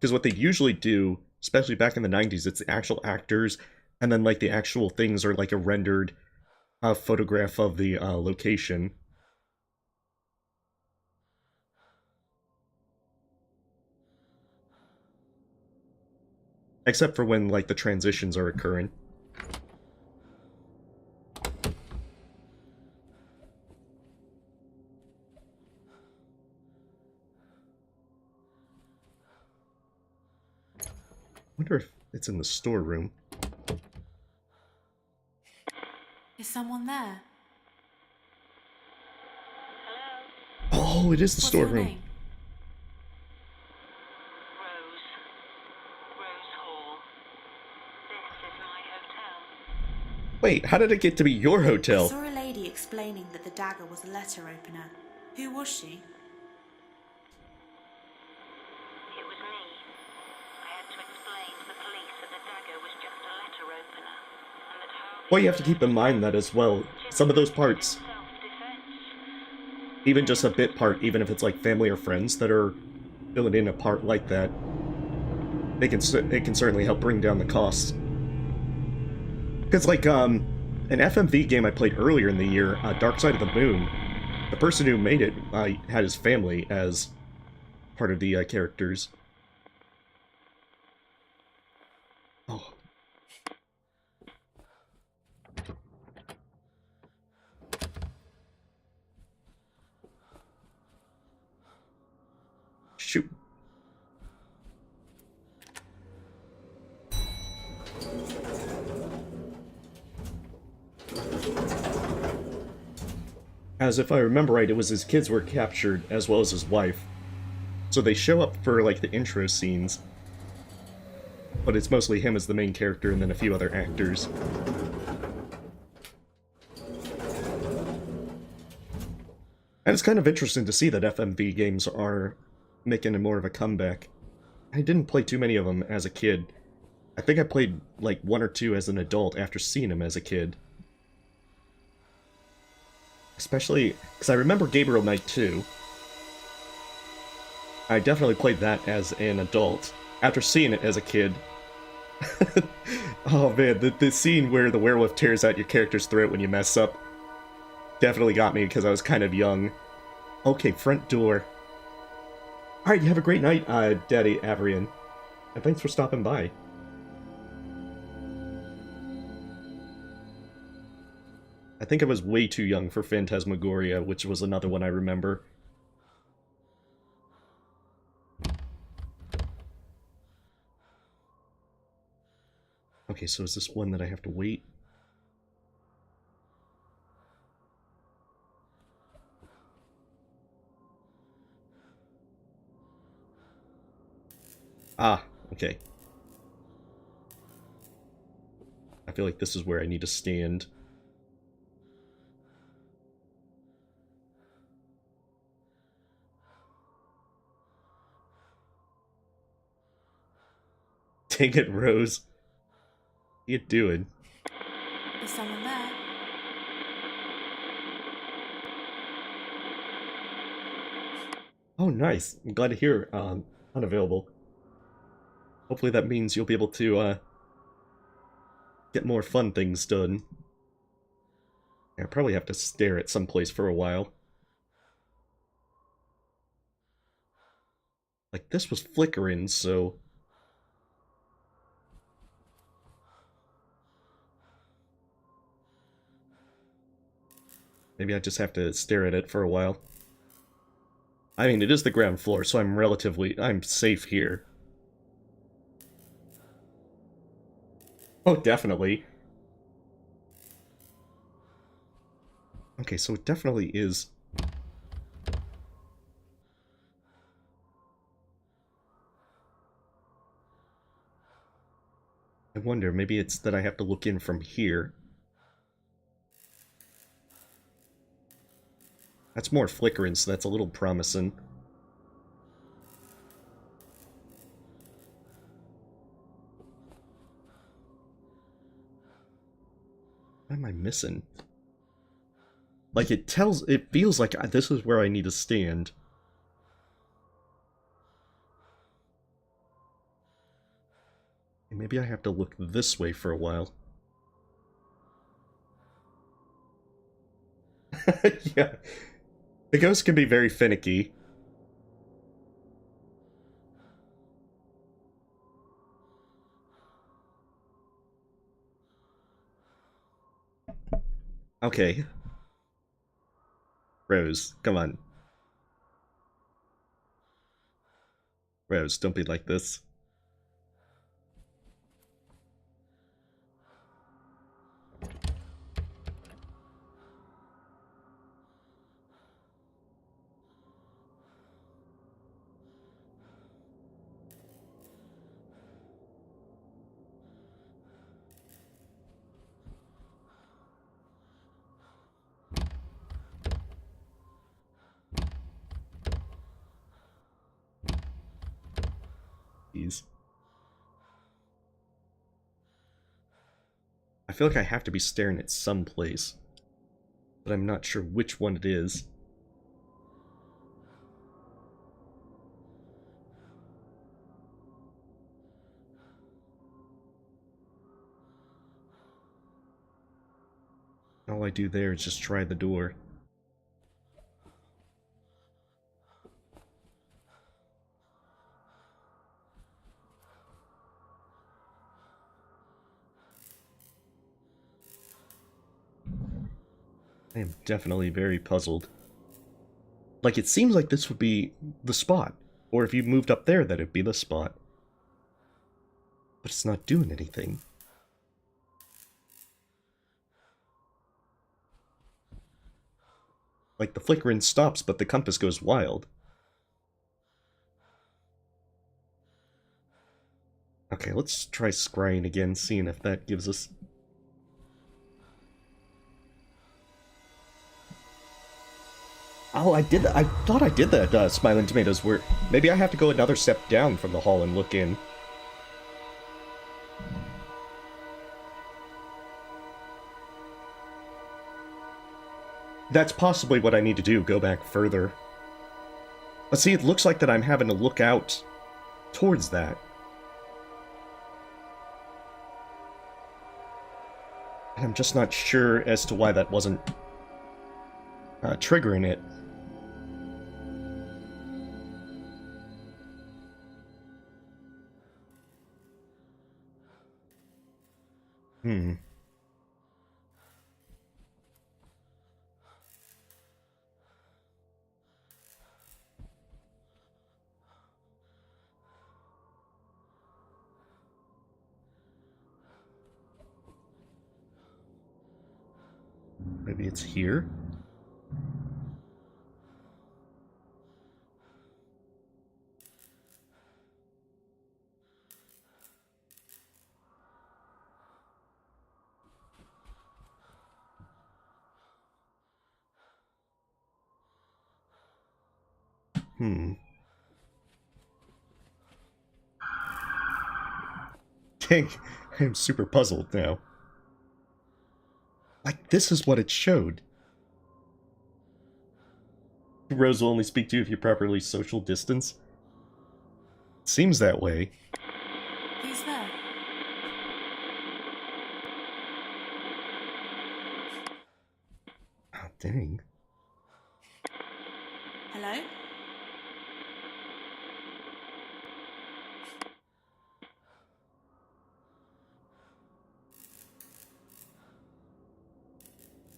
Because what they usually do, especially back in the 90s, it's the actual actors, and then like the actual things are like a rendered photograph of the location. Except for when like the transitions are occurring. Wonder if it's in the storeroom. Is someone there? Oh, it is the What's your storeroom. name? Wait, how did it get to be your I hotel? saw a lady explaining that the dagger was a letter opener. Who was she? It was me. I had to explain to the police that the dagger was just a letter opener, and that how... Well, you have to keep in mind that as well. Some of those parts, even just a bit part, even if it's like family or friends that are filling in a part like that, it can certainly help bring down the costs. Because like an FMV game I played earlier in the year, Dark Side of the Moon, the person who made it had his family as part of the characters. Oh. Shoot. As if I remember right, it was his kids were captured, as well as his wife. So they show up for, like, the intro scenes. But it's mostly him as the main character, and then a few other actors. And it's kind of interesting to see that FMV games are making more of a comeback. I didn't play too many of them as a kid. I think I played, like, one or two as an adult after seeing them as a kid. Especially, because I remember Gabriel Knight 2. I definitely played that as an adult. After seeing it as a kid... Oh man, the scene where the werewolf tears out your character's throat when you mess up definitely got me because I was kind of young. Okay, front door. Alright, you have a great night, Daddy Avrian. And thanks for stopping by. I think I was way too young for Phantasmagoria, which was another one I remember. Okay, so is this one that I have to wait? Ah, okay. I feel like this is where I need to stand. Dang it, Rose. What are you doing? Is someone there? Oh, nice. I'm glad to hear, unavailable. Hopefully that means you'll be able to, get more fun things done. Yeah, I probably have to stare at someplace for a while. Like, this was flickering, so... Maybe I just have to stare at it for a while. I mean, it is the ground floor, so I'm safe here. Oh, definitely. Okay, so it definitely is... I wonder, maybe it's that I have to look in from here. That's more flickering, so that's a little promising. What am I missing? Like, it feels like this is where I need to stand. And maybe I have to look this way for a while. Yeah. The ghost can be very finicky. Okay. Rose, come on. Rose, don't be like this. Jeez. I feel like I have to be staring at some place, but I'm not sure which one it is. All I do there is just try the door. I am definitely very puzzled. Like, it seems like this would be the spot. Or if you moved up there, that it'd be the spot. But it's not doing anything. Like, the flickering stops, but the compass goes wild. Okay, let's try scrying again, seeing if that gives us... Oh, I did that. I thought I did that, Smiling Tomatoes, where... Maybe I have to go another step down from the hall and look in. That's possibly what I need to do, go back further. But see, it looks like that I'm having to look out towards that. And I'm just not sure as to why that wasn't triggering it. Hmm. Maybe it's here? Hmm. Dang, I am super puzzled now. Like, this is what it showed. Rose will only speak to you if you properly social distance. Seems that way. Who's there? Oh, dang. Hello?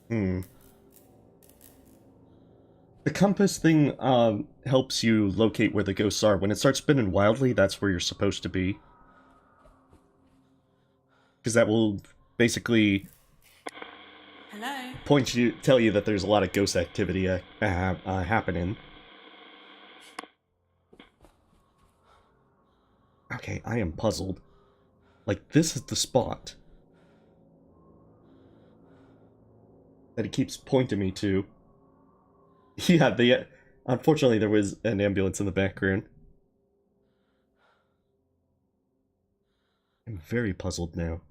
Hmm. The compass thing helps you locate where the ghosts are. When it starts spinning wildly, that's where you're supposed to be. Because that will basically Hello? tell you that there's a lot of ghost activity happening. Okay, I am puzzled. Like, this is the spot that it keeps pointing me to. Yeah, unfortunately there was an ambulance in the background. I'm very puzzled now.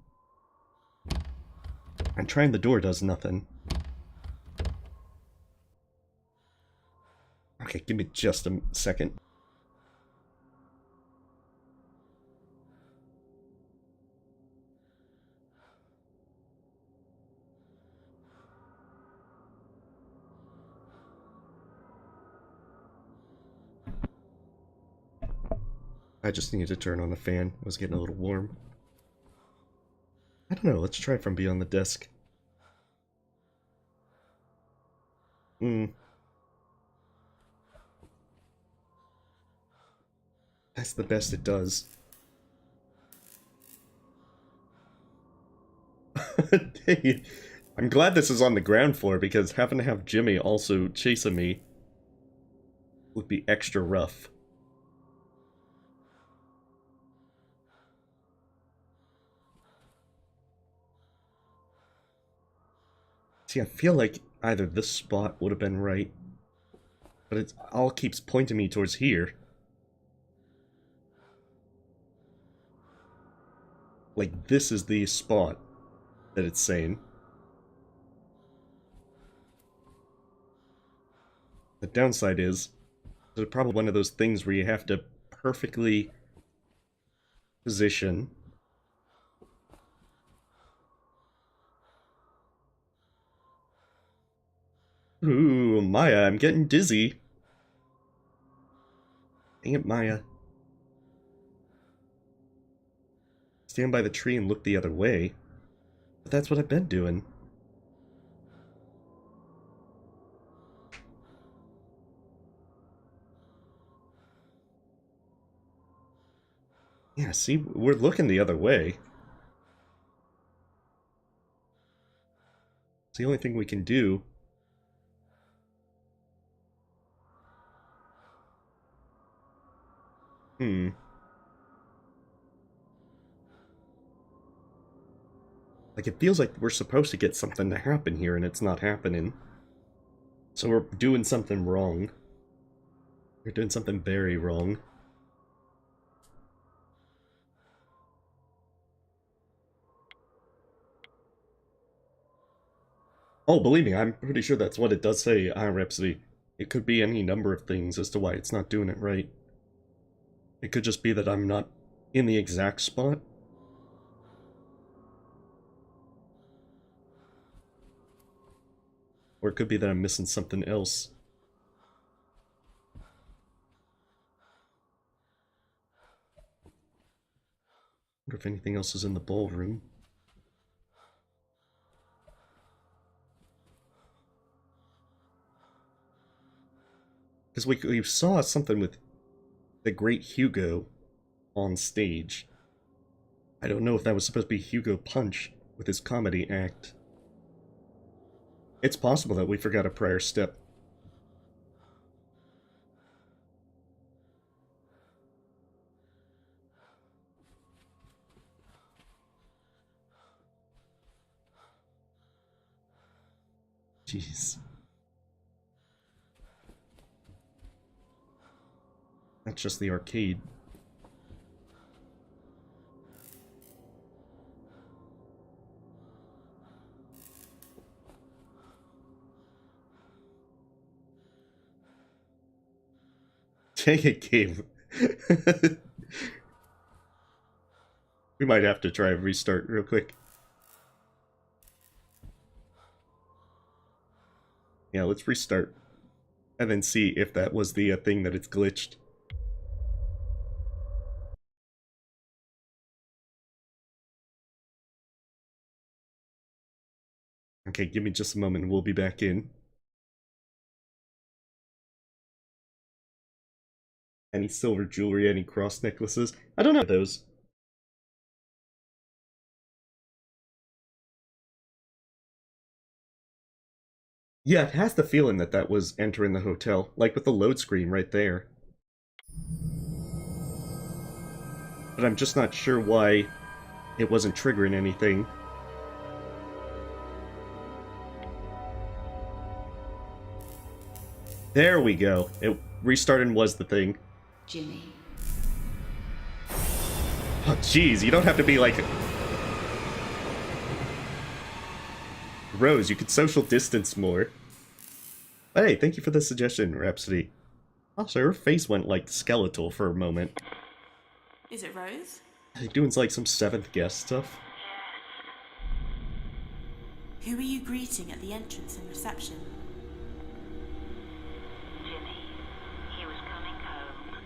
I'm trying the door, does nothing. Okay, give me just a second. I just needed to turn on the fan. It was getting a little warm. I don't know, let's try from beyond the desk. That's the best it does. Dang it. I'm glad this is on the ground floor, because having to have Jimmy also chasing me would be extra rough. See, I feel like either this spot would have been right, but it all keeps pointing me towards here. Like, this is the spot that it's saying. The downside is, it's probably one of those things where you have to perfectly position. Ooh, Maya, I'm getting dizzy. Dang it, Maya. Stand by the tree and look the other way. But that's what I've been doing. Yeah, see, we're looking the other way. It's the only thing we can do. Like, it feels like we're supposed to get something to happen here, and it's not happening. So we're doing something wrong. We're doing something very wrong. Oh, believe me, I'm pretty sure that's what it does say, Rhapsody. It could be any number of things as to why it's not doing it right. It could just be that I'm not in the exact spot. Or it could be that I'm missing something else. Wonder if anything else is in the ballroom. Because we saw something with the great Hugo on stage. I don't know if that was supposed to be Hugo Punch with his comedy act. It's possible that we forgot a prior step. Jeez. That's just the arcade. Dang it, game. We might have to try and restart real quick. Yeah, let's restart. And then see if that was the thing that it's glitched. Okay, give me just a moment and we'll be back in. Any silver jewelry, any cross necklaces? I don't know those. Yeah, it has the feeling that that was entering the hotel, like with the load screen right there. But I'm just not sure why it wasn't triggering anything. There we go. It restarted and was the thing. Jimmy. Oh, jeez, you don't have to be like... Rose, you could social distance more. But hey, thank you for the suggestion, Rhapsody. Also, her face went, like, skeletal for a moment. Is it Rose? Like, doing, like, some seventh guest stuff. Who are you greeting at the entrance and reception? Jimmy, he was coming home.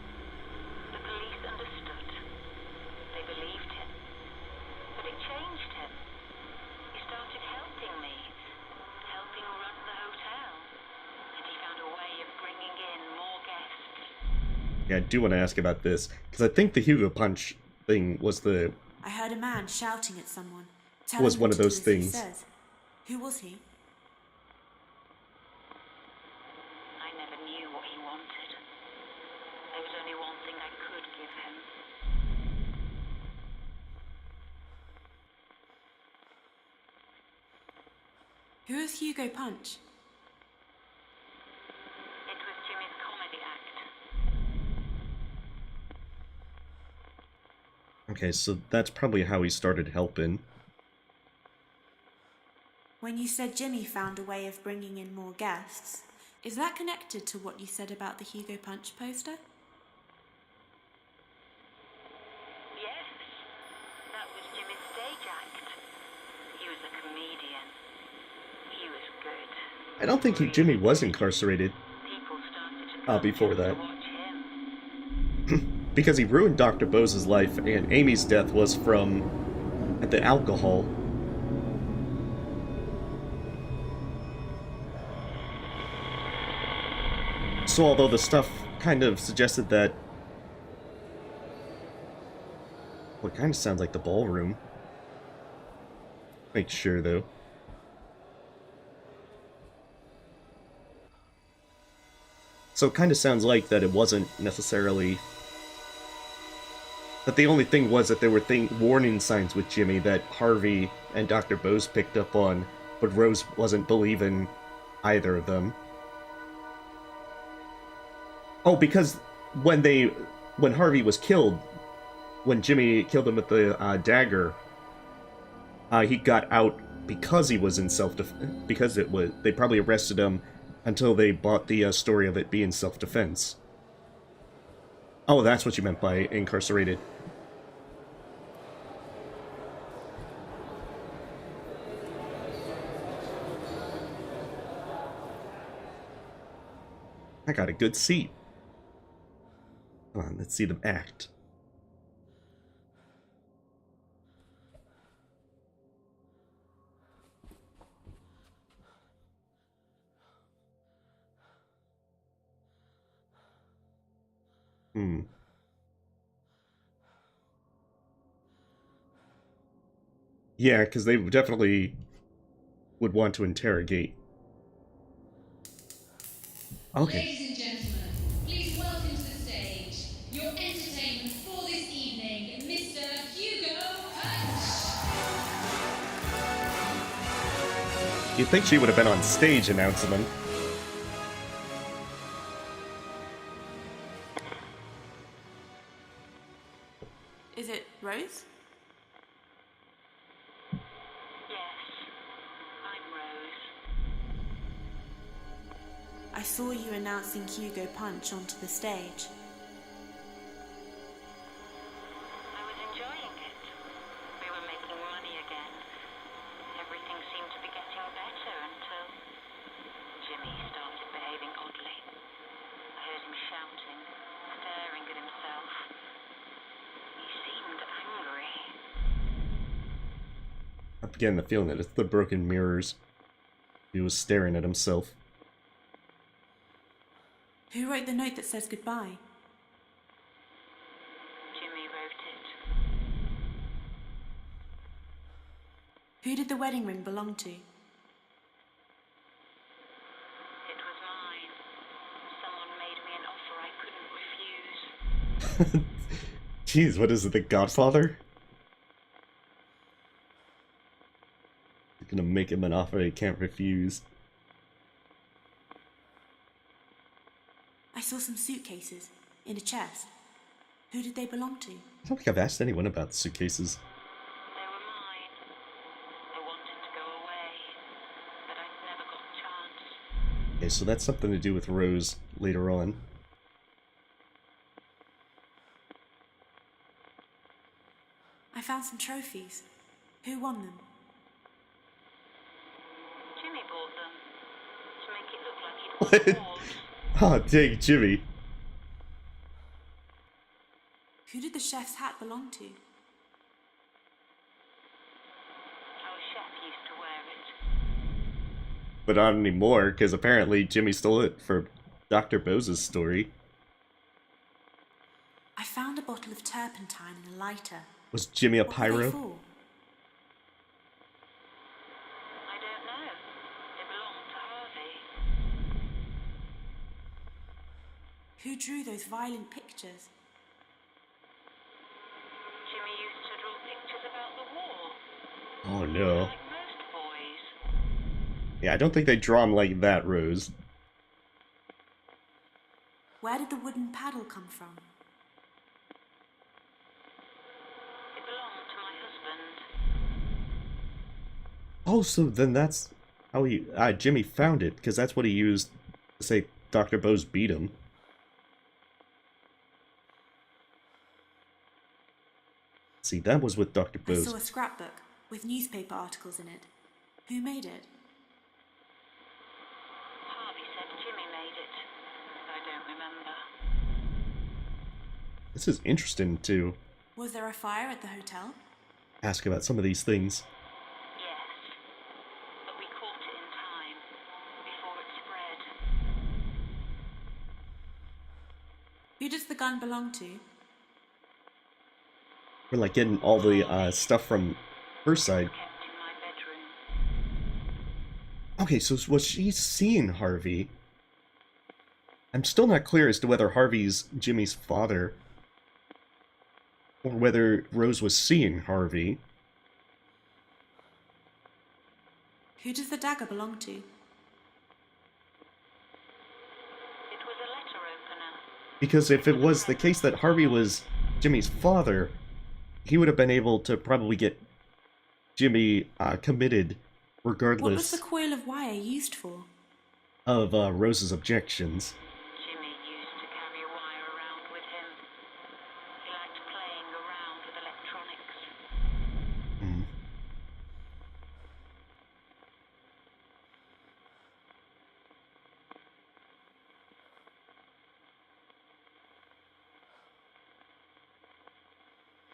The police understood. They believed him. But it changed him. He started helping me. Helping run the hotel. And he found a way of bringing in more guests. Yeah, I do want to ask about this, because I think the Hugo Punch thing was the... I heard a man shouting at someone. Was one of those things. Who was he? I never knew what he wanted. There was only one thing I could give him. Who is Hugo Punch? It was Jimmy's comedy act. Okay, so that's probably how he started helping. When you said Jimmy found a way of bringing in more guests, is that connected to what you said about the Hugo Punch poster? Yes, that was Jimmy's stage act. He was a comedian. He was good. I don't think Jimmy was incarcerated People started to before that. watch him. Because he ruined Dr. Bose's life, and Amy's death was from the alcohol. So although the stuff kind of suggested that... Well, it kind of sounds like the ballroom. Make sure, though. So it kind of sounds like that it wasn't necessarily... That the only thing was that there were warning signs with Jimmy that Harvey and Dr. Bose picked up on, but Rose wasn't believing either of them. Oh, because when Harvey was killed, when Jimmy killed him with the dagger, he got out because he was in self-defense. Because they probably arrested him Until they bought the story of it being self-defense. Oh, that's what you meant by incarcerated. I got a good seat. Come on, let's see them act. Yeah, because they definitely would want to interrogate. Okay. Ladies and gentlemen, please welcome to the stage your entertainment for this evening, Mr. Hugo Punch. You'd think she would have been on stage announcing them. Is it Rose? I saw you announcing Hugo Punch onto the stage. I was enjoying it. We were making money again. Everything seemed to be getting better until Jimmy started behaving oddly. I heard him shouting, staring at himself. He seemed angry. I'm getting the feeling that it's the broken mirrors. He was staring at himself. Who wrote the note that says goodbye? Jimmy wrote it. Who did the wedding ring belong to? It was mine. Someone made me an offer I couldn't refuse. Jeez, what is it, The Godfather? You're gonna make him an offer he can't refuse. I saw some suitcases in a chest. Who did they belong to? I don't think I've asked anyone about the suitcases. They were mine. I wanted to go away, but I never got a chance. Okay, so that's something to do with Rose later on. I found some trophies. Who won them? Jimmy bought them to make it look like he'd won the award. Oh, dang, Jimmy. Who did the chef's hat belong to? Our chef used to wear it. But not anymore, because apparently Jimmy stole it for Dr. Bose's story. I found a bottle of turpentine and a lighter. Was Jimmy a What were they pyro? for? I don't know. They belonged to Harvey. Who drew those violent pictures? Jimmy used to draw pictures about the war. Oh no. Like most boys. Yeah, I don't think they draw him like that, Rose. Where did the wooden paddle come from? It belonged to my husband. Oh, so then that's how he... Jimmy found it, because that's what he used to say Dr. Bose beat him. See, that was with Dr. I Bose. saw a scrapbook with newspaper articles in it. Who made it? Harvey said Jimmy made it. I don't remember. This is interesting to Was there a fire at the hotel? ask about some of these things. Yes. But we caught it in time. Before it spread. Who does the gun belong to? We're like getting all the stuff from her side. Kept in my bedroom. Okay, so was she seeing Harvey? I'm still not clear as to whether Harvey's Jimmy's father, or whether Rose was seeing Harvey. Who does the dagger belong to? It was a letter opener. Because if it was the case that Harvey was Jimmy's father, he would have been able to probably get Jimmy committed What was regardless. the coil of wire used for? of Rose's objections. Jimmy used to carry a wire around with him. He liked playing around with electronics. Hmm.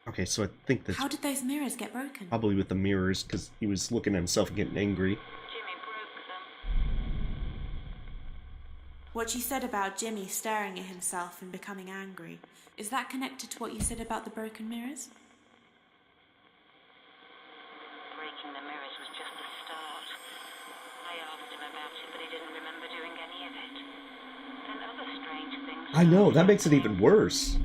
Okay, so I think that's How did those mirrors get broken? probably with the mirrors, because he was looking at himself and getting angry. Jimmy broke them. What you said about Jimmy staring at himself and becoming angry, is that connected to what you said about the broken mirrors? Breaking the mirrors was just the start. I asked him about it, but he didn't remember doing any of it. Then other strange things. I know, that makes it even worse.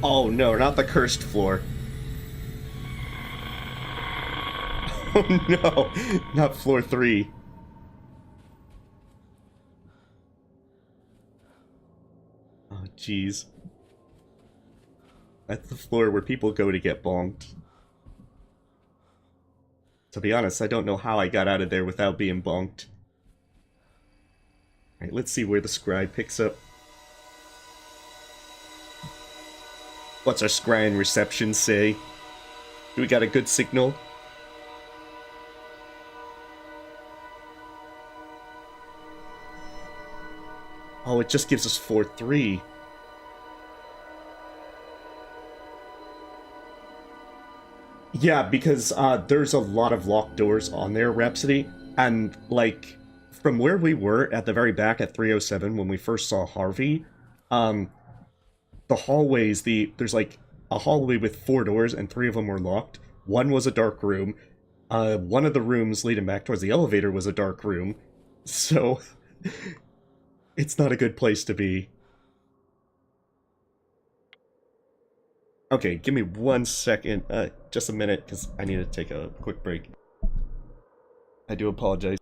Oh no, not the cursed floor. Oh no, not floor 3. Oh jeez. That's the floor where people go to get bonked. To be honest, I don't know how I got out of there without being bonked. Alright, let's see where the scribe picks up. What's our scrying reception say? Do we got a good signal? Oh, it just gives us 4-3. Yeah, because there's a lot of locked doors on there, Rhapsody, and, like, from where we were at the very back at 307 when we first saw Harvey, the hallways, there's like a hallway with 4 doors and 3 of them were locked. One was a dark room. One of the rooms leading back towards the elevator was a dark room. So, it's not a good place to be. Okay, give me 1 second, just a minute, because I need to take a quick break. I do apologize.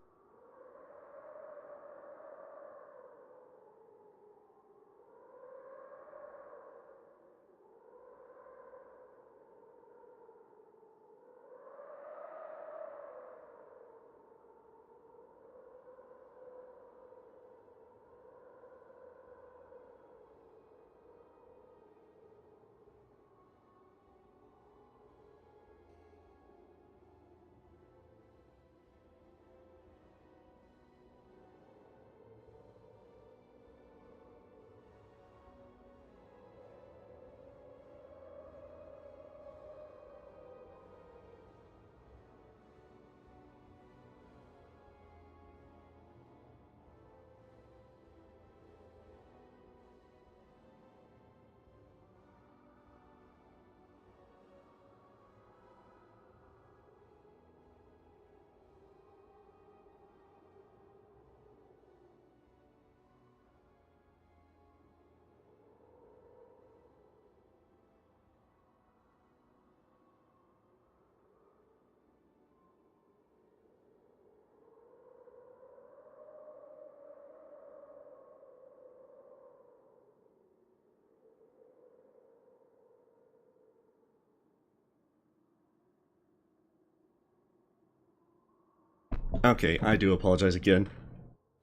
Okay, I do apologize again.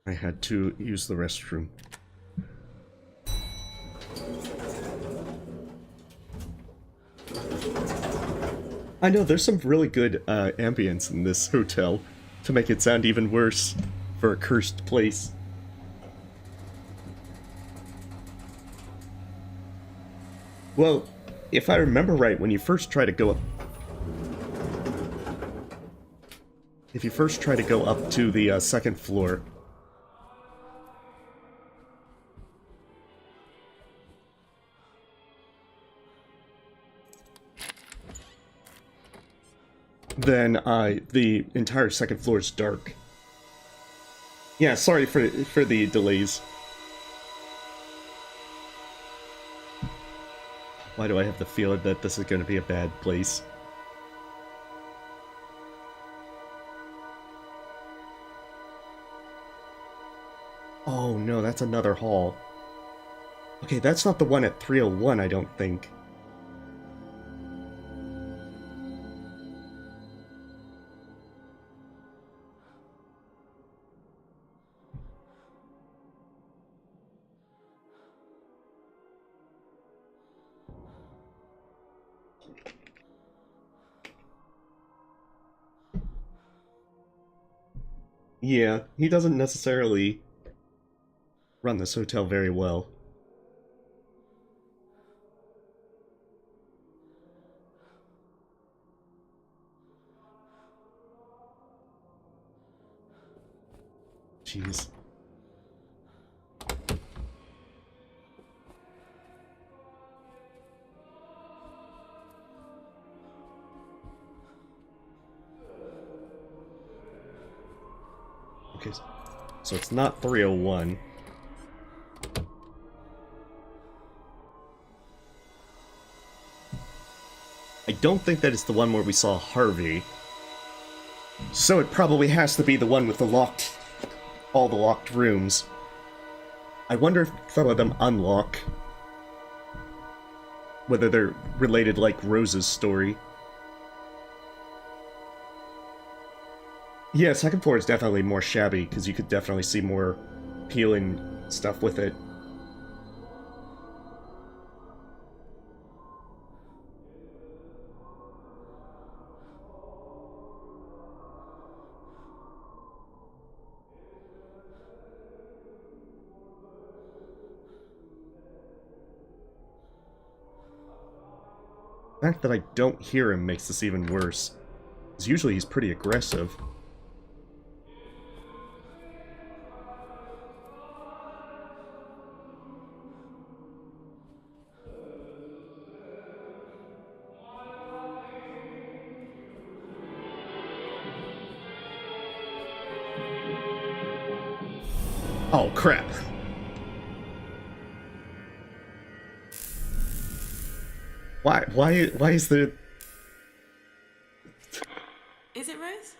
I had to use the restroom. I know, there's some really good ambience in this hotel to make it sound even worse for a cursed place. Well, if I remember right, when you first try to go up... If you first try to go up to the second floor... then the entire second floor is dark. Yeah, sorry for the delays. Why do I have the feeling that this is going to be a bad place? Oh no, that's another hall. Okay, that's not the one at 301, I don't think. Yeah, he doesn't necessarily run this hotel very well. Jeez. Okay, so it's not 301. I don't think that it's the one where we saw Harvey. So it probably has to be the one with the locked... all the locked rooms. I wonder if some of them unlock. Whether they're related like Rose's story. Yeah, second floor is definitely more shabby, because you could definitely see more peeling stuff with it. The fact that I don't hear him makes this even worse. Because usually he's pretty aggressive. Oh, crap. Why is there... Is it Rose?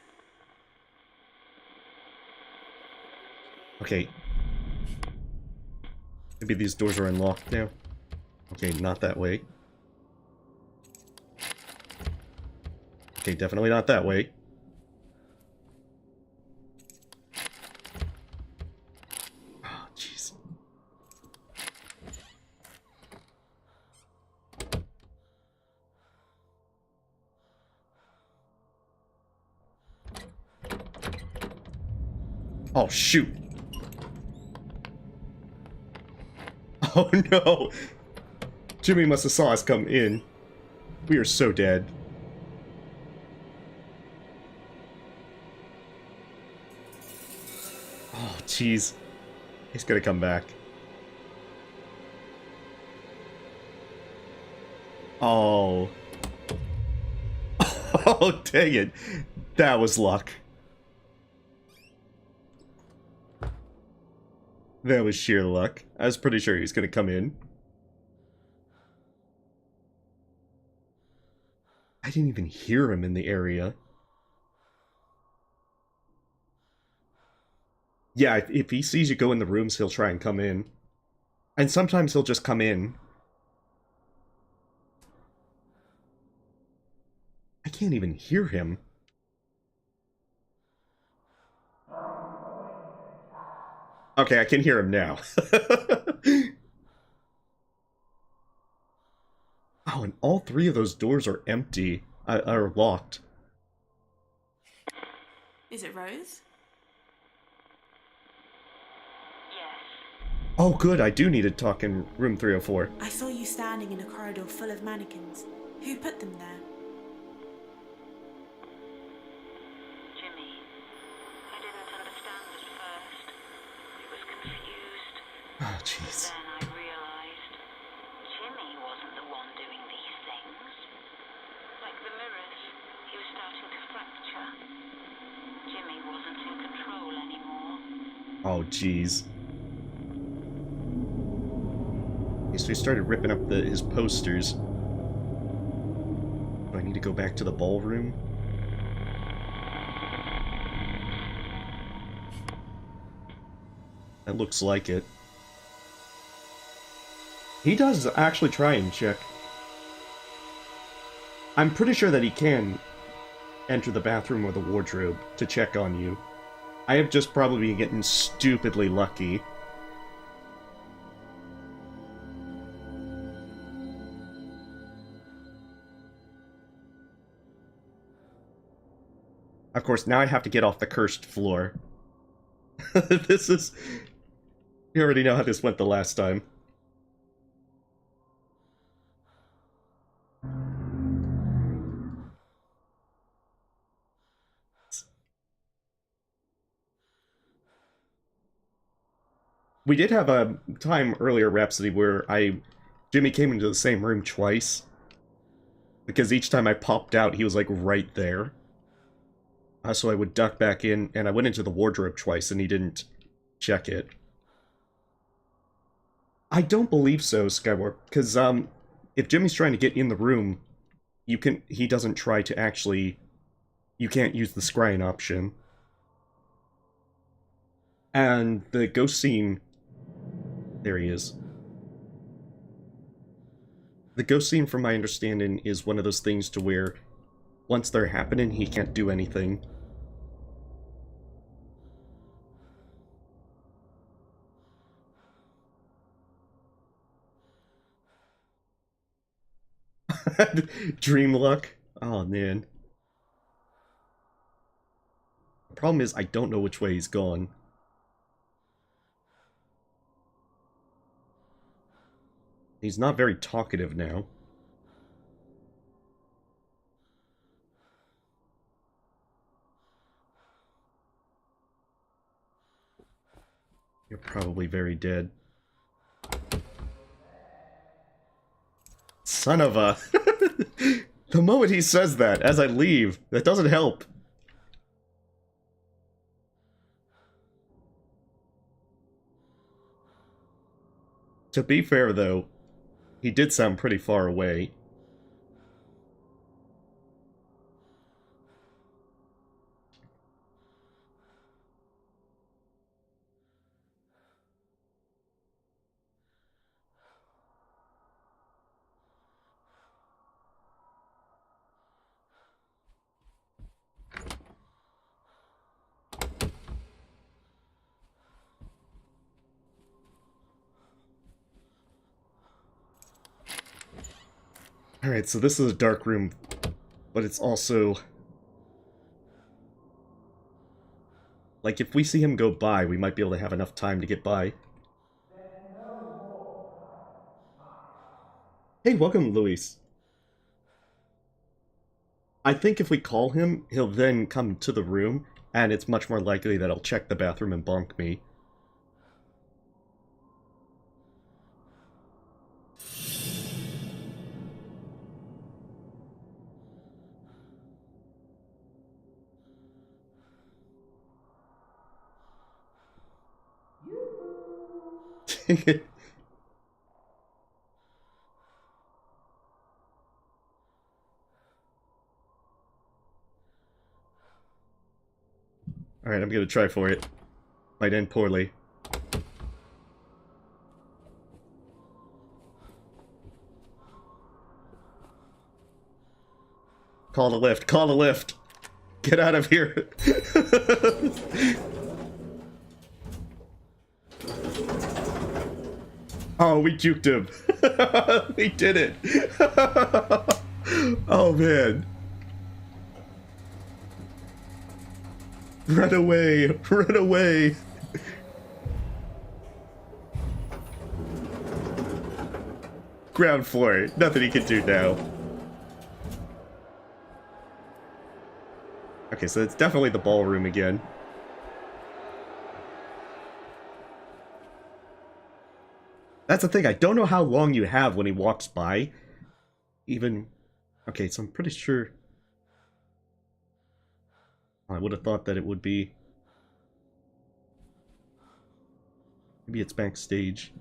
Okay. Maybe these doors are unlocked now. Okay, not that way. Okay, definitely not that way. Oh, jeez. Oh, shoot. Oh, no. Jimmy must have saw us come in. We are so dead. Oh, jeez. He's gonna come back. Oh. Oh, dang it. That was luck. That was sheer luck. I was pretty sure he was gonna come in. I didn't even hear him in the area. Yeah, if he sees you go in the rooms, he'll try and come in. And sometimes he'll just come in. I can't even hear him. Okay, I can hear him now. Oh, and all three of those doors are empty. Are locked. Is it Rose? Oh, good, I do need to talk in room 304. I saw you standing in a corridor full of mannequins. Who put them there? Jimmy. I didn't understand at first. I was confused. Oh, jeez. Then I realized Jimmy wasn't the one doing these things. Like the mirrors, he was starting to fracture. Jimmy wasn't in control anymore. Oh, jeez. So he started ripping up his posters. Do I need to go back to the ballroom? That looks like it. He does actually try and check. I'm pretty sure that he can enter the bathroom or the wardrobe to check on you. I have just probably been getting stupidly lucky. Of course, now I have to get off the cursed floor. This is... You already know how this went the last time. We did have a time earlier, Rhapsody, where Jimmy came into the same room twice. Because each time I popped out, he was, like, right there. So I would duck back in, and I went into the wardrobe twice, and he didn't check it. I don't believe so, Skyward, because, if Jimmy's trying to get in the room, he doesn't try to actually... You can't use the scrying option. And the ghost scene... There he is. The ghost scene, from my understanding, is one of those things to where once they're happening, he can't do anything. Dream luck? Oh, man. The problem is, I don't know which way he's gone. He's not very talkative now. You're probably very dead. Son of a... The moment he says that, as I leave, that doesn't help. To be fair, though, he did sound pretty far away. Alright, so this is a dark room, but it's also... Like, if we see him go by, we might be able to have enough time to get by. Hey, welcome, Luis. I think if we call him, he'll then come to the room, and it's much more likely that he'll check the bathroom and bonk me. Alright, I'm gonna try for it. Might end poorly. Call the lift, call the lift! Get out of here! Oh, we juked him. We did it. Oh, man. Run away. Run away. Ground floor. Nothing he can do now. Okay, so it's definitely the ballroom again. That's the thing, I don't know how long you have when he walks by. Even... Okay, so I'm pretty sure... I would have thought that it would be... Maybe it's backstage.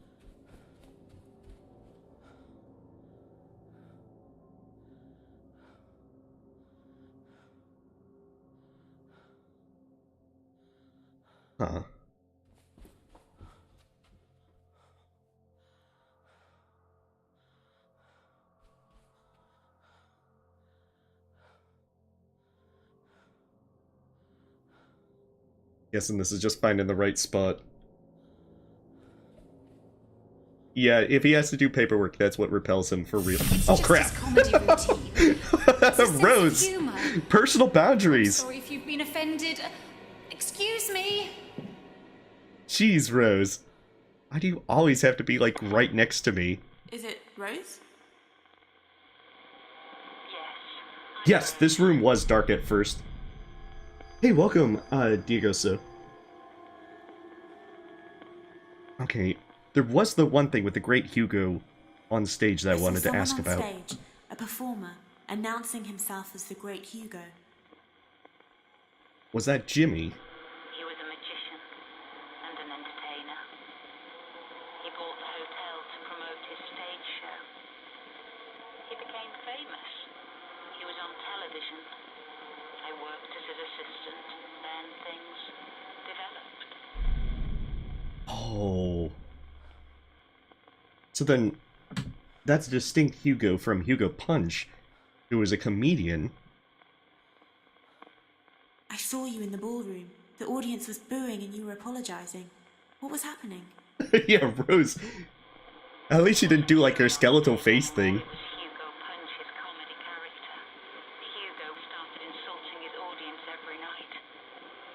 Huh. Guessing this is just finding the right spot. Yeah, if he has to do paperwork, that's what repels him for real. Oh, crap! Rose! Personal boundaries! Sorry if you've been offended. Excuse me. Jeez, Rose. Why do you always have to be, like, right next to me? Is it Rose? Yes, this room was dark at first. Hey, welcome, Diego. So. Okay, there was the one thing with the great Hugo on stage that I wanted to ask about. Stage, a performer, announcing himself as the great Hugo. Was that Jimmy? He was a magician and an entertainer. He bought the hotel to promote his stage show. He became famous. He was on television. I worked as his assistant. Then things developed. Oh. So then, that's a distinct Hugo from Hugo Punch, who was a comedian. I saw you in the ballroom. The audience was booing and you were apologizing. What was happening? Yeah, Rose. At least she didn't do like her skeletal face thing. Hugo Punch, his comedy character. Hugo started insulting his audience every night.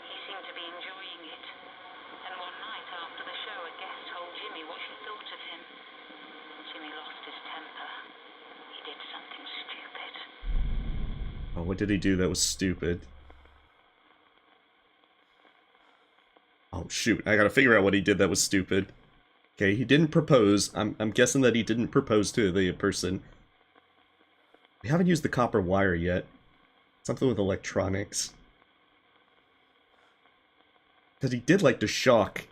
He seemed to be enjoying it. And one night after the show, a guest told Jimmy what she thought of him. Jimmy lost his temper. He did something stupid. Oh, what did he do that was stupid? Oh, shoot. I gotta figure out what he did that was stupid. Okay, he didn't propose. I'm guessing that he didn't propose to the person. We haven't used the copper wire yet. Something with electronics. Because he did like the shock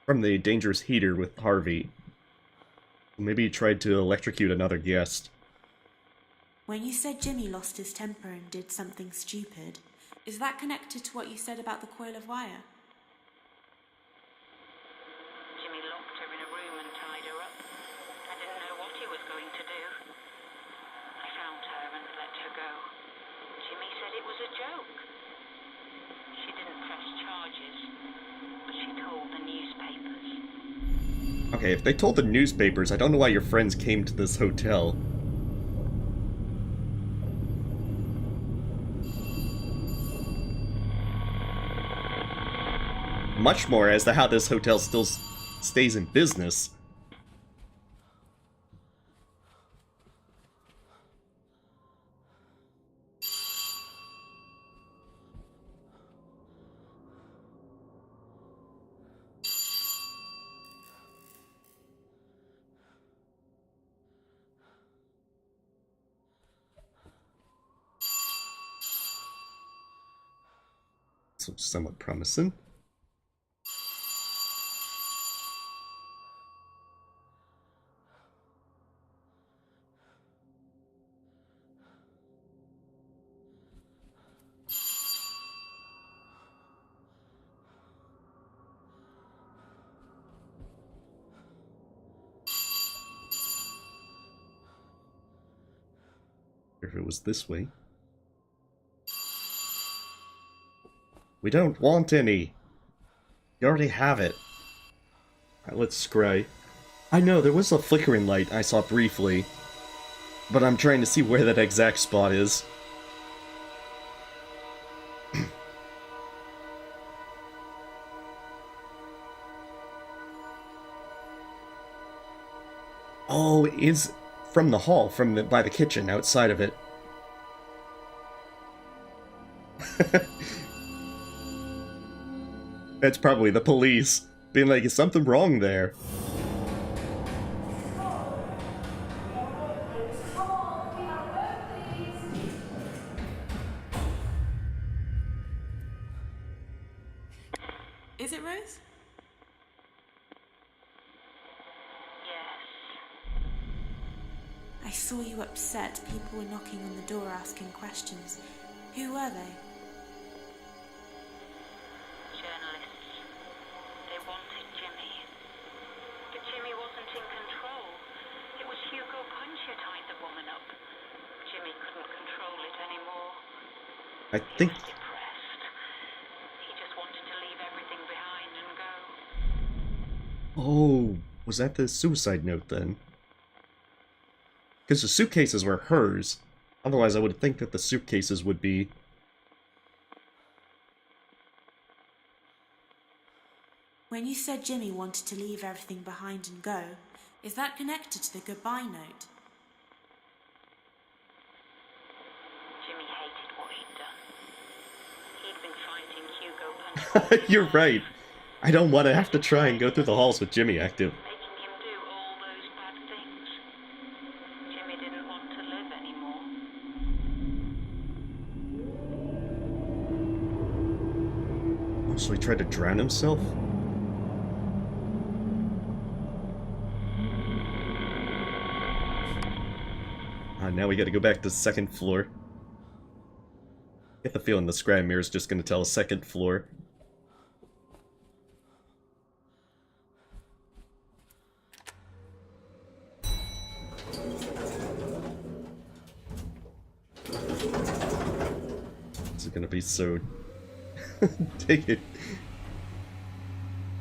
from the dangerous heater with Harvey. Maybe he tried to electrocute another guest. When you said Jimmy lost his temper and did something stupid, is that connected to what you said about the coil of wire? Jimmy locked her in a room and tied her up. I didn't know what he was going to do. I found her and let her go. Jimmy said it was a joke. She didn't press charges, but she told the newspapers. Okay, if they told the newspapers, I don't know why your friends came to this hotel. Much more as to how this hotel still stays in business. So somewhat promising. If it was this way. We don't want any. You already have it. Alright, let's scry. I know, there was a flickering light I saw briefly. But I'm trying to see where that exact spot is. Oh, it is from the hall, by the kitchen, outside of it. That's probably the police, being like, is something wrong there? Is it Rose? Yes. I saw you upset. People were knocking on the door asking questions. Who were they? Journalists. They wanted Jimmy. But Jimmy wasn't in control. It was Hugo Punch who tied the woman up. Jimmy couldn't control it anymore. I think... He was depressed. He just wanted to leave everything behind and go. Oh, was that the suicide note then? Because the suitcases were hers. Otherwise, I would think that the suitcases would be... When you said Jimmy wanted to leave everything behind and go, is that connected to the goodbye note? Jimmy hated what he'd done. He'd been fighting Hugo Punch. You're right. I don't want to have to try and go through the halls with Jimmy active. Making him do all those bad things. Jimmy didn't want to live anymore. Oh, so he tried to drown himself? Now we gotta go back to the second floor. Get the feeling the scrap mirror is just gonna tell us second floor. This is gonna be so... Take it.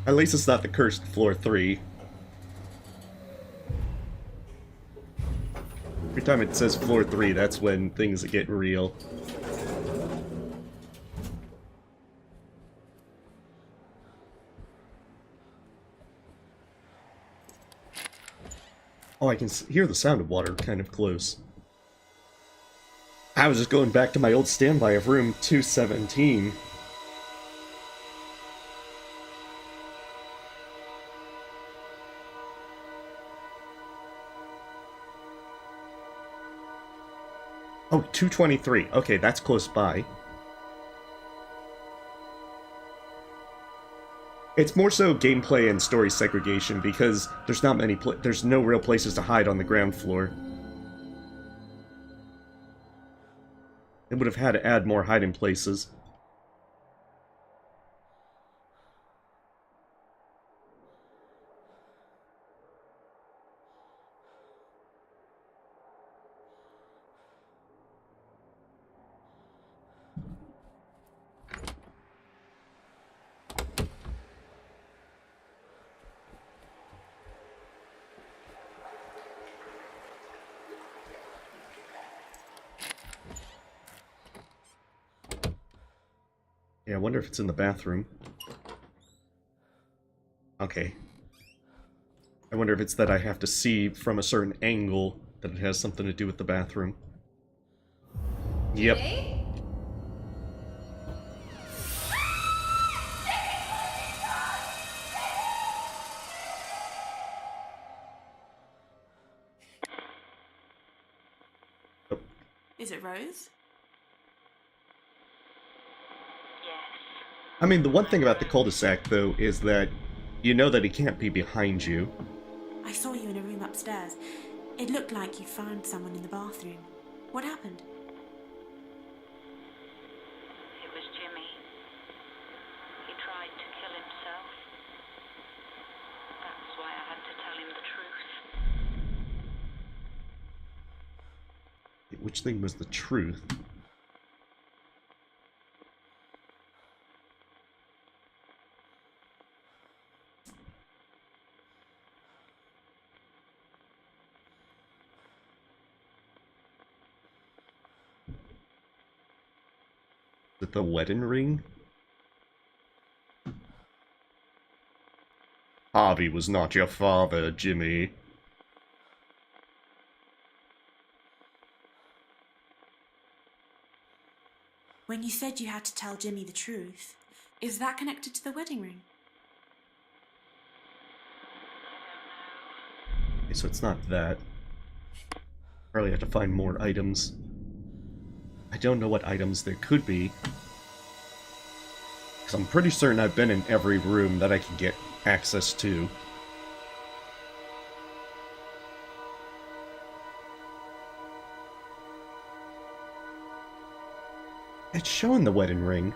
At least it's not the cursed floor 3. Every time it says floor 3, that's when things get real. Oh, I can hear the sound of water kind of close. I was just going back to my old standby of room 217. Oh, 223. Okay, that's close by. It's more so gameplay and story segregation because there's not many there's no real places to hide on the ground floor. They would have had to add more hiding places. Yeah, I wonder if it's in the bathroom. Okay. I wonder if it's that I have to see from a certain angle that it has something to do with the bathroom. Yep. Hey? Is it Rose? I mean, the one thing about the cul-de-sac, though, is that you know that he can't be behind you. I saw you in a room upstairs. It looked like you found someone in the bathroom. What happened? It was Jimmy. He tried to kill himself. That's why I had to tell him the truth. Which thing was the truth? Is it the wedding ring? Harvey was not your father, Jimmy. When you said you had to tell Jimmy the truth, is that connected to the wedding ring? Okay, so it's not that. Probably have to find more items. I don't know what items there could be. Because I'm pretty certain I've been in every room that I can get access to. It's showing the wedding ring.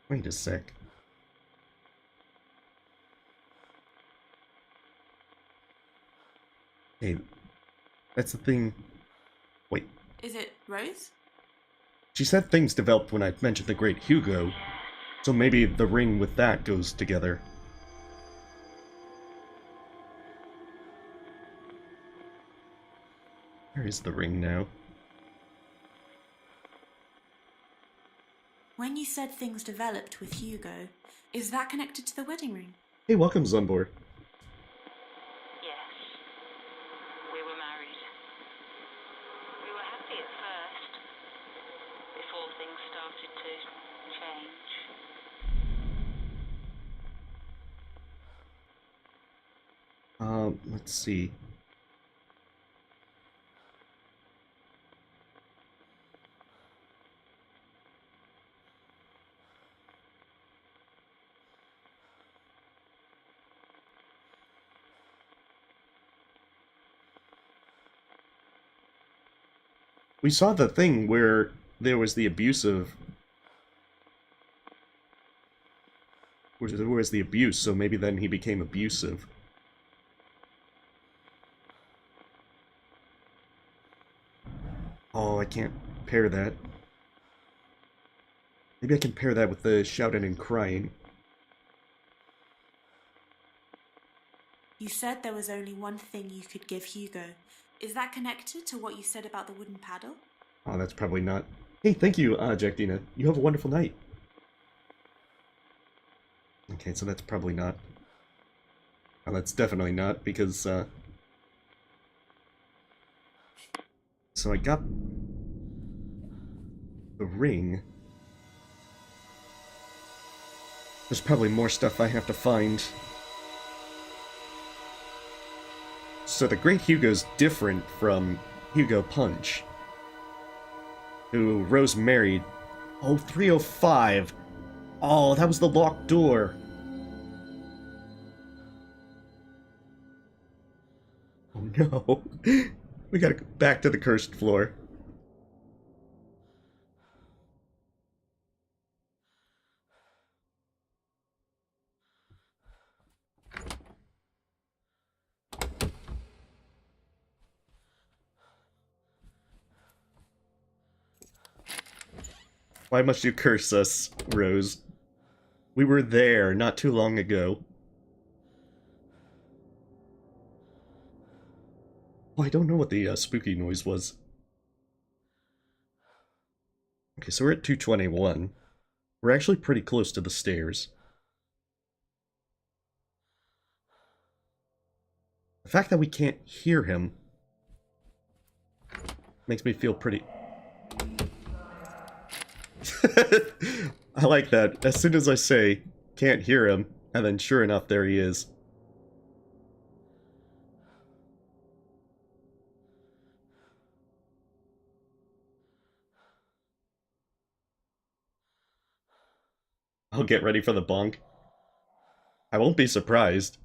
Wait a sec. Hey, that's the thing. Wait. Is it Rose? She said things developed when I mentioned the Great Hugo, so maybe the ring with that goes together. Where is the ring now? When you said things developed with Hugo, is that connected to the wedding ring? Hey, welcome, Zumbor. Yes. We were married. We were happy at first, before things started to change. Let's see. We saw the thing where there was the abusive... Where was the abuse, so maybe then he became abusive. Oh, I can't pair that. Maybe I can pair that with the shouting and crying. You said there was only one thing you could give Hugo. Is that connected to what you said about the wooden paddle? Oh, that's probably not. Hey, thank you, Jack Dina. You have a wonderful night. Okay, so that's probably not. Oh, that's definitely not, because, So I got the ring. There's probably more stuff I have to find. So the Great Hugo's different from Hugo Punch, who Rose married. Oh, 305. Oh, that was the locked door. Oh no. We gotta go back to the cursed floor. Why must you curse us, Rose? We were there not too long ago. Oh, I don't know what the spooky noise was. Okay, so we're at 221. We're actually pretty close to the stairs. The fact that we can't hear him makes me feel pretty... I like that. As soon as I say, can't hear him, and then sure enough, there he is. I'll get ready for the bonk. I won't be surprised.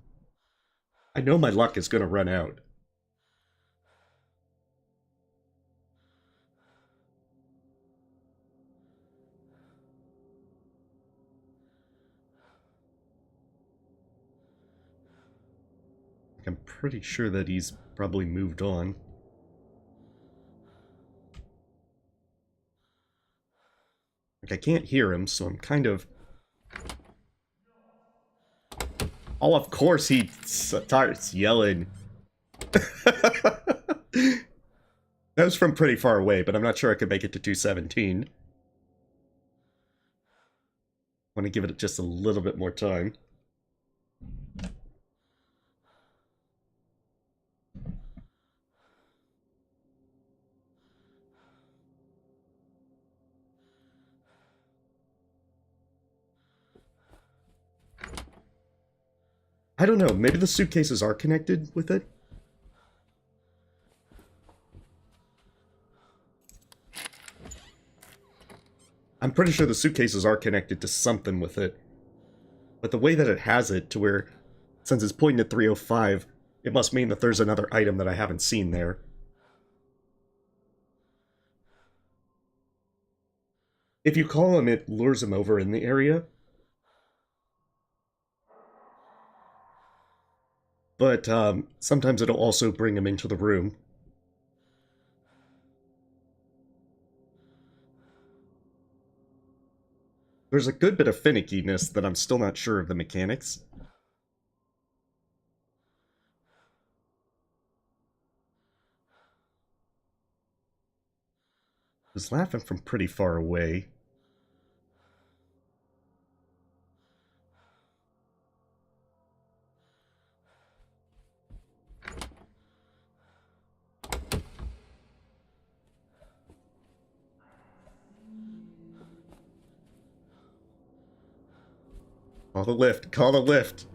I know my luck is gonna run out. I'm pretty sure that he's probably moved on. Like, I can't hear him, so I'm kind of... Oh, of course he starts yelling. That was from pretty far away, but I'm not sure I could make it to 217. I want to give it just a little bit more time. I don't know, maybe the suitcases are connected with it? I'm pretty sure the suitcases are connected to something with it. But the way that it has it, to where, since it's pointing at 305, it must mean that there's another item that I haven't seen there. If you call him, it lures him over in the area. But sometimes it'll also bring him into the room. There's a good bit of finickiness that I'm still not sure of the mechanics. was laughing from pretty far away. Call the lift. Call the lift.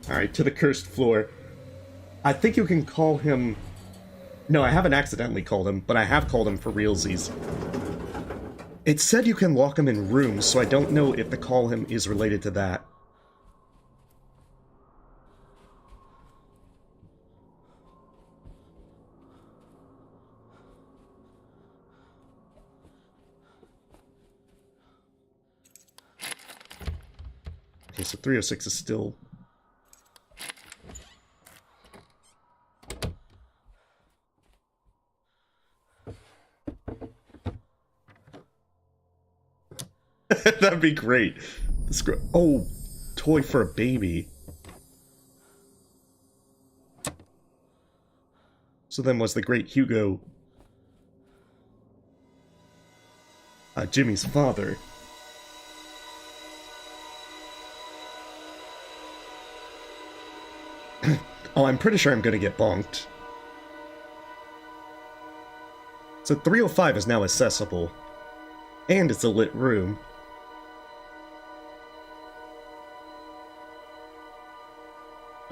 Alright, to the cursed floor. I think you can call him... No, I haven't accidentally called him, but I have called him for realsies. It said you can lock him in rooms, so I don't know if the call him is related to that. Okay, so 306 is still... That'd be great. Oh, toy for a baby. So then was the great Hugo Jimmy's father? Oh, I'm pretty sure I'm gonna get bonked. So 305 is now accessible. And it's a lit room.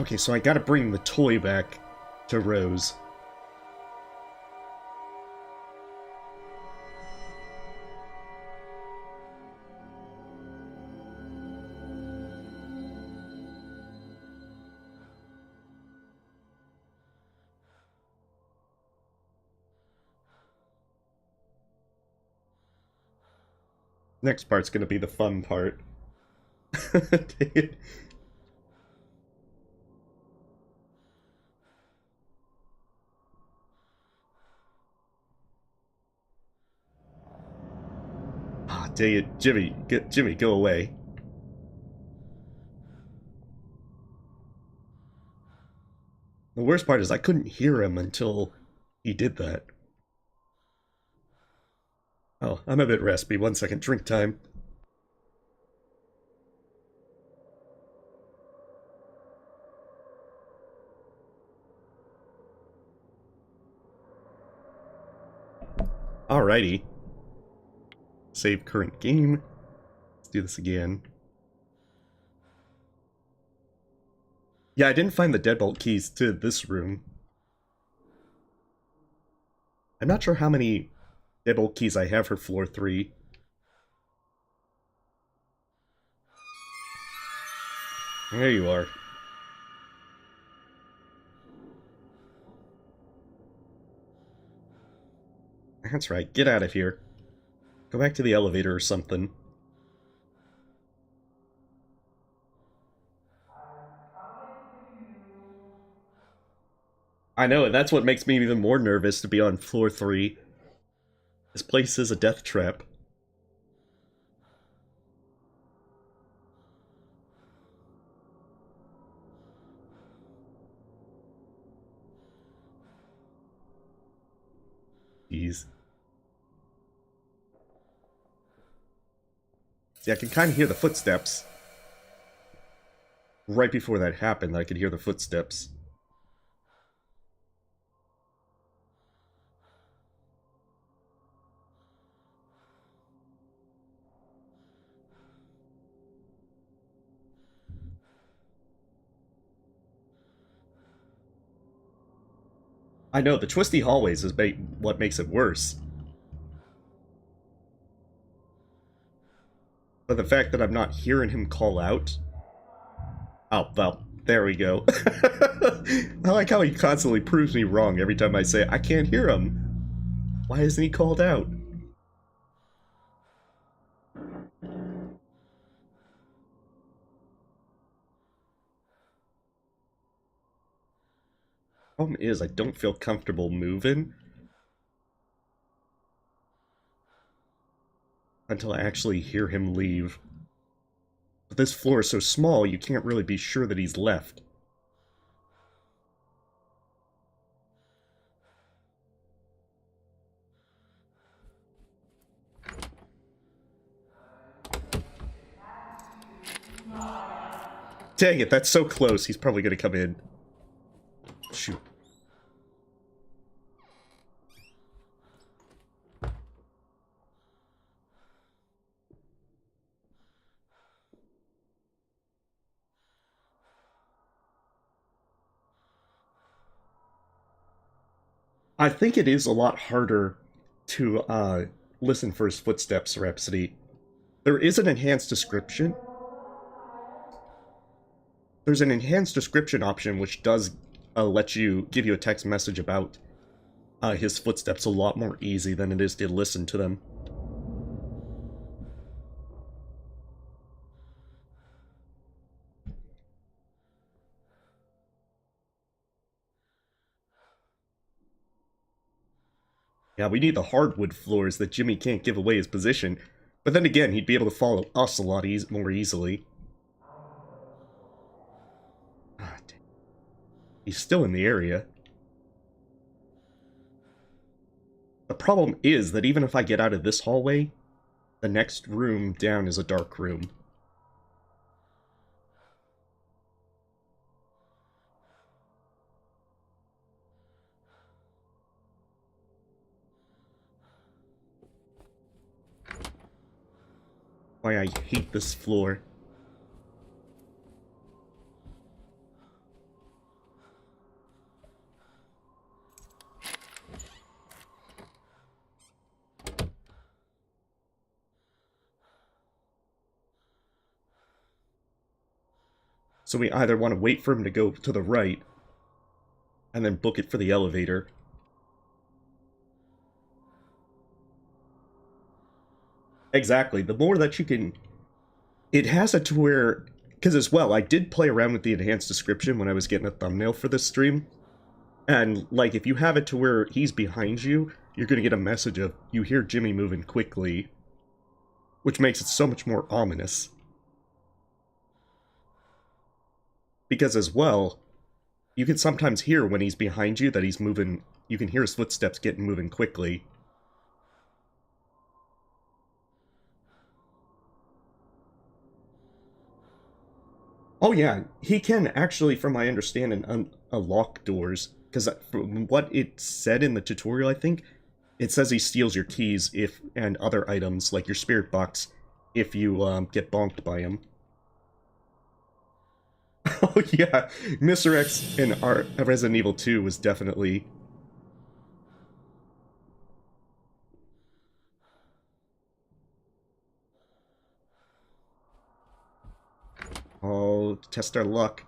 Okay, so I gotta bring the toy back to Rose. Next part's gonna be the fun part. Ah, dang it, Jimmy, Jimmy, go away. The worst part is I couldn't hear him until he did that. Oh, I'm a bit raspy. 1 second, drink time. Alrighty. Save current game. Let's do this again. Yeah, I didn't find the deadbolt keys to this room. I'm not sure how many deadbolt keys I have for floor 3. There you are. That's right, get out of here. Go back to the elevator or something. I know, and that's what makes me even more nervous to be on floor 3. This place is a death trap. Jeez. See, I can kind of hear the footsteps. Right before that happened, I could hear the footsteps. I know, the twisty hallways is what makes it worse. But the fact that I'm not hearing him call out... Oh, well, there we go. I like how he constantly proves me wrong every time I say, I can't hear him. Why isn't he called out? Problem is, I don't feel comfortable moving until I actually hear him leave. But this floor is so small, you can't really be sure that he's left. Dang it, that's so close. He's probably gonna come in. Shoot. I think it is a lot harder to listen for his footsteps, Rhapsody. There is an enhanced description. There's an enhanced description option which does let you give you a text message about his footsteps a lot more easy than it is to listen to them. Yeah, we need the hardwood floors that Jimmy can't give away his position. But then again, he'd be able to follow us a lot more easily. Ah, dang. He's still in the area. The problem is that even if I get out of this hallway, the next room down is a dark room. Why I hate this floor. So we either want to wait for him to go to the right, and then book it for the elevator. Exactly, the more that you can... It has it to where... Because as well, I did play around with the enhanced description when I was getting a thumbnail for this stream. And, like, if you have it to where he's behind you, you're gonna get a message of, you hear Jimmy moving quickly. Which makes it so much more ominous. Because as well, you can sometimes hear when he's behind you that he's moving... You can hear his footsteps getting moving quickly. Oh yeah, he can actually, from my understanding, unlock doors. Because from what it said in the tutorial, I think, it says he steals your keys if and other items, like your spirit box, if you get bonked by him. Oh yeah, Mr. X in Resident Evil 2 was definitely... Oh, test our luck.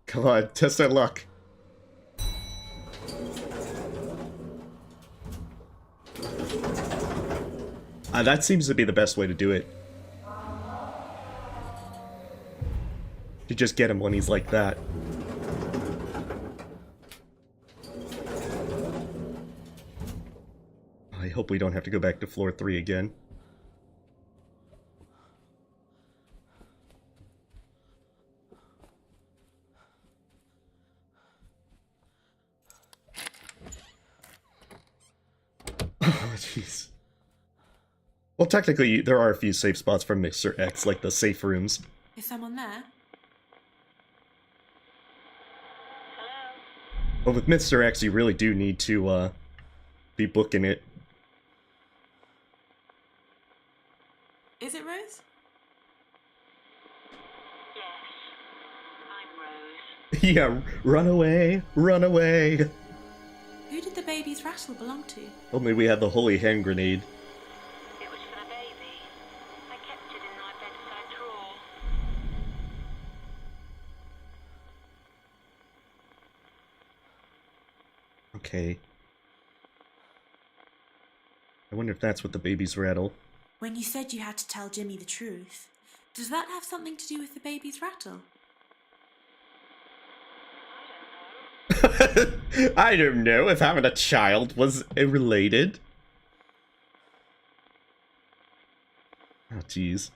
Come on, test our luck. That seems to be the best way to do it. To just get him when he's like that. I hope we don't have to go back to floor 3 again. Oh, jeez. Well, technically, there are a few safe spots from Mr. X, like the safe rooms. Is someone there? But with Mr. X, you really do need to, be booking it. Is it Rose? Yes, I'm Rose. Yeah, run away, run away. Who did the baby's rattle belong to? Only we had the holy hand grenade. It was for the baby. I kept it in my bedside drawer. Okay. I wonder if that's what the baby's rattle. When you said you had to tell Jimmy the truth, does that have something to do with the baby's rattle? I don't know if having a child was related. Oh, jeez.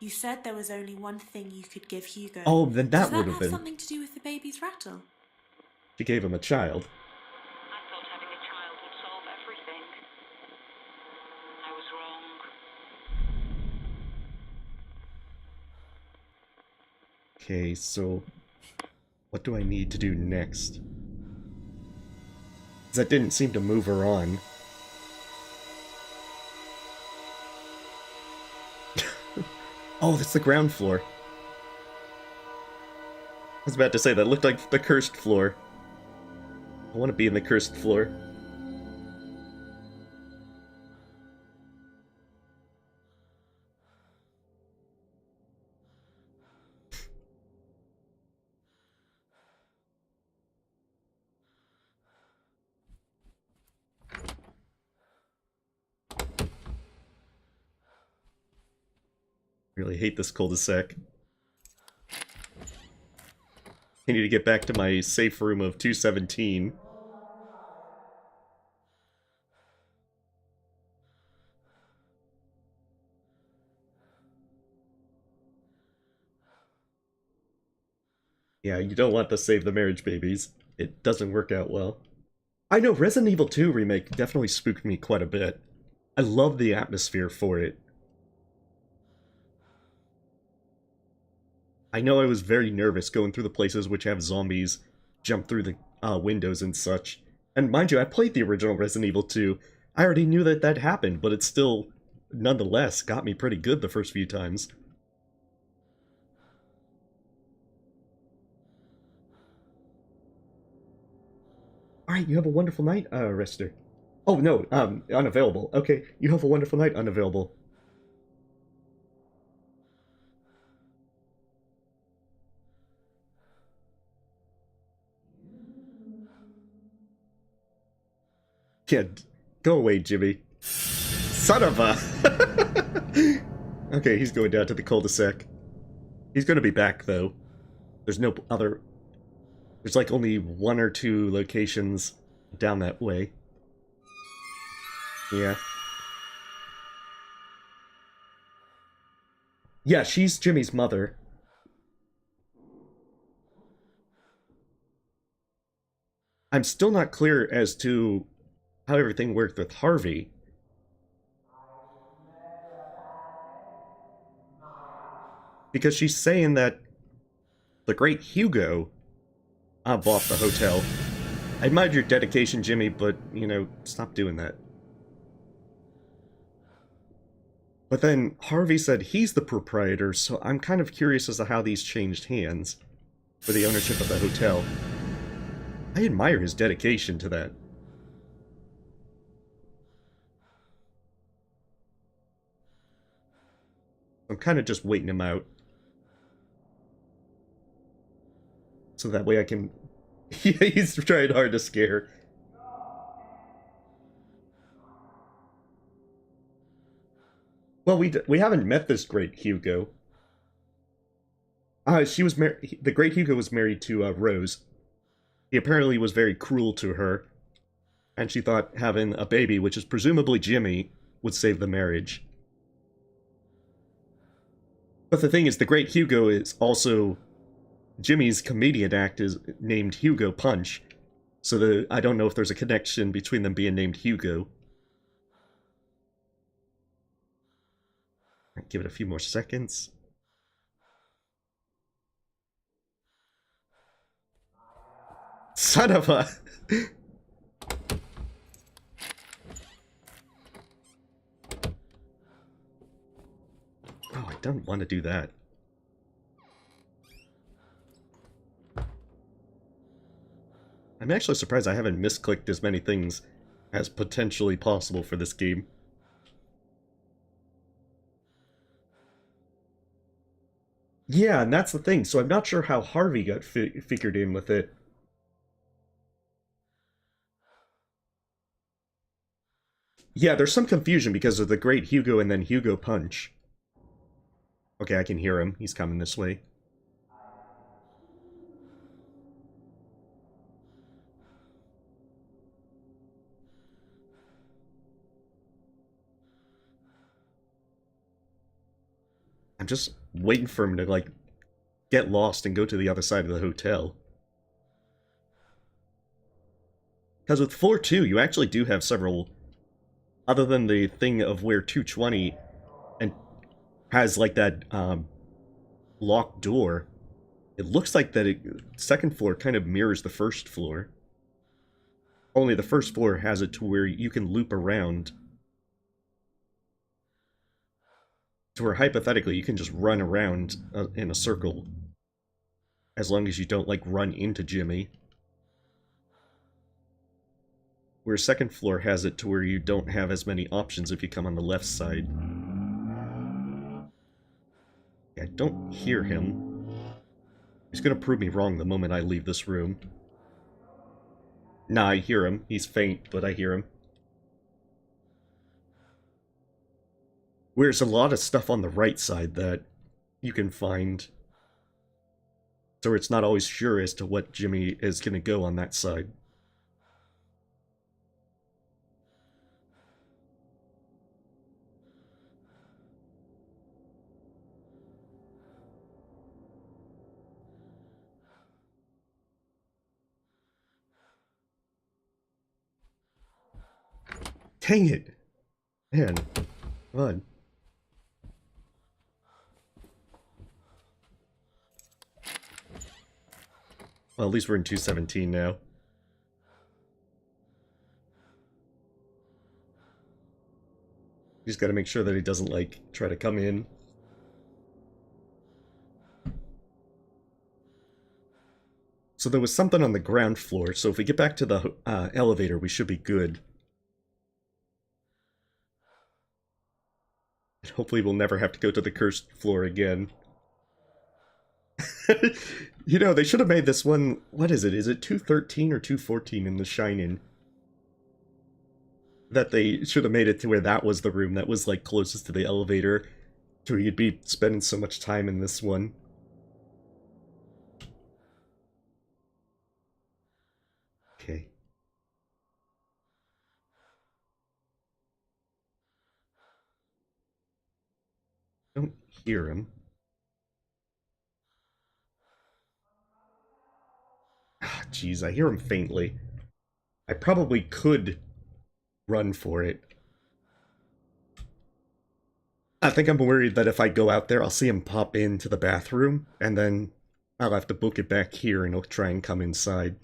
You said there was only one thing you could give Hugo. Oh, then that would have Does that been. have something to do with the baby's rattle? She gave him a child. I thought having a child would solve everything. I was wrong. Okay, so what do I need to do next? 'Cause that didn't seem to move her on. Oh, that's the ground floor. I was about to say, that looked like the cursed floor. I want to be in the cursed floor. Really hate this cul-de-sac. I need to get back to my safe room of 217. Yeah, you don't want to save the marriage babies. It doesn't work out well. I know, Resident Evil 2 Remake definitely spooked me quite a bit. I love the atmosphere for it. I know I was very nervous going through the places which have zombies jump through the windows and such. And mind you, I played the original Resident Evil 2. I already knew that that happened, but it still, nonetheless, got me pretty good the first few times. Alright, you have a wonderful night, Rester. Oh, no, unavailable. Okay, you have a wonderful night, unavailable. Yeah, go away, Jimmy. Son of a... Okay, he's going down to the cul-de-sac. He's gonna be back, though. There's no other... There's like only one or two locations down that way. Yeah. Yeah, she's Jimmy's mother. I'm still not clear as to how everything worked with Harvey. Because she's saying that the great Hugo bought the hotel. I admire your dedication, Jimmy, but, you know, stop doing that. But then Harvey said he's the proprietor, so I'm kind of curious as to how these changed hands for the ownership of the hotel. I admire his dedication to that. I'm kind of just waiting him out. So that way I can... Yeah, he's trying hard to scare. Well, we haven't met this great Hugo. She was the great Hugo was married to Rose. He apparently was very cruel to her, and she thought having a baby, which is presumably Jimmy, would save the marriage. But the thing is, the great Hugo is also... Jimmy's comedian act is named Hugo Punch, so I don't know if there's a connection between them being named Hugo. Give it a few more seconds. Son of a... Oh, I don't want to do that. I'm actually surprised I haven't misclicked as many things as potentially possible for this game. Yeah, and that's the thing, so I'm not sure how Harvey got figured in with it. Yeah, there's some confusion because of the Great Hugo and then Hugo Punch. Okay, I can hear him. He's coming this way. I'm just waiting for him to, like, get lost and go to the other side of the hotel. Because with floor 2, you actually do have several... Other than the thing of where 220 and has, like, that, locked door, it looks like that second floor kind of mirrors the first floor. Only the first floor has it to where you can loop around. To where, hypothetically, you can just run around in a circle. As long as you don't, like, run into Jimmy. Where second floor has it to where you don't have as many options if you come on the left side. I don't hear him. He's gonna prove me wrong the moment I leave this room. Nah, I hear him. He's faint, but I hear him. There's a lot of stuff on the right side that you can find. So it's not always sure as to what Jimmy is gonna go on that side. Dang it! Man, come on. Well, at least we're in 217 now. Just gotta make sure that he doesn't, like, try to come in. So there was something on the ground floor, so if we get back to the elevator, we should be good. And hopefully we'll never have to go to the cursed floor again. You know, they should have made this one... What is it? Is it 213 or 214 in The Shining? That they should have made it to where that was the room that was, like, closest to the elevator. To where you'd be spending so much time in this one. Okay. Don't hear him. Ah, jeez, I hear him faintly. I probably could run for it. I think I'm worried that if I go out there, I'll see him pop into the bathroom, and then I'll have to book it back here and he'll try and come inside.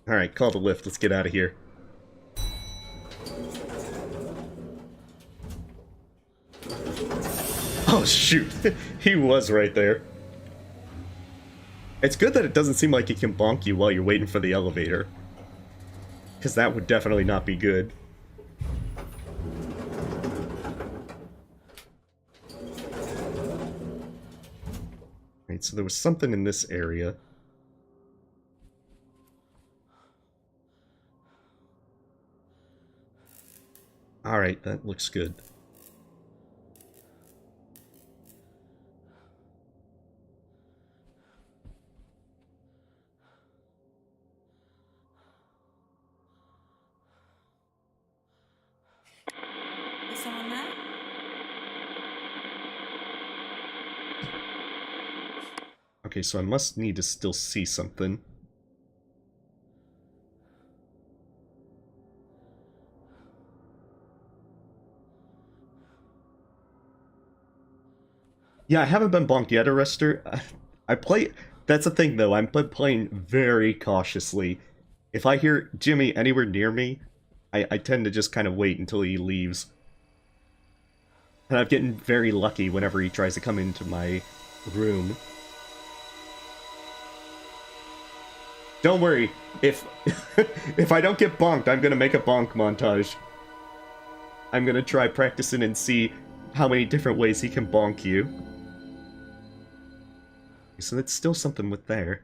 Alright, call the lift. Let's get out of here. Oh, shoot. He was right there. It's good that it doesn't seem like he can bonk you while you're waiting for the elevator. Because that would definitely not be good. Right, so there was something in this area. Alright, that looks good. Is someone there? Okay, so I must need to still see something. Yeah, I haven't been bonked yet, Arrestor. I play... That's the thing, though. I'm playing very cautiously. If I hear Jimmy anywhere near me, I tend to just kind of wait until he leaves. And I'm getting very lucky whenever he tries to come into my room. Don't worry. If if I don't get bonked, I'm gonna make a bonk montage. I'm gonna try practicing and see how many different ways he can bonk you. So that's still something with there.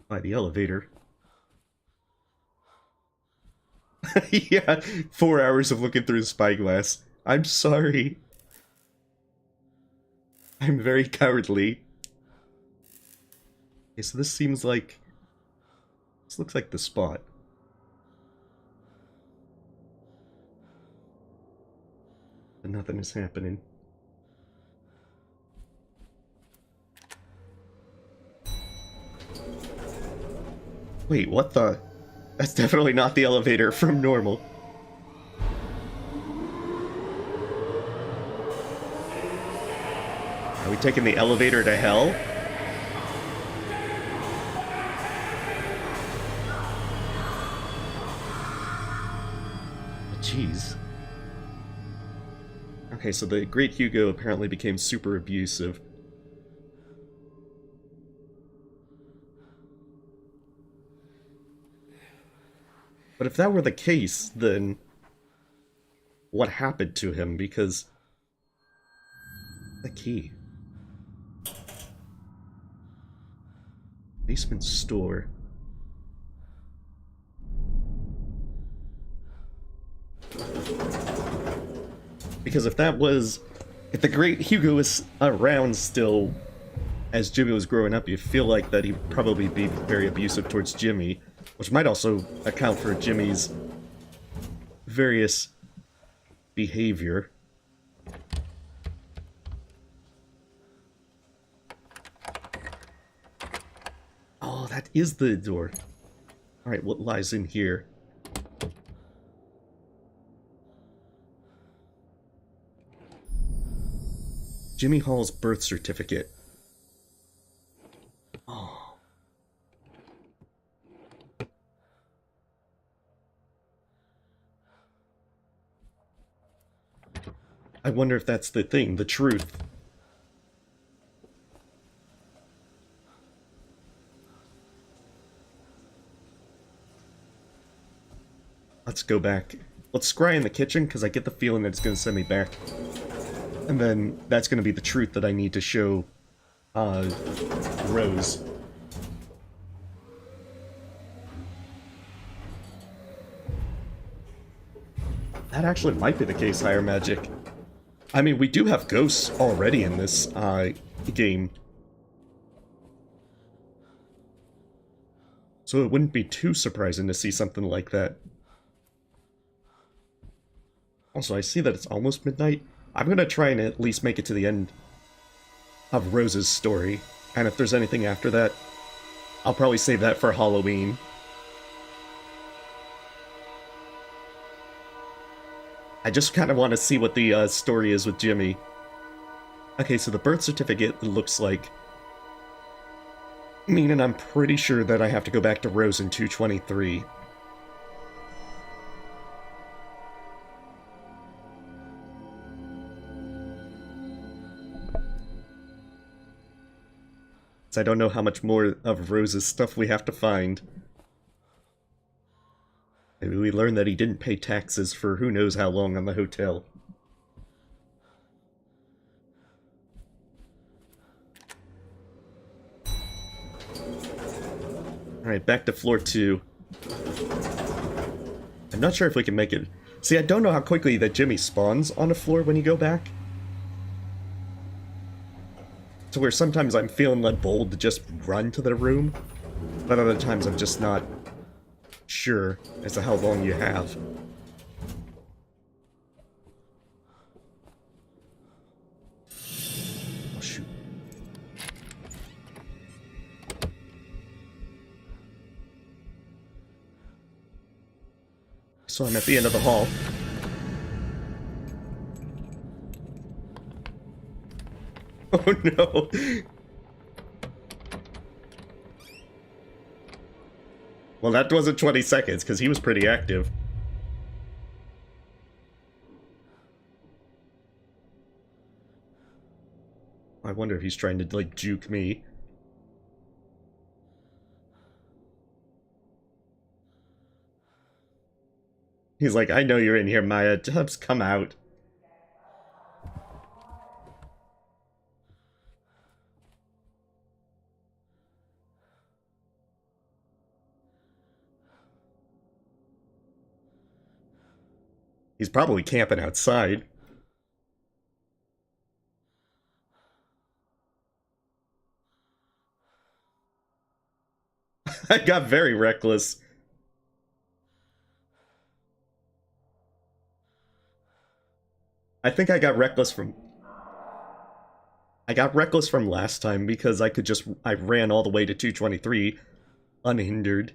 By the elevator. Yeah, 4 hours of looking through the spyglass. I'm sorry. I'm very cowardly. Okay, so this seems like... This looks like the spot. But nothing is happening. Wait, what the... That's definitely not the elevator from normal. Are we taking the elevator to hell? Jeez. Okay, so the Great Hugo apparently became super abusive. But if that were the case, then what happened to him? Because the key. Basement store. Because if that was... If the Great Hugo was around still as Jimmy was growing up, you feel like that he'd probably be very abusive towards Jimmy, which might also account for Jimmy's various behavior. Oh, that is the door. Alright, what lies in here? Jimmy Hall's birth certificate. Oh. I wonder if that's the thing, the truth. Let's go back. Let's scry in the kitchen, because I get the feeling that it's going to send me back. And then that's going to be the truth that I need to show Rose. That actually might be the case, Higher Magic. I mean, we do have ghosts already in this game. So it wouldn't be too surprising to see something like that. Also, I see that it's almost midnight. I'm gonna try and at least make it to the end of Rose's story. And if there's anything after that, I'll probably save that for Halloween. I just kind of want to see what the story is with Jimmy. Okay, so the birth certificate looks like... Meaning I'm pretty sure that I have to go back to Rose in 223. I don't know how much more of Rose's stuff we have to find. Maybe we learn that he didn't pay taxes for who knows how long on the hotel. Alright, back to floor 2. I'm not sure if we can make it... See, I don't know how quickly that Jimmy spawns on a floor when you go back. To where sometimes I'm feeling like bold to just run to the room, but other times I'm just not sure as to how long you have. Oh shoot. So I'm at the end of the hall. Oh no! Well, that wasn't 20 seconds, because he was pretty active. I wonder if he's trying to, like, juke me. He's like, I know you're in here, Maya. Just come out. He's probably camping outside. I got very reckless. I think I got reckless from... I got reckless from last time because I ran all the way to 223 unhindered.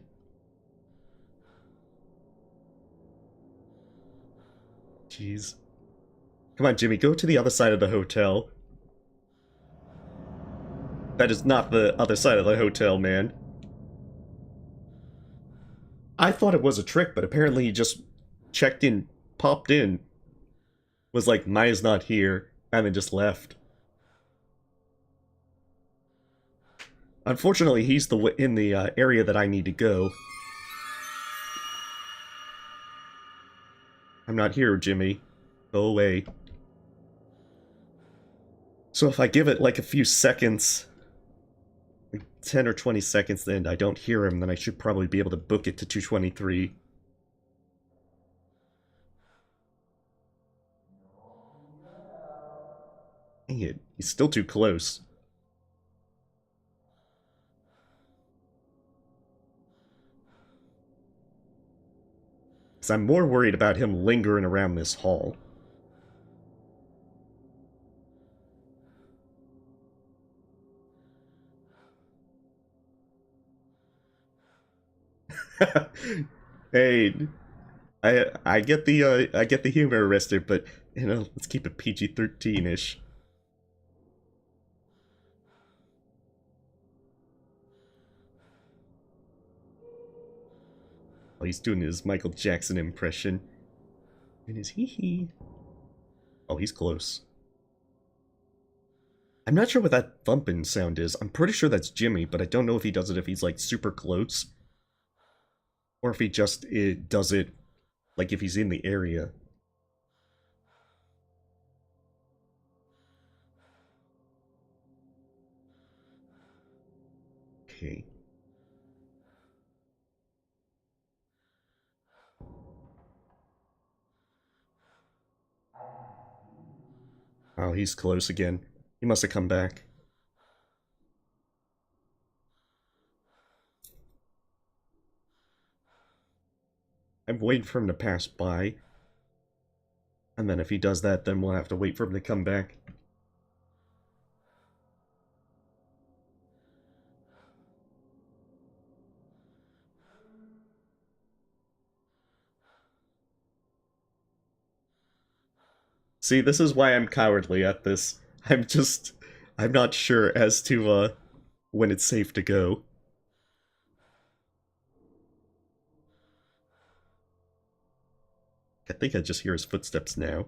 Jeez. Come on, Jimmy, go to the other side of the hotel. That is not the other side of the hotel, man. I thought it was a trick, but apparently he just checked in, popped in, was like, Maya's not here, and then just left. Unfortunately, he's in the area that I need to go. I'm not here, Jimmy. Go away. So if I give it like a few seconds, like 10 or 20 seconds, then I don't hear him, then I should probably be able to book it to 223. Dang it, he's still too close. Because I'm more worried about him lingering around this hall. Hey, I get the humor arrested, but you know, let's keep it PG-13-ish. Oh, he's doing his Michael Jackson impression. And his hee-hee. Oh, he's close. I'm not sure what that thumping sound is. I'm pretty sure that's Jimmy, but I don't know if he does it if he's like super close. Or if he just does it like if he's in the area. Okay. Oh, he's close again. He must have come back. I'm waiting for him to pass by. And then if he does that, then we'll have to wait for him to come back. See, this is why I'm cowardly at this. I'm not sure as to, when it's safe to go. I think I just hear his footsteps now.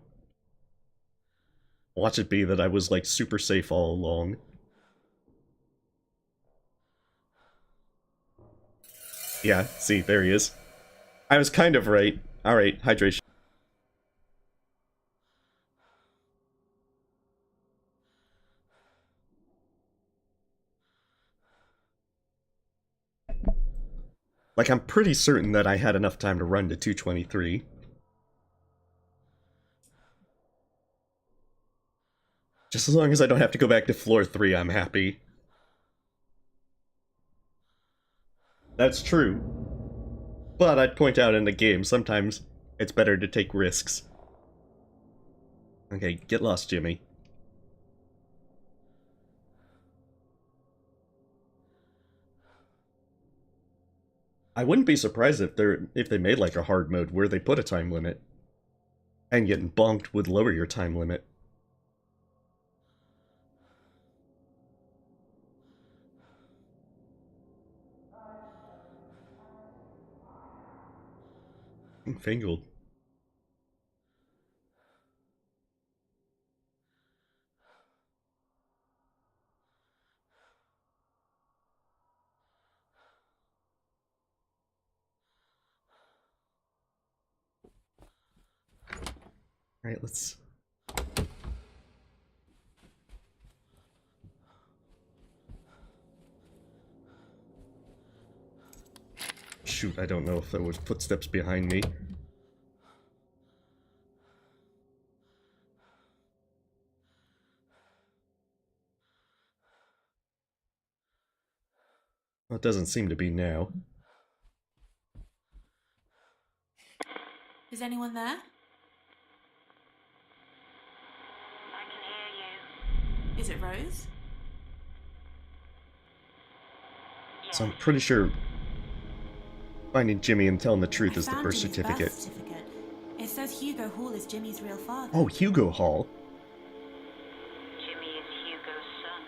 Watch it be that I was, like, super safe all along. Yeah, see, there he is. I was kind of right. Alright, hydration. Like, I'm pretty certain that I had enough time to run to 223. Just as long as I don't have to go back to floor 3, I'm happy. That's true. But I'd point out in the game, sometimes it's better to take risks. Okay, get lost, Jimmy. I wouldn't be surprised if they made like a hard mode where they put a time limit. And getting bonked would lower your time limit. Fingled. Alright, let's... Shoot, I don't know if there was footsteps behind me. Well, it doesn't seem to be now. Is anyone there? I can hear you. Is it Rose? So I'm pretty sure finding Jimmy and telling the truth is the birth Jimmy's certificate. birth certificate. It says Hugo Hall is Jimmy's real father. Oh, Hugo Hall. Jimmy is Hugo's son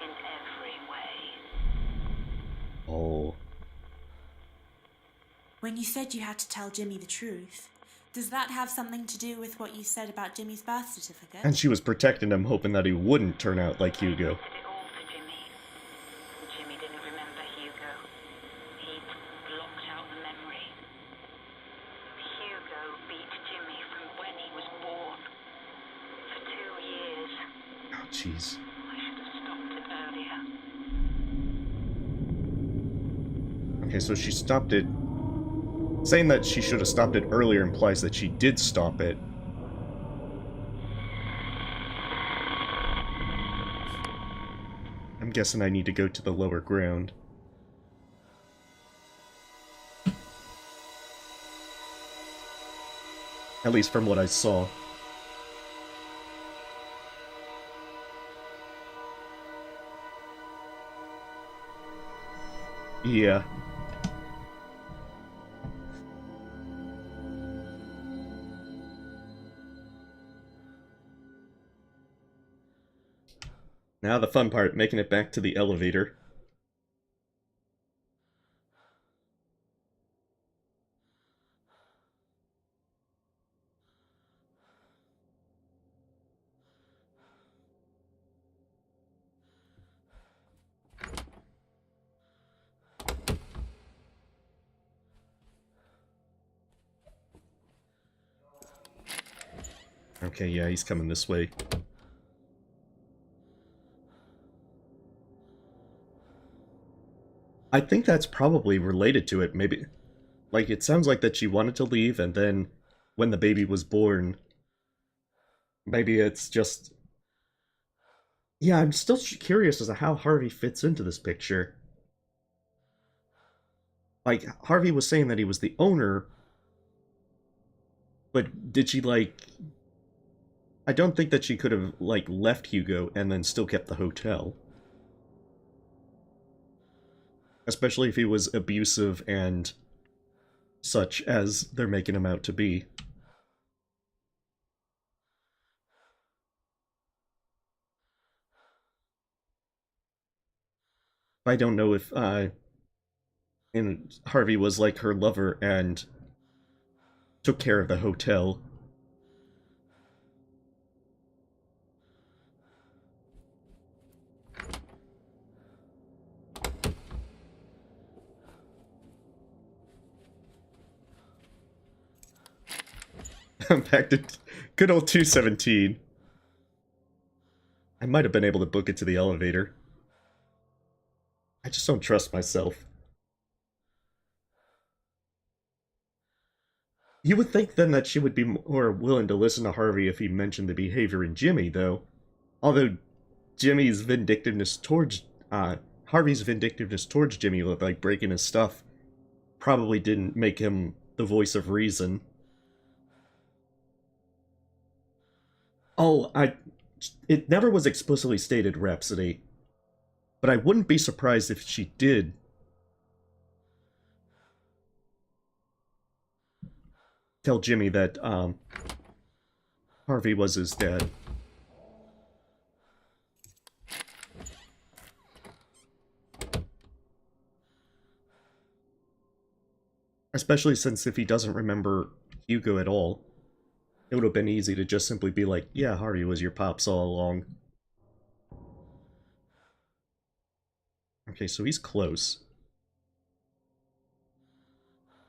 in every way. Oh. When you said you had to tell Jimmy the truth, does that have something to do with what you said about Jimmy's birth certificate? And she was protecting him, hoping that he wouldn't turn out like Hugo. Did it all for Jimmy. Jimmy didn't remember Hugo. He'd blocked out the memory. Hugo beat Jimmy from when he was born. For 2 years. Oh, jeez. I should have stopped it earlier. Okay, so she stopped it. Saying that she should have stopped it earlier implies that she did stop it. I'm guessing I need to go to the lower ground. At least from what I saw. Yeah. Now the fun part, making it back to the elevator. Okay, yeah, he's coming this way. I think that's probably related to it, maybe. Like, it sounds like that she wanted to leave, and then when the baby was born, maybe it's just... Yeah, I'm still curious as to how Harvey fits into this picture. Like, Harvey was saying that he was the owner, but did she, like... I don't think that she could have, like, left Hugo and then still kept the hotel. Especially if he was abusive and such as they're making him out to be. I don't know if, and Harvey was like her lover and took care of the hotel. I'm back to good old 217. I might have been able to book it to the elevator. I just don't trust myself. You would think then that she would be more willing to listen to Harvey if he mentioned the behavior in Jimmy, though. Although Jimmy's vindictiveness towards, Harvey's vindictiveness towards Jimmy, like breaking his stuff, probably didn't make him the voice of reason. Oh, it never was explicitly stated, Rhapsody. But I wouldn't be surprised if she did. Tell Jimmy that, Harvey was his dad. Especially since if he doesn't remember Hugo at all, it would have been easy to just simply be like, yeah, Harvey was your pops all along. Okay, so he's close.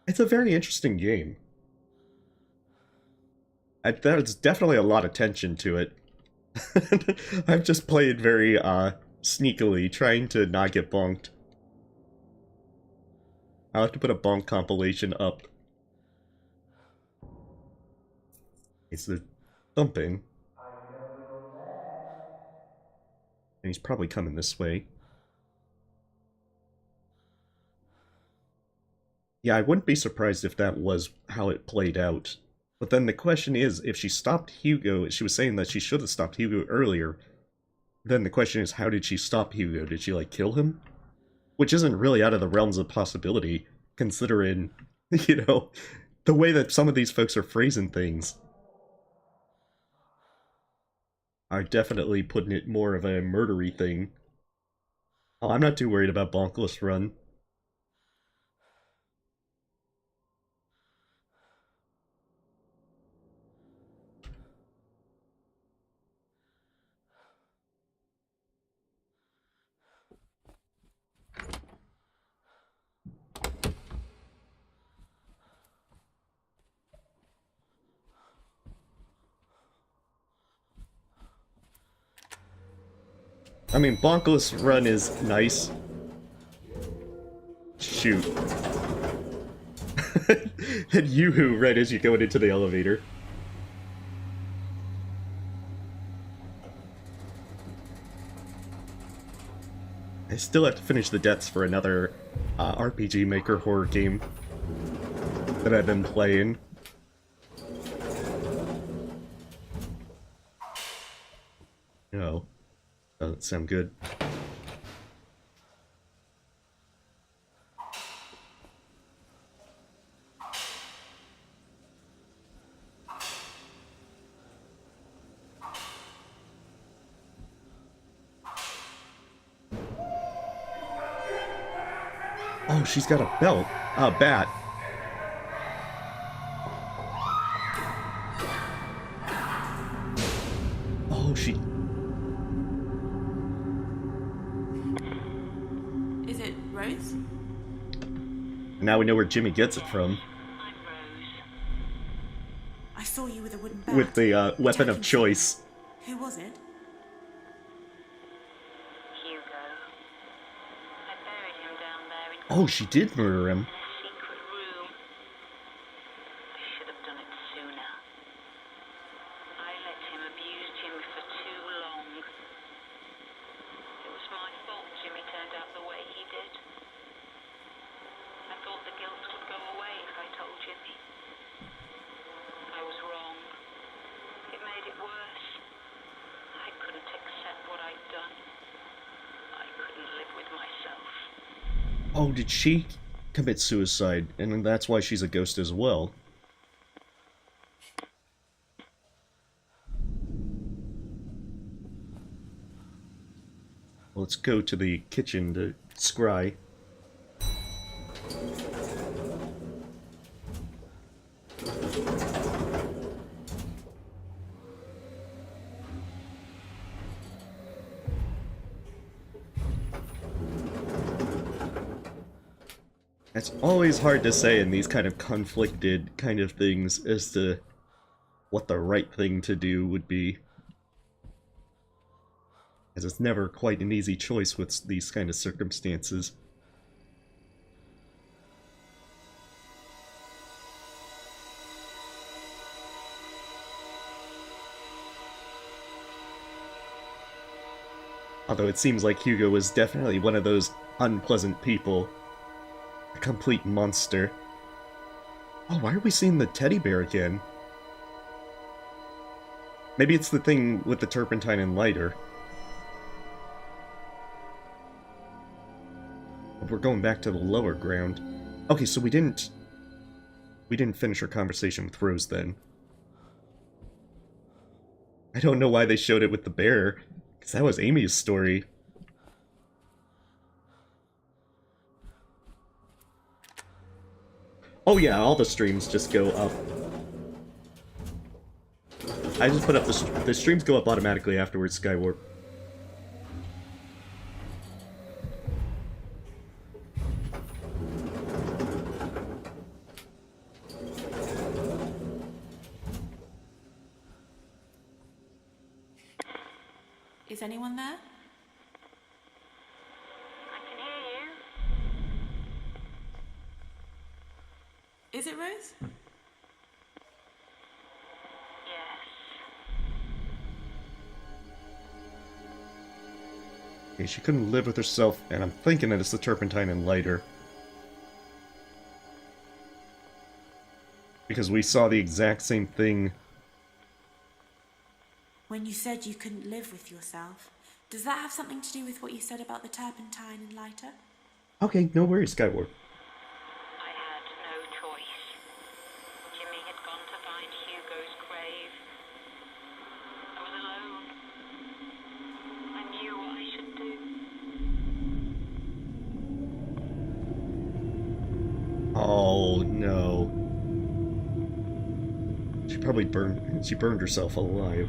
It's a very interesting game. There's definitely a lot of tension to it. I've just played very, sneakily, trying to not get bonked. I'll have to put a bonk compilation up. It's the thumping. And he's probably coming this way. Yeah, I wouldn't be surprised if that was how it played out. But then the question is, if she stopped Hugo, she was saying that she should have stopped Hugo earlier. Then the question is, how did she stop Hugo? Did she, like, kill him? Which isn't really out of the realms of possibility, considering, you know, the way that some of these folks are phrasing things are definitely putting it more of a murdery thing. Oh, I'm not too worried about Bonkless Run. I mean, Bonkless Run is nice. Shoot. And Yoo-hoo right as you go into the elevator. I still have to finish the deaths for another RPG Maker horror game that I've been playing. No, doesn't sound good. Oh, she's got a belt. A bat. Oh, she... Is it Rose? Now we know where Jimmy gets it from. I saw you with a wooden bat. With the weapon of choice. Who was it? Oh, she did murder him. Oh, did she commit suicide? And that's why she's a ghost as well. Let's go to the kitchen to scry. It's always hard to say in these kind of conflicted kind of things as to what the right thing to do would be. As it's never quite an easy choice with these kind of circumstances. Although it seems like Hugo was definitely one of those unpleasant people. A complete monster. Oh, why are we seeing the teddy bear again? Maybe it's the thing with the turpentine and lighter. We're going back to the lower ground. Okay, so we didn't finish our conversation with Rose then. I don't know why they showed it with the bear, because that was Amy's story. Oh yeah, all the streams just go up. I just put up the streams go up automatically afterwards, Skywarp. Is anyone there? I can hear you. Is it Rose? Yes. Okay, she couldn't live with herself, and I'm thinking that it's the turpentine and lighter. Because we saw the exact same thing. When you said you couldn't live with yourself, does that have something to do with what you said about the turpentine and lighter? Okay, no worries, Skyward. I had no choice. Jimmy had gone to find Hugo's grave. I was alone. I knew what I should do. Oh no. She probably burned herself alive.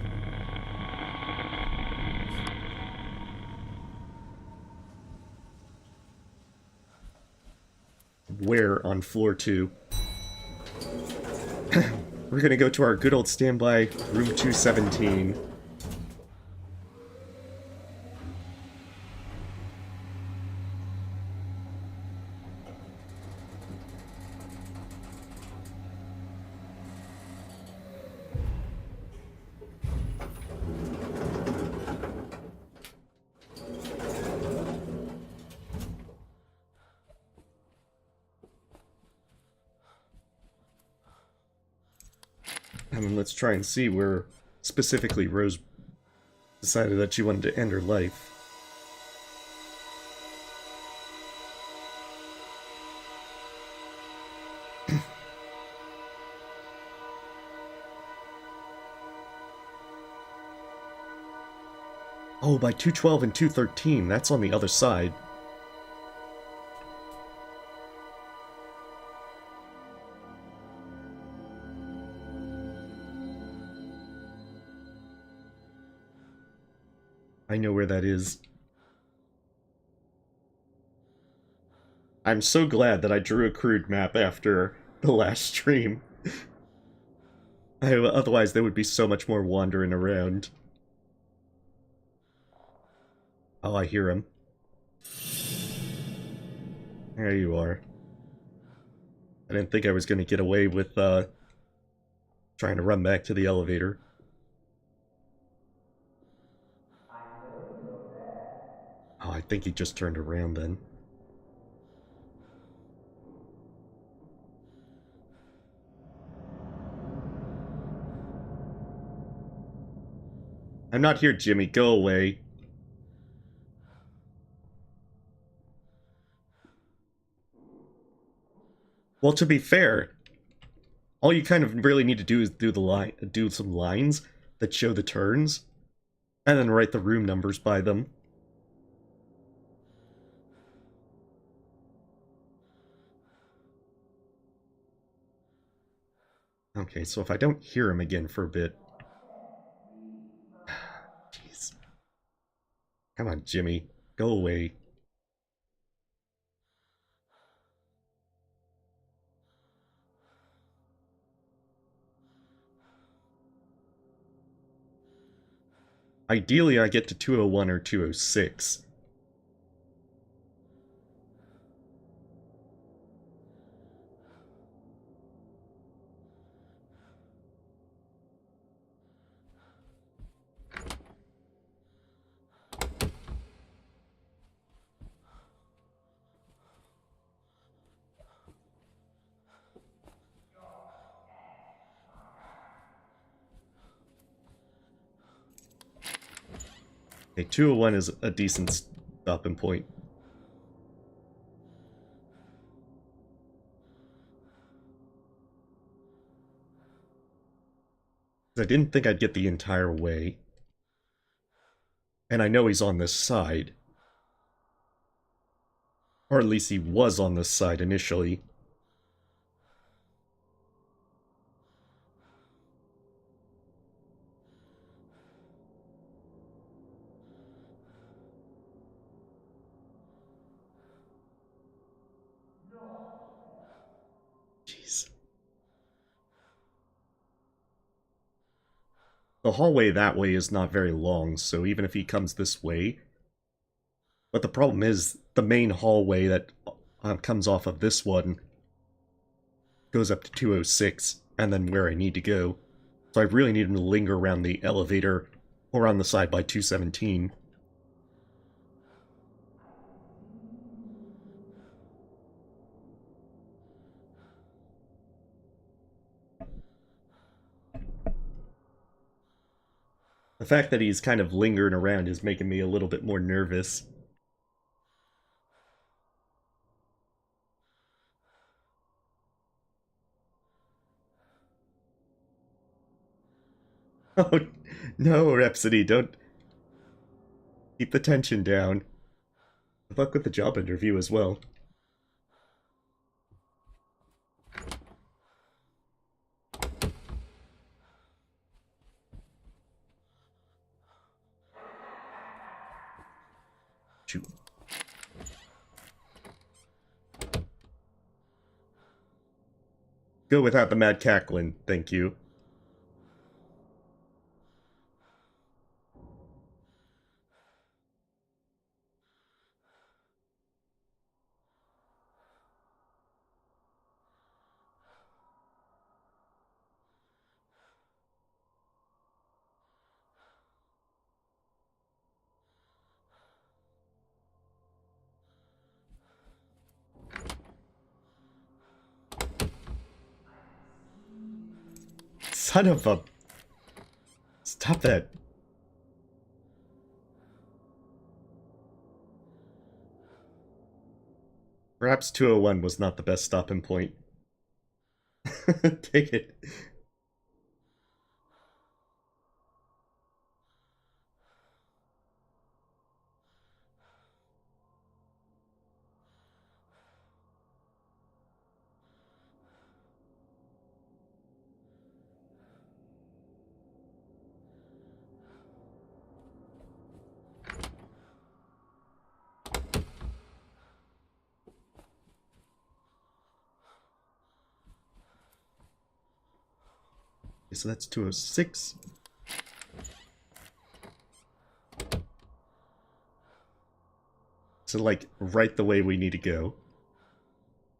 Where on floor 2? We're gonna go to our good old standby, room 217. And let's try and see where specifically Rose decided that she wanted to end her life. Oh, by 212 and 213, that's on the other side. I know where that is. I'm so glad that I drew a crude map after the last stream. Otherwise, there would be so much more wandering around. Oh, I hear him. There you are. I didn't think I was going to get away with, trying to run back to the elevator. Oh, I think he just turned around then. I'm not here, Jimmy. Go away. Well, to be fair, all you kind of really need to do is do some lines that show the turns, and then write the room numbers by them. Okay, so if I don't hear him again for a bit... Jeez. Come on, Jimmy. Go away. Ideally, I get to 201 or 206. Okay, 201 is a decent stopping point. I didn't think I'd get the entire way. And I know he's on this side. Or at least he was on this side initially. Jeez. The hallway that way is not very long, so even if he comes this way... But the problem is, the main hallway that comes off of this one goes up to 206, and then where I need to go. So I really need him to linger around the elevator, or on the side by 217. The fact that he's kind of lingering around is making me a little bit more nervous. Oh, no, Rhapsody, don't... Keep the tension down. Good luck with the job interview as well. Shoot. Go without the mad cackling, thank you. Son of a... Stop that. Perhaps 201 was not the best stopping point. Take it. So that's 206. So, like, right the way we need to go.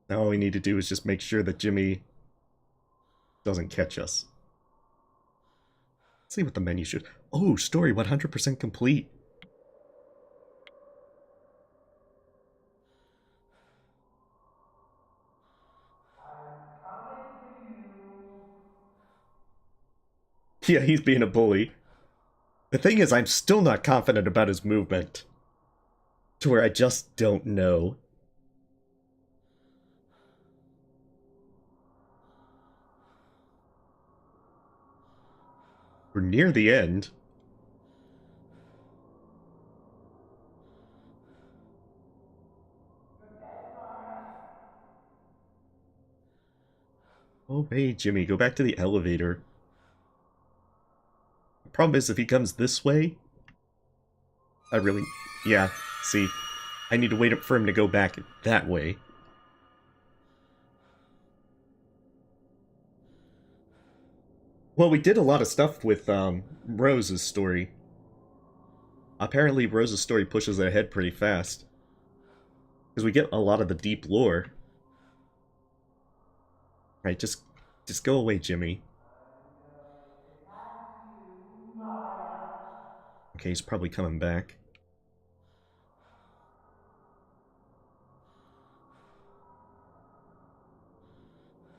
Now all we need to do is just make sure that Jimmy doesn't catch us. Let's see what the menu should... Oh, story 100% complete. Yeah, he's being a bully. The thing is, I'm still not confident about his movement. To where I just don't know. We're near the end. Oh, hey, Jimmy, go back to the elevator. The problem is, if he comes this way... I really... Yeah, see. I need to wait for him to go back that way. Well, we did a lot of stuff with Rose's story. Apparently, Rose's story pushes ahead pretty fast. Because we get a lot of the deep lore. Right, just go away, Jimmy. Okay, he's probably coming back.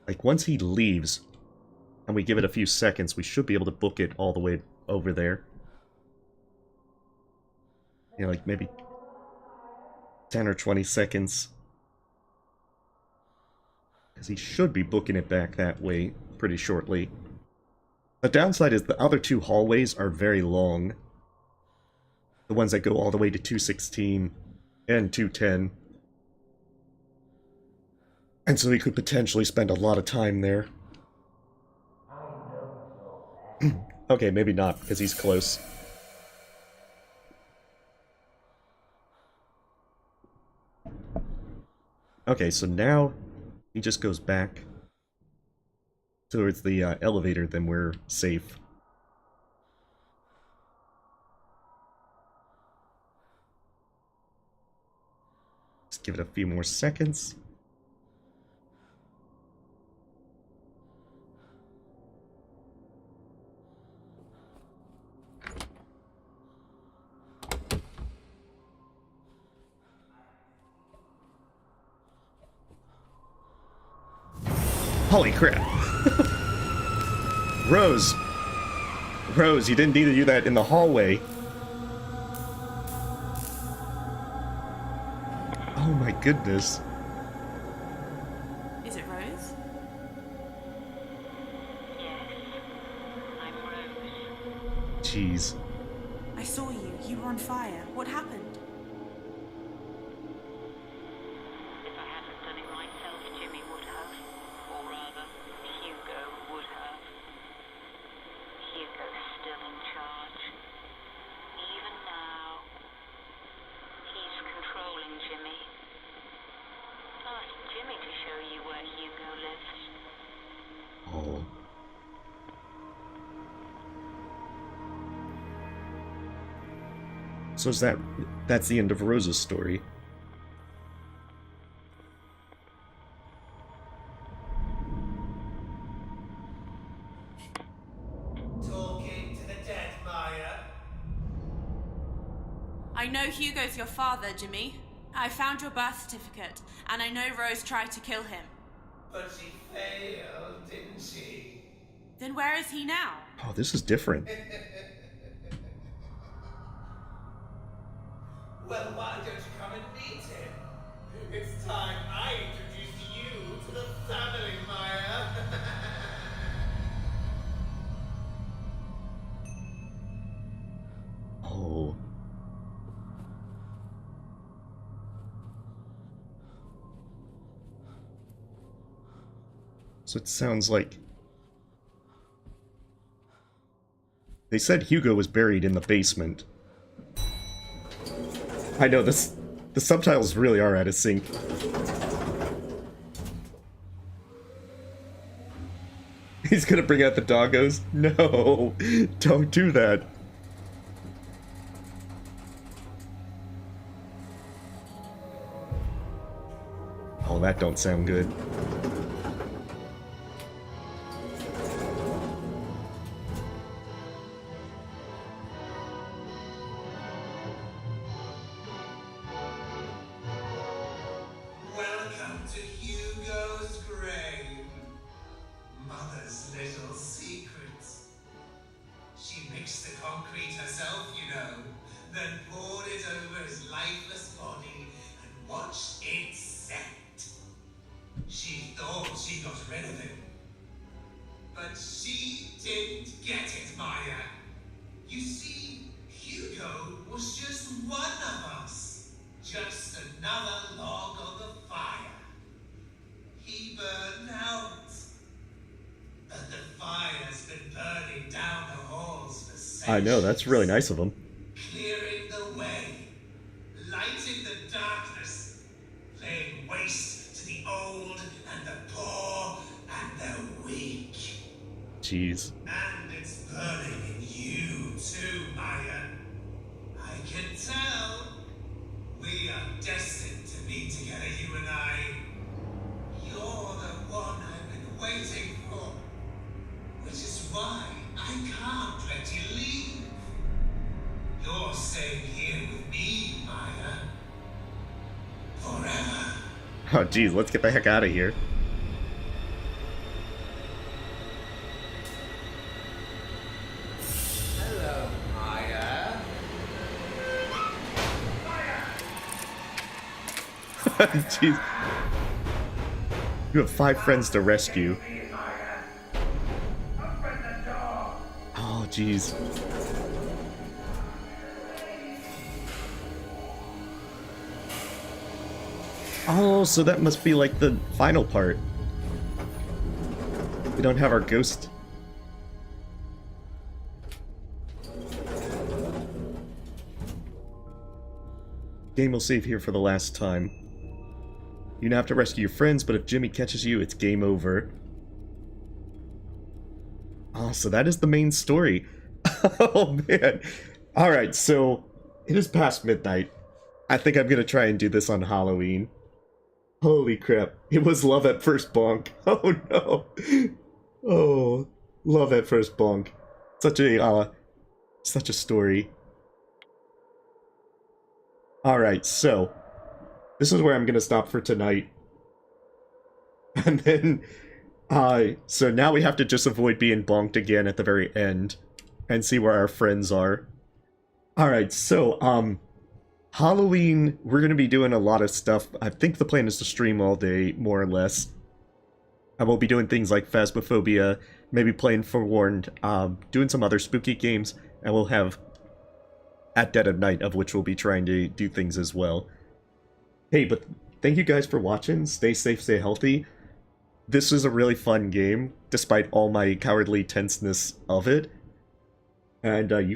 Like, once he leaves, and we give it a few seconds, we should be able to book it all the way over there. Yeah, like, maybe 10 or 20 seconds. Because he should be booking it back that way pretty shortly. The downside is the other two hallways are very long. The ones that go all the way to 216 and 210. And so he could potentially spend a lot of time there. Okay, maybe not, because he's close. Okay, so now he just goes back towards the elevator, then we're safe. Just give it a few more seconds. Holy crap. Rose, Rose, you didn't need to do that in the hallway. Oh my goodness. Is it Rose? Yes, I'm Rose. Jeez. I saw you. You were on fire. What happened? If I hadn't done it myself, Jimmy would have. Or rather, Hugo would have. Hugo's still in charge. Even now. He's controlling Jimmy. Ask Jimmy to show you where Hugo lives. Oh. So is that's the end of Rose's story. Talking to the dead, Maya. I know Hugo's your father, Jimmy. I found your birth certificate, and I know Rose tried to kill him. But she failed, didn't she? Then where is he now? Oh, this is different. Well, why don't you come and meet him? It's time I introduced you to the family, Maya. Oh. So it sounds like... They said Hugo was buried in the basement. I know, the subtitles really are out of sync. He's gonna bring out the doggos? No, don't do that. Oh, that don't sound good. Welcome to Hugo's grave. Mother's little secrets. She mixed the concrete herself, you know, then poured it over his lifeless body and watched it set. She thought she got rid of him. But she didn't get it, Maya. You see, Hugo was just one of us. Just another log on the fire. He burned out. But the fire's been burning down the halls for centuries. I know, that's really nice of him. Clearing the way. Lighting the darkness. Laying waste to the old and the poor and the weak. Jeez. And it's burning in you too, Maya. I can tell. We are destined to be together, you and I. You're the one I've been waiting for. Which is why I can't let you leave. You're staying here with me, Maya. Forever. Oh, geez, let's get the heck out of here. Hello, Maya. Jeez. You have 5 friends to rescue. Oh, jeez. Oh, so that must be like the final part. We don't have our ghost. Game will save here for the last time. You now have to rescue your friends, but if Jimmy catches you, it's game over. Oh, so that is the main story. Oh, man. Alright, so it is past midnight. I think I'm gonna try and do this on Halloween. Holy crap. It was love at first bonk. Oh, no. Oh, love at first bonk. Such a story. Alright, so this is where I'm gonna stop for tonight. And then, so now we have to just avoid being bonked again at the very end. and see where our friends are. Alright, so, Halloween, we're gonna be doing a lot of stuff. I think the plan is to stream all day, more or less. I will be doing things like Phasmophobia, maybe playing Forewarned, doing some other spooky games, and we'll have At Dead of Night, of which we'll be trying to do things as well. Hey, but thank you guys for watching. Stay safe, stay healthy. This was a really fun game, despite all my cowardly tenseness of it. And you